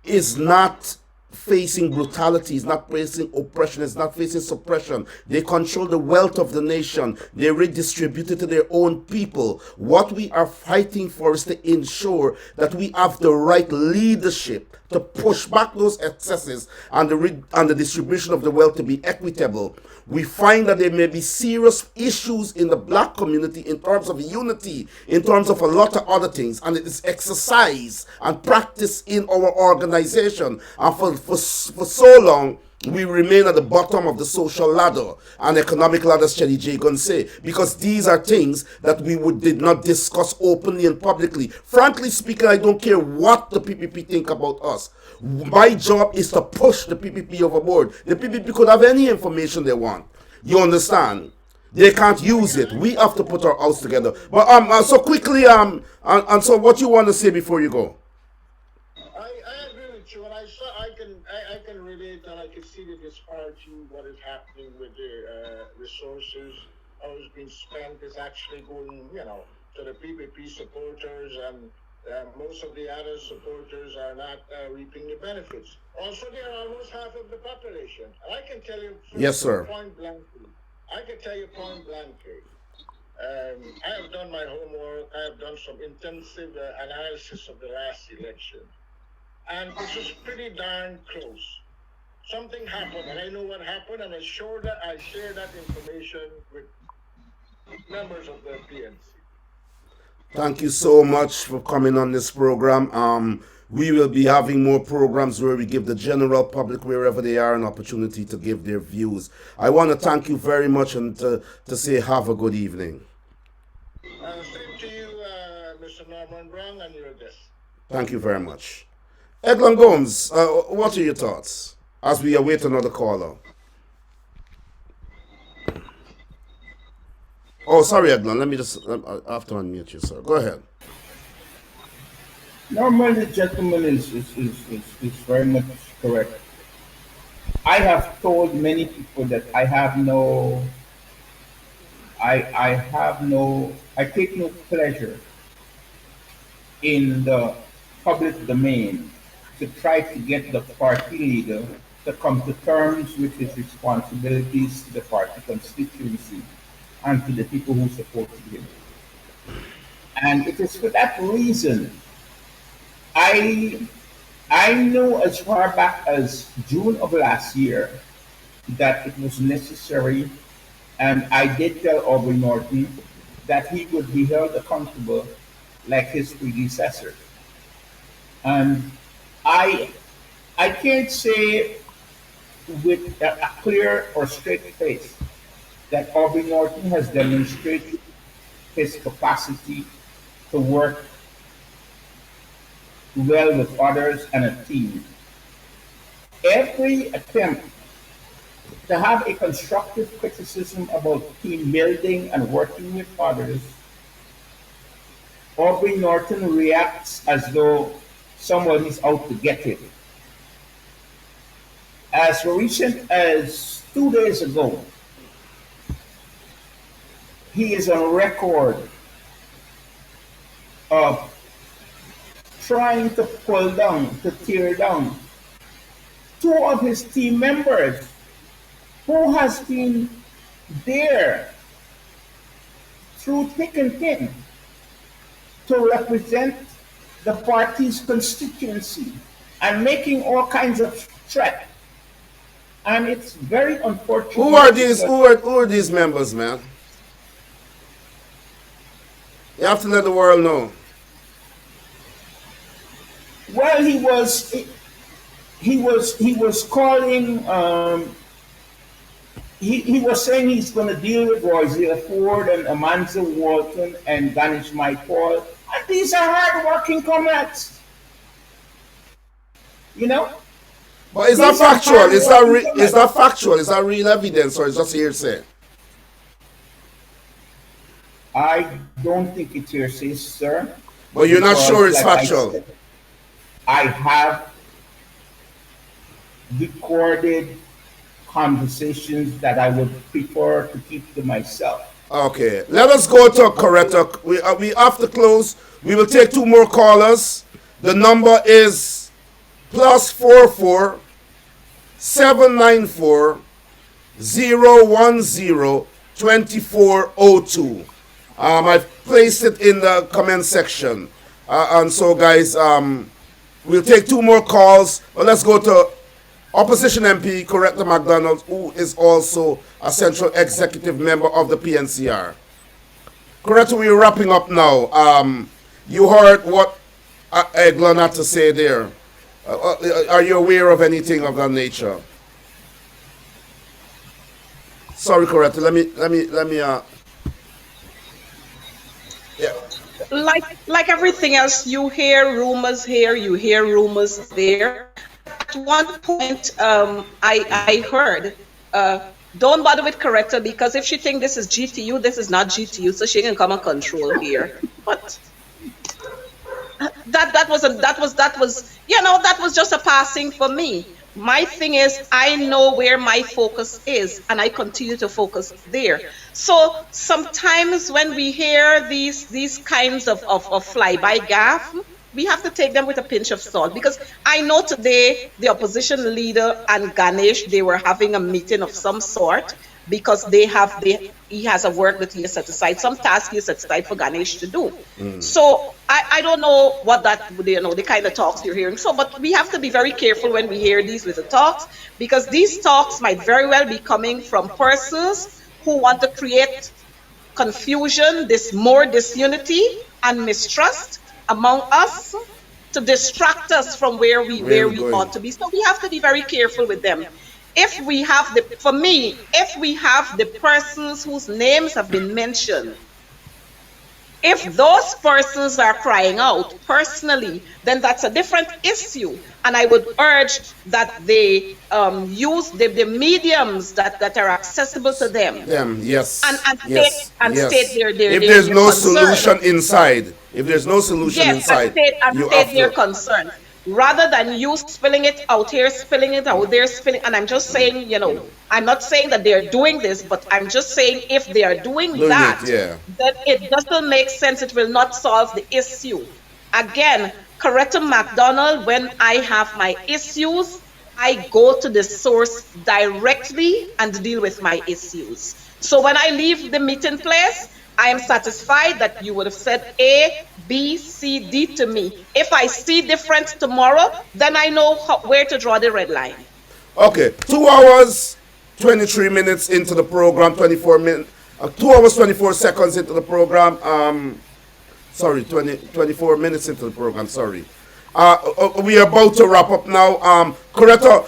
is not facing brutality, is not facing oppression, is not facing suppression. They control the wealth of the nation. They redistribute it to their own people. What we are fighting for is to ensure that we have the right leadership to push back those excesses and the distribution of the wealth to be equitable. We find that there may be serious issues in the black community in terms of unity, in terms of a lot of other things, and it is exercised and practiced in our organization. And for so long, we remain at the bottom of the social ladder and economic ladder, Chelly J. Gun say, because these are things that we did not discuss openly and publicly. Frankly speaking, I don't care what the PPP think about us. My job is to push the PPP overboard. The PPP could have any information they want. You understand? They can't use it. We have to put our house together. But so quickly, and so what you want to say before you go? I agree with you, and I can relate, and I can see the disparity, what is happening with the resources, how it's being spent is actually going, to the PPP supporters, and most of the other supporters are not reaping the benefits. Also, they are almost half of the population. And I can tell you, yes, sir. Point blankly, I can tell you point blankly. I have done my homework. I have done some intensive analysis of the last election. And it was pretty darn close. Something happened, and I know what happened, and I share that information with members of the PNC. Thank you so much for coming on this program. We will be having more programs where we give the general public, wherever they are, an opportunity to give their views. I want to thank you very much and to say have a good evening. Same to you, Mr. Norman Brown, and your guest. Thank you very much. Eglon Gomes, what are your thoughts as we await another caller? Oh, sorry, Eglon. Let me just, I have to unmute you, sir. Go ahead. Normally, the gentleman is very much correct. I have told many people that I take no pleasure in the public domain to try to get the party leader to come to terms with his responsibilities to the party constituency and to the people who supported him. And it is for that reason I know as far back as June of last year that it was necessary, and I did tell Aubrey Norton that he would be held accountable like his predecessor. And I can't say with a clear or straight face that Aubrey Norton has demonstrated his capacity to work well with others and a team. Every attempt to have a constructive criticism about team building and working with others, Aubrey Norton reacts as though someone is out to get him. as recent as 2 days ago, he is on record of trying to pull down, to tear down two of his team members who has been there through thick and thin to represent the party's constituency and making all kinds of threats. And it's very unfortunate. Who are these? Who are these members, man? You have to let the world know. Well, he was calling. He was saying he's going to deal with Royce Ford and Amanza Walton and Ganesh Paul. And these are hard-working comrades. You know? But is that factual? Is that factual? Is that real evidence or is just hearsay? I don't think it's hearsay, sir. But you're not sure it's factual? I have recorded conversations that I would prefer to keep to myself. Okay, let us go to Coretta. We have to close. We will take two more callers. The number is +44 794 010 2402. I've placed it in the comment section. And so, guys, we'll take two more calls. But let's go to Opposition MP Coretta McDonald, who is also a central executive member of the PNCR. Coretta, we're wrapping up now. You heard what Eglon had to say there. Are you aware of anything of that nature? Sorry, Coretta. Let me. Yeah. Like everything else, you hear rumors here, you hear rumors there. At one point, I heard, don't bother with Coretta because if she thinks this is GTU, this is not GTU, so she can come and control here. But that was just a passing for me. My thing is, I know where my focus is, and I continue to focus there. So sometimes when we hear these kinds of flyby gaff, we have to take them with a pinch of salt, because I know today the opposition leader and Ganesh, they were having a meeting of some sort, because he has a work that he has set aside, some task he has set aside for Ganesh to do. So I don't know what the kind of talks you're hearing. So, but we have to be very careful when we hear these little talks, because these talks might very well be coming from persons who want to create confusion, more disunity and mistrust among us, to distract us from where we ought to be. So we have to be very careful with them. If we have the persons whose names have been mentioned, if those persons are crying out personally, then that's a different issue. And I would urge that they use the mediums that are accessible to them. Yes. And state their if there's no concern. solution inside, state their concern. Rather than you spilling it out here, spilling it out there, and I'm just saying, I'm not saying that they're doing this, but I'm just saying if they are doing that, then it doesn't make sense. It will not solve the issue. Again, Coretta McDonald, when I have my issues, I go to the source directly and deal with my issues. So when I leave the meeting place, I am satisfied that you would have said A, B, C, D to me. If I see different tomorrow, then I know where to draw the red line. Okay, 2 hours, 23 minutes into the program, 24 minutes, 2 hours, 24 seconds into the program. 24 minutes into the program, sorry. We are about to wrap up now. Coretta,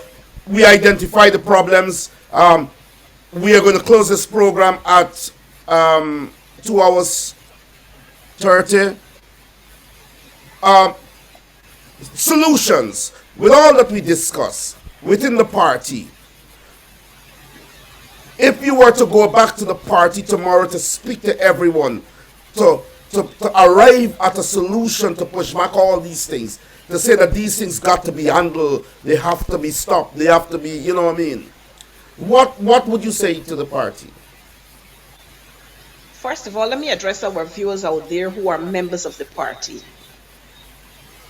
we identified the problems. We are going to close this program at 2 hours 30. Solutions. With all that we discuss within the party, if you were to go back to the party tomorrow to speak to everyone, to arrive at a solution to push back all these things, to say that these things got to be handled, they have to be stopped, they have to be, you know what I mean? What would you say to the party? First of all, let me address our viewers out there who are members of the party.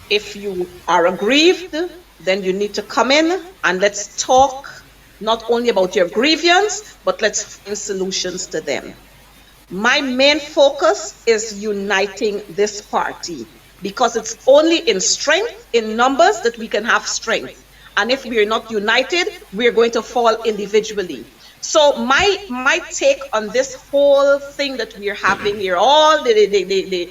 If you are aggrieved, then you need to come in and let's talk not only about your grievance, but let's find solutions to them. My main focus is uniting this party because it's only in strength, in numbers, that we can have strength. And if we are not united, we're going to fall individually. So my take on this whole thing that we're having here, all the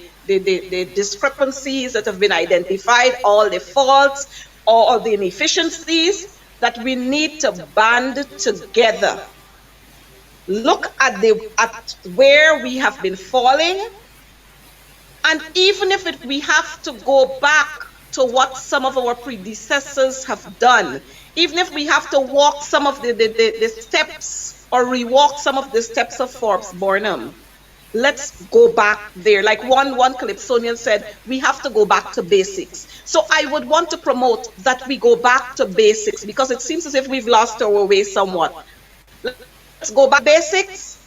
discrepancies that have been identified, all the faults, all the inefficiencies, that we need to band together. Look at where we have been falling, and even if we have to go back to what some of our predecessors have done, even if we have to walk some of the steps or rewalk some of the steps of Forbes Burnham, let's go back there. Like one Calypsonian said, we have to go back to basics. So I would want to promote that we go back to basics, because it seems as if we've lost our way somewhat. Let's go back to basics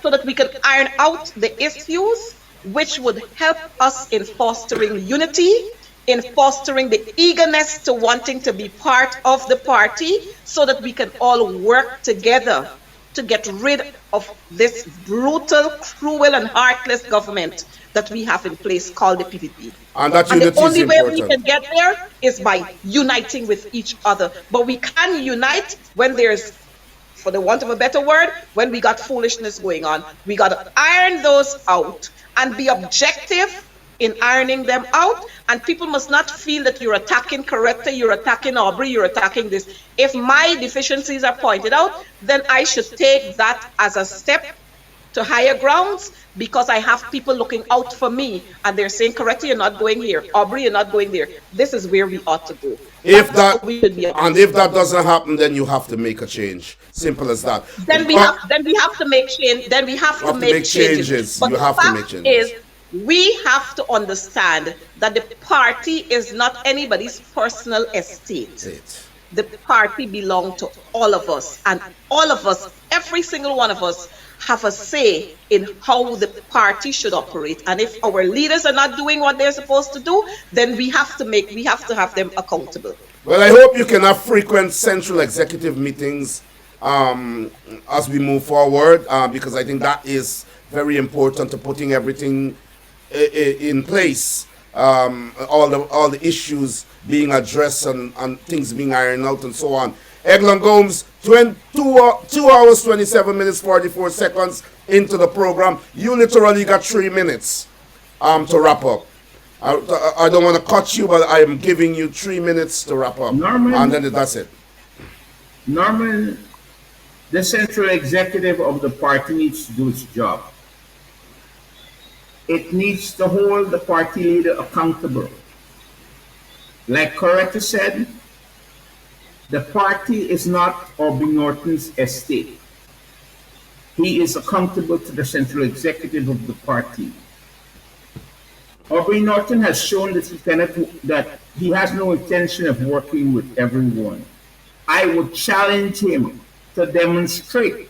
so that we can iron out the issues, which would help us in fostering unity, in fostering the eagerness to wanting to be part of the party, so that we can all work together to get rid of this brutal, cruel, and heartless government that we have in place called the PPP. And that And unity the only is way important. we can get there is by uniting with each other. But we can unite when there's, for the want of a better word, when we got foolishness going on. We got to iron those out and be objective in ironing them out. And people must not feel that you're attacking Corrector, you're attacking Aubrey, you're attacking this. If my deficiencies are pointed out, then I should take that as a step to higher grounds, because I have people looking out for me and they're saying, Corrector, you're not going here. Aubrey, you're not going there. This is where we ought to go. If That's that how we should be. and if that doesn't happen, then you have to make a change. Simple as that. Then we have to make change. Then we have to make changes. But You the have to make fact changes. is, we have to understand that the party is not anybody's personal estate. The party belongs to all of us, and all of us, every single one of us, have a say in how the party should operate. And if our leaders are not doing what they're supposed to do, then we have to have them accountable. Well, I hope you can have frequent central executive meetings as we move forward, because I think that is very important to putting everything in place. All the issues being addressed and things being ironed out and so on. Eglon Gomes, 2 hours, 27 minutes, 44 seconds into the program. You literally got 3 minutes to wrap up. I don't want to cut you, but I am giving you 3 minutes to wrap up. Norman, and then that's it. Norman, the central executive of the party needs to do its job. It needs to hold the party leader accountable. Like Coretta said, the party is not Aubrey Norton's estate. He is accountable to the central executive of the party. Aubrey Norton has shown that he has no intention of working with everyone. I would challenge him to demonstrate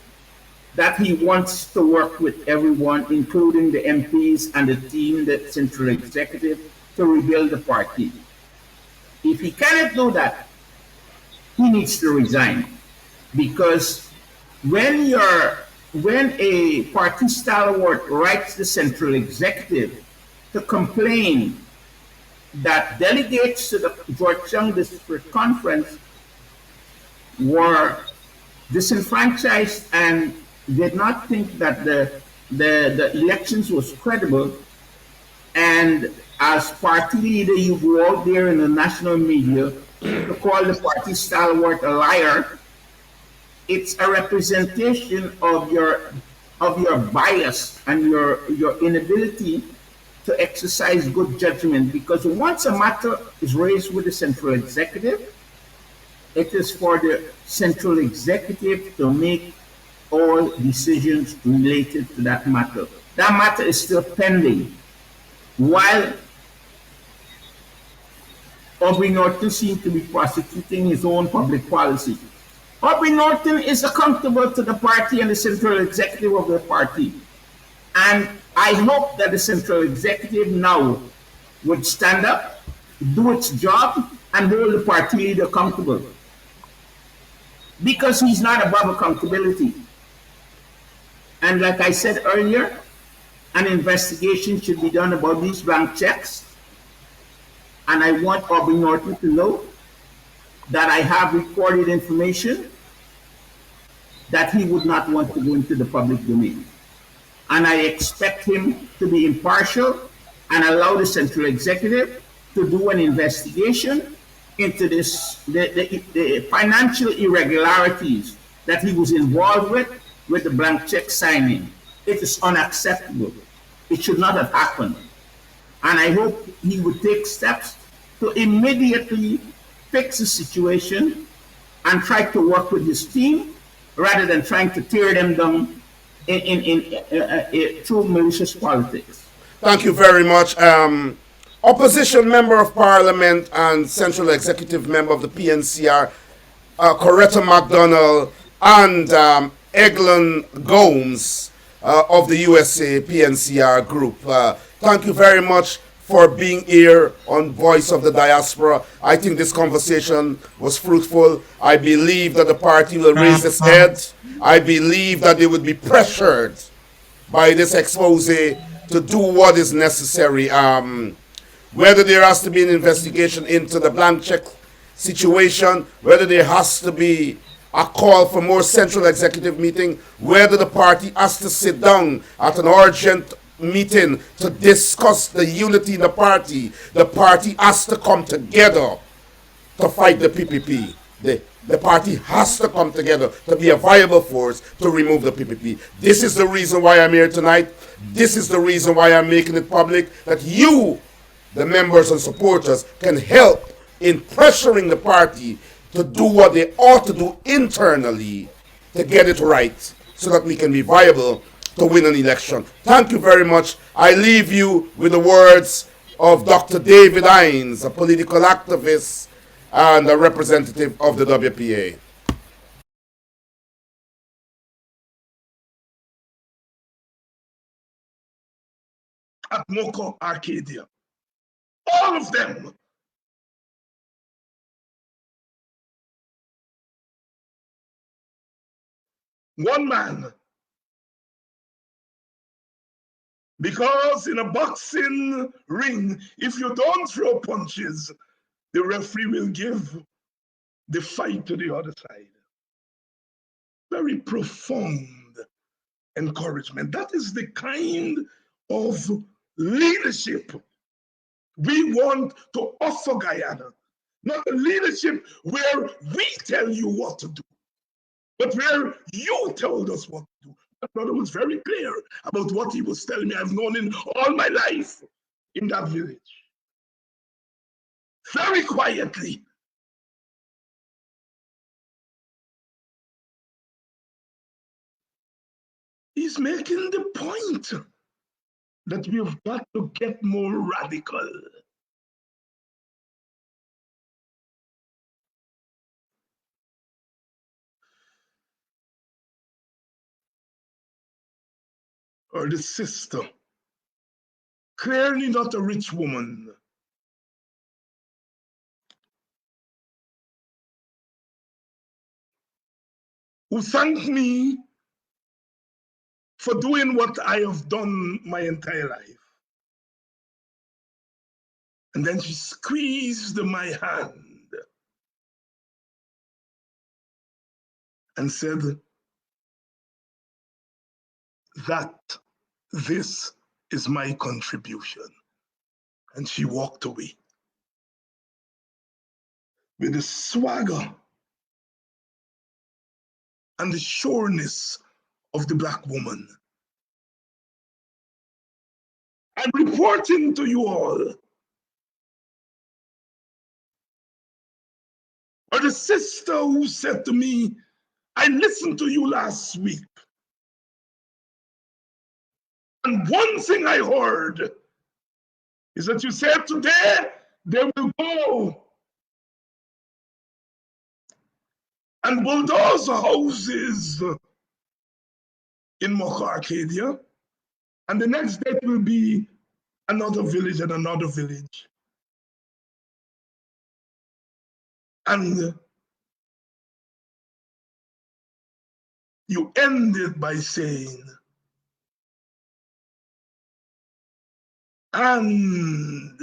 that he wants to work with everyone, including the MPs and the team, the central executive, to rebuild the party. If he cannot do that, he needs to resign, because when a party stalwart writes the central executive to complain that delegates to the Georgetown District Conference were disenfranchised and did not think that the elections was credible, and as party leader you go out there in the national media to call the party stalwart a liar, it's a representation of your bias and your inability to exercise good judgment. Because once a matter is raised with the central executive, it is for the central executive to make all decisions related to that matter. That matter is still pending. While Aubrey Norton seems to be prosecuting his own public policy. Aubrey Norton is accountable to the party and the central executive of the party. And I hope that the central executive now would stand up, do its job, and hold the party leader accountable. Because he's not above accountability. And like I said earlier, an investigation should be done about these blank checks. And I want Aubrey Norton to know that I have recorded information that he would not want to go into the public domain. And I expect him to be impartial and allow the central executive to do an investigation into the financial irregularities that he was involved with the blank check signing. It is unacceptable. It should not have happened. And I hope he would take steps to immediately fix the situation and try to work with his team rather than trying to tear them down through malicious politics. Thank you very much. Opposition Member of Parliament and Central Executive Member of the PNCR, Coretta McDonald, and Eglon Gomes of the USA PNCR group. Thank you very much for being here on Voice of the Diaspora. I think this conversation was fruitful. I believe that the party will raise its head. I believe that they would be pressured by this expose to do what is necessary. Whether there has to be an investigation into the blank check situation, whether there has to be a call for more central executive meeting, whether the party has to sit down at an urgent meeting to discuss the unity in the party has to come together to fight the PPP. The party has to come together to be a viable force to remove the PPP. This is the reason why I'm here tonight. This is the reason why I'm making it public, that you, the members and supporters, can help in pressuring the party to do what they ought to do internally to get it right so that we can be viable to win an election. Thank you very much. I leave you with the words of Dr. David Hines, a political activist and a representative of the WPA. At Moko Arcadia. All of them. One man. Because in a boxing ring, if you don't throw punches, the referee will give the fight to the other side. Very profound encouragement. That is the kind of leadership we want to offer Guyana. Not a leadership where we tell you what to do, but where you told us what to do. My brother was very clear about what he was telling me. I've known him all my life in that village. Very quietly. He's making the point that we've got to get more radical. Or the sister, clearly not a rich woman, who thanked me for doing what I have done my entire life. And then she squeezed my hand and said that this is my contribution. And she walked away with the swagger and the sureness of the Black woman. I'm reporting to you all, or the sister who said to me, I listened to you last week, and one thing I heard is that you said today they will go and bulldoze houses in Mocha Arcadia. And the next day it will be another village and another village. And you ended by saying, and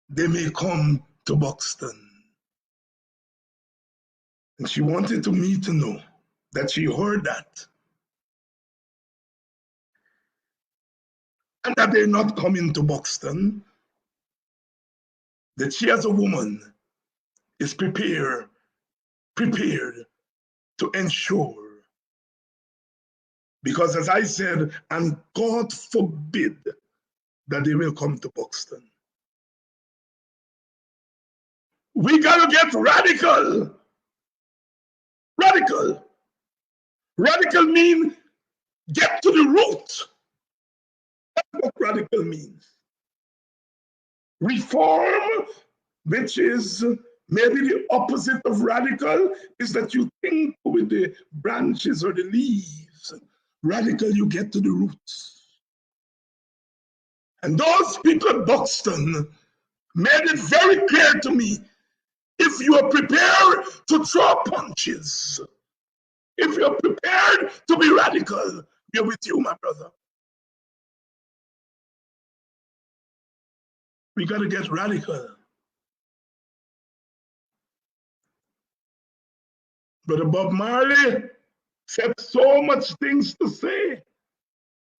they may come to Buxton. And she wanted me to know that she heard that. And that they're not coming to Buxton, that she as a woman is prepared to ensure. Because as I said, and God forbid that they will come to Buxton. We gotta get radical. Radical. Radical means get to the root. That's what radical means. Reform, which is maybe the opposite of radical, is that you think with the branches or the leaves. Radical, you get to the roots. And those people at Buxton made it very clear to me, if you are prepared to throw punches, if you're prepared to be radical, we're with you, my brother. We got to get radical. Brother Bob Marley said so much things to say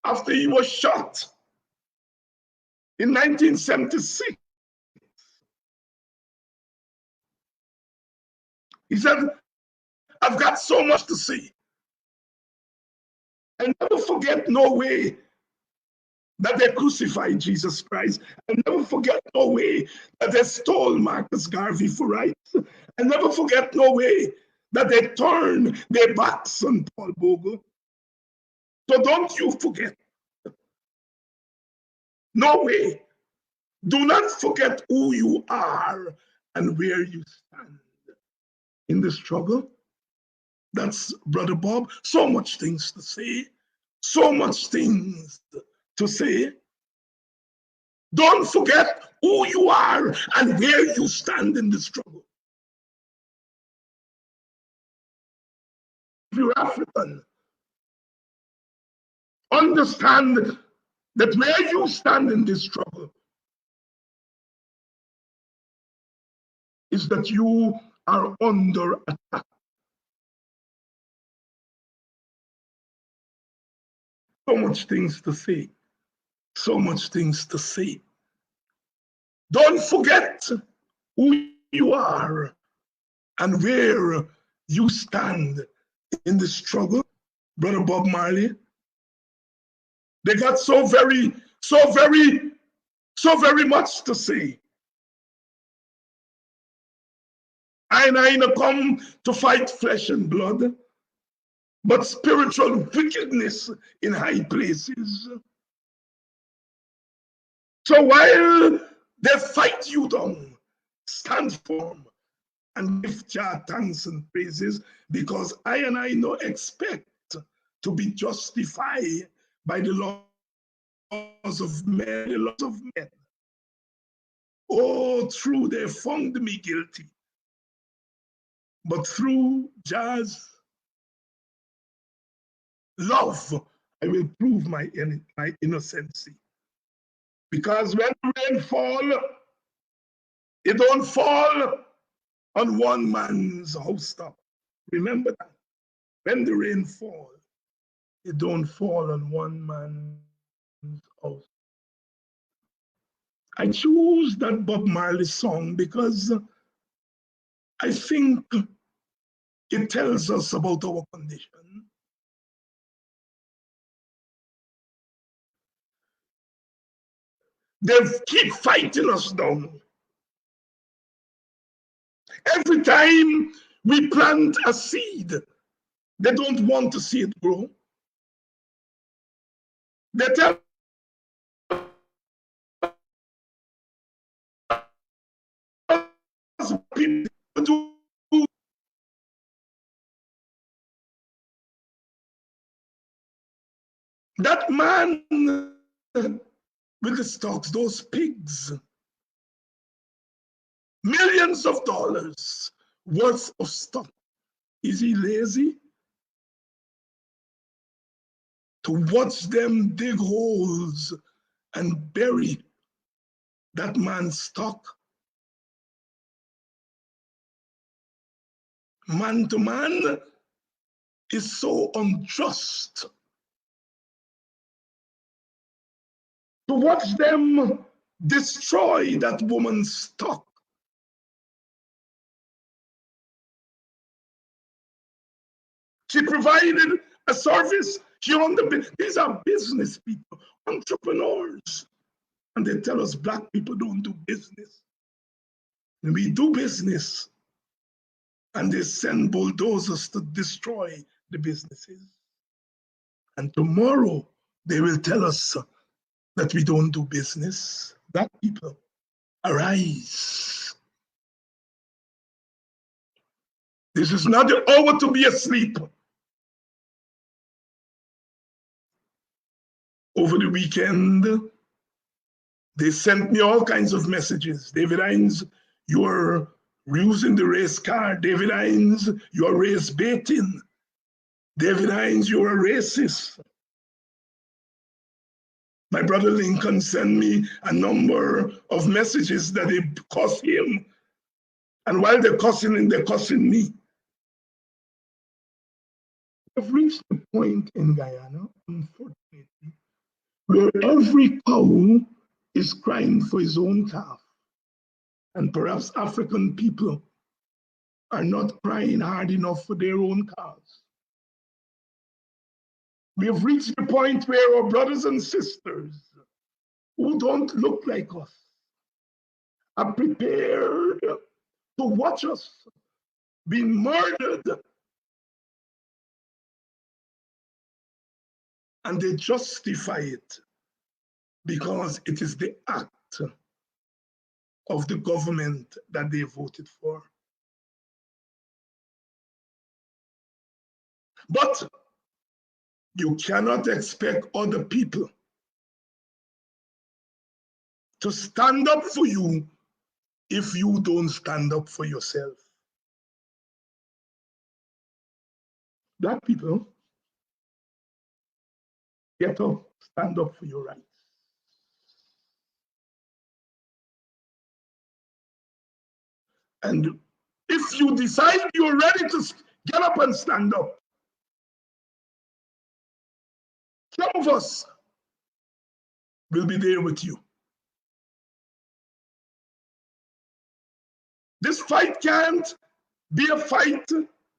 after he was shot in 1976. He said, I've got so much to say. I never forget no way that they crucified Jesus Christ. I never forget no way that they stole Marcus Garvey for rights. I never forget no way that they turned their backs on Paul Bogle. So don't you forget. No way. Do not forget who you are and where you stand in the struggle. That's Brother Bob. So much things to say. So much things to say. Don't forget who you are and where you stand in the struggle. If you're African, understand that where you stand in this struggle is that you are under attack. So much things to say. So much things to say. Don't forget who you are and where you stand in the struggle. Brother Bob Marley, they got so very much to say. I ain't come to fight flesh and blood, but spiritual wickedness in high places. So while they fight you down, stand firm and give Jah thanks and praises, because I no expect to be justified by the laws of men, the laws of men. Oh, true, they found me guilty. But through Jah's love, I will prove my innocency. Because when rain fall, it don't fall on one man's house top. Remember that. When the rain fall, it don't fall on one man's house. I choose that Bob Marley song because I think it tells us about our condition. They keep fighting us down. Every time we plant a seed, they don't want to see it grow. They tell do that man with the stocks, those pigs, millions of dollars worth of stock. Is he lazy? To watch them dig holes and bury that man's stock. Man to man is so unjust. To watch them destroy that woman's stock. She provided a service. She owned these are business people, entrepreneurs. And they tell us black people don't do business. And we do business. And they send bulldozers to destroy the businesses. And tomorrow they will tell us that we don't do business. Black people, arise. This is not the hour to be asleep. Over the weekend, they sent me all kinds of messages. David Hines, you're using the race card. David Hines, you're race baiting. David Hines, you're a racist. My brother Lincoln sent me a number of messages that they cuss him. And while they're cussing him, they're cussing me. We've reached the point in Guyana, unfortunately, where every cow is crying for his own calf. And perhaps African people are not crying hard enough for their own calves. We have reached the point where our brothers and sisters who don't look like us are prepared to watch us being murdered. And they justify it because it is the act of the government that they voted for. But you cannot expect other people to stand up for you if you don't stand up for yourself. Black people, get up, stand up for your rights. And if you decide you're ready to get up and stand up, some of us will be there with you. This fight can't be a fight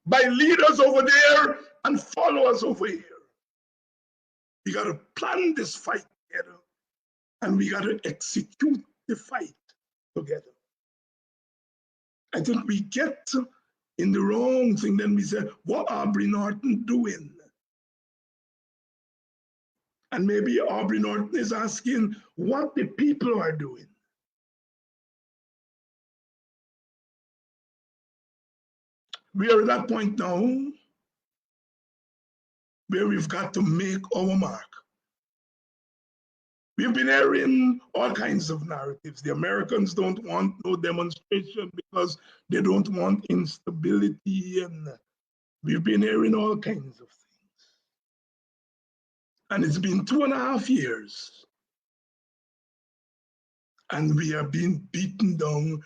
by leaders over there and followers over here. We got to plan this fight together and we got to execute the fight together. I think we get in the wrong thing, then we say, what Aubrey Norton doing? And maybe Aubrey Norton is asking what the people are doing. We are at that point now where we've got to make our mark. We've been hearing all kinds of narratives. The Americans don't want no demonstration because they don't want instability, and we've been hearing all kinds of things. And it's been 2.5 years. And we are being beaten down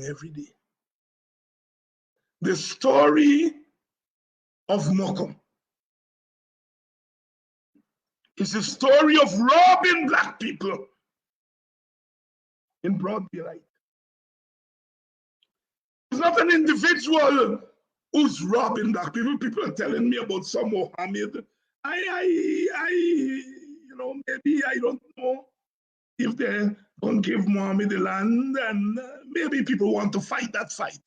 every day. The story of Moko is a story of robbing Black people in broad daylight. It's not an individual who's robbing Black people. People are telling me about some Mohammed. Maybe I don't know if they're going to give Mohammed the land, and maybe people want to fight that fight.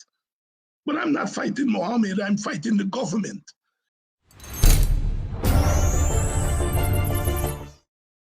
But I'm not fighting Mohammed, I'm fighting the government.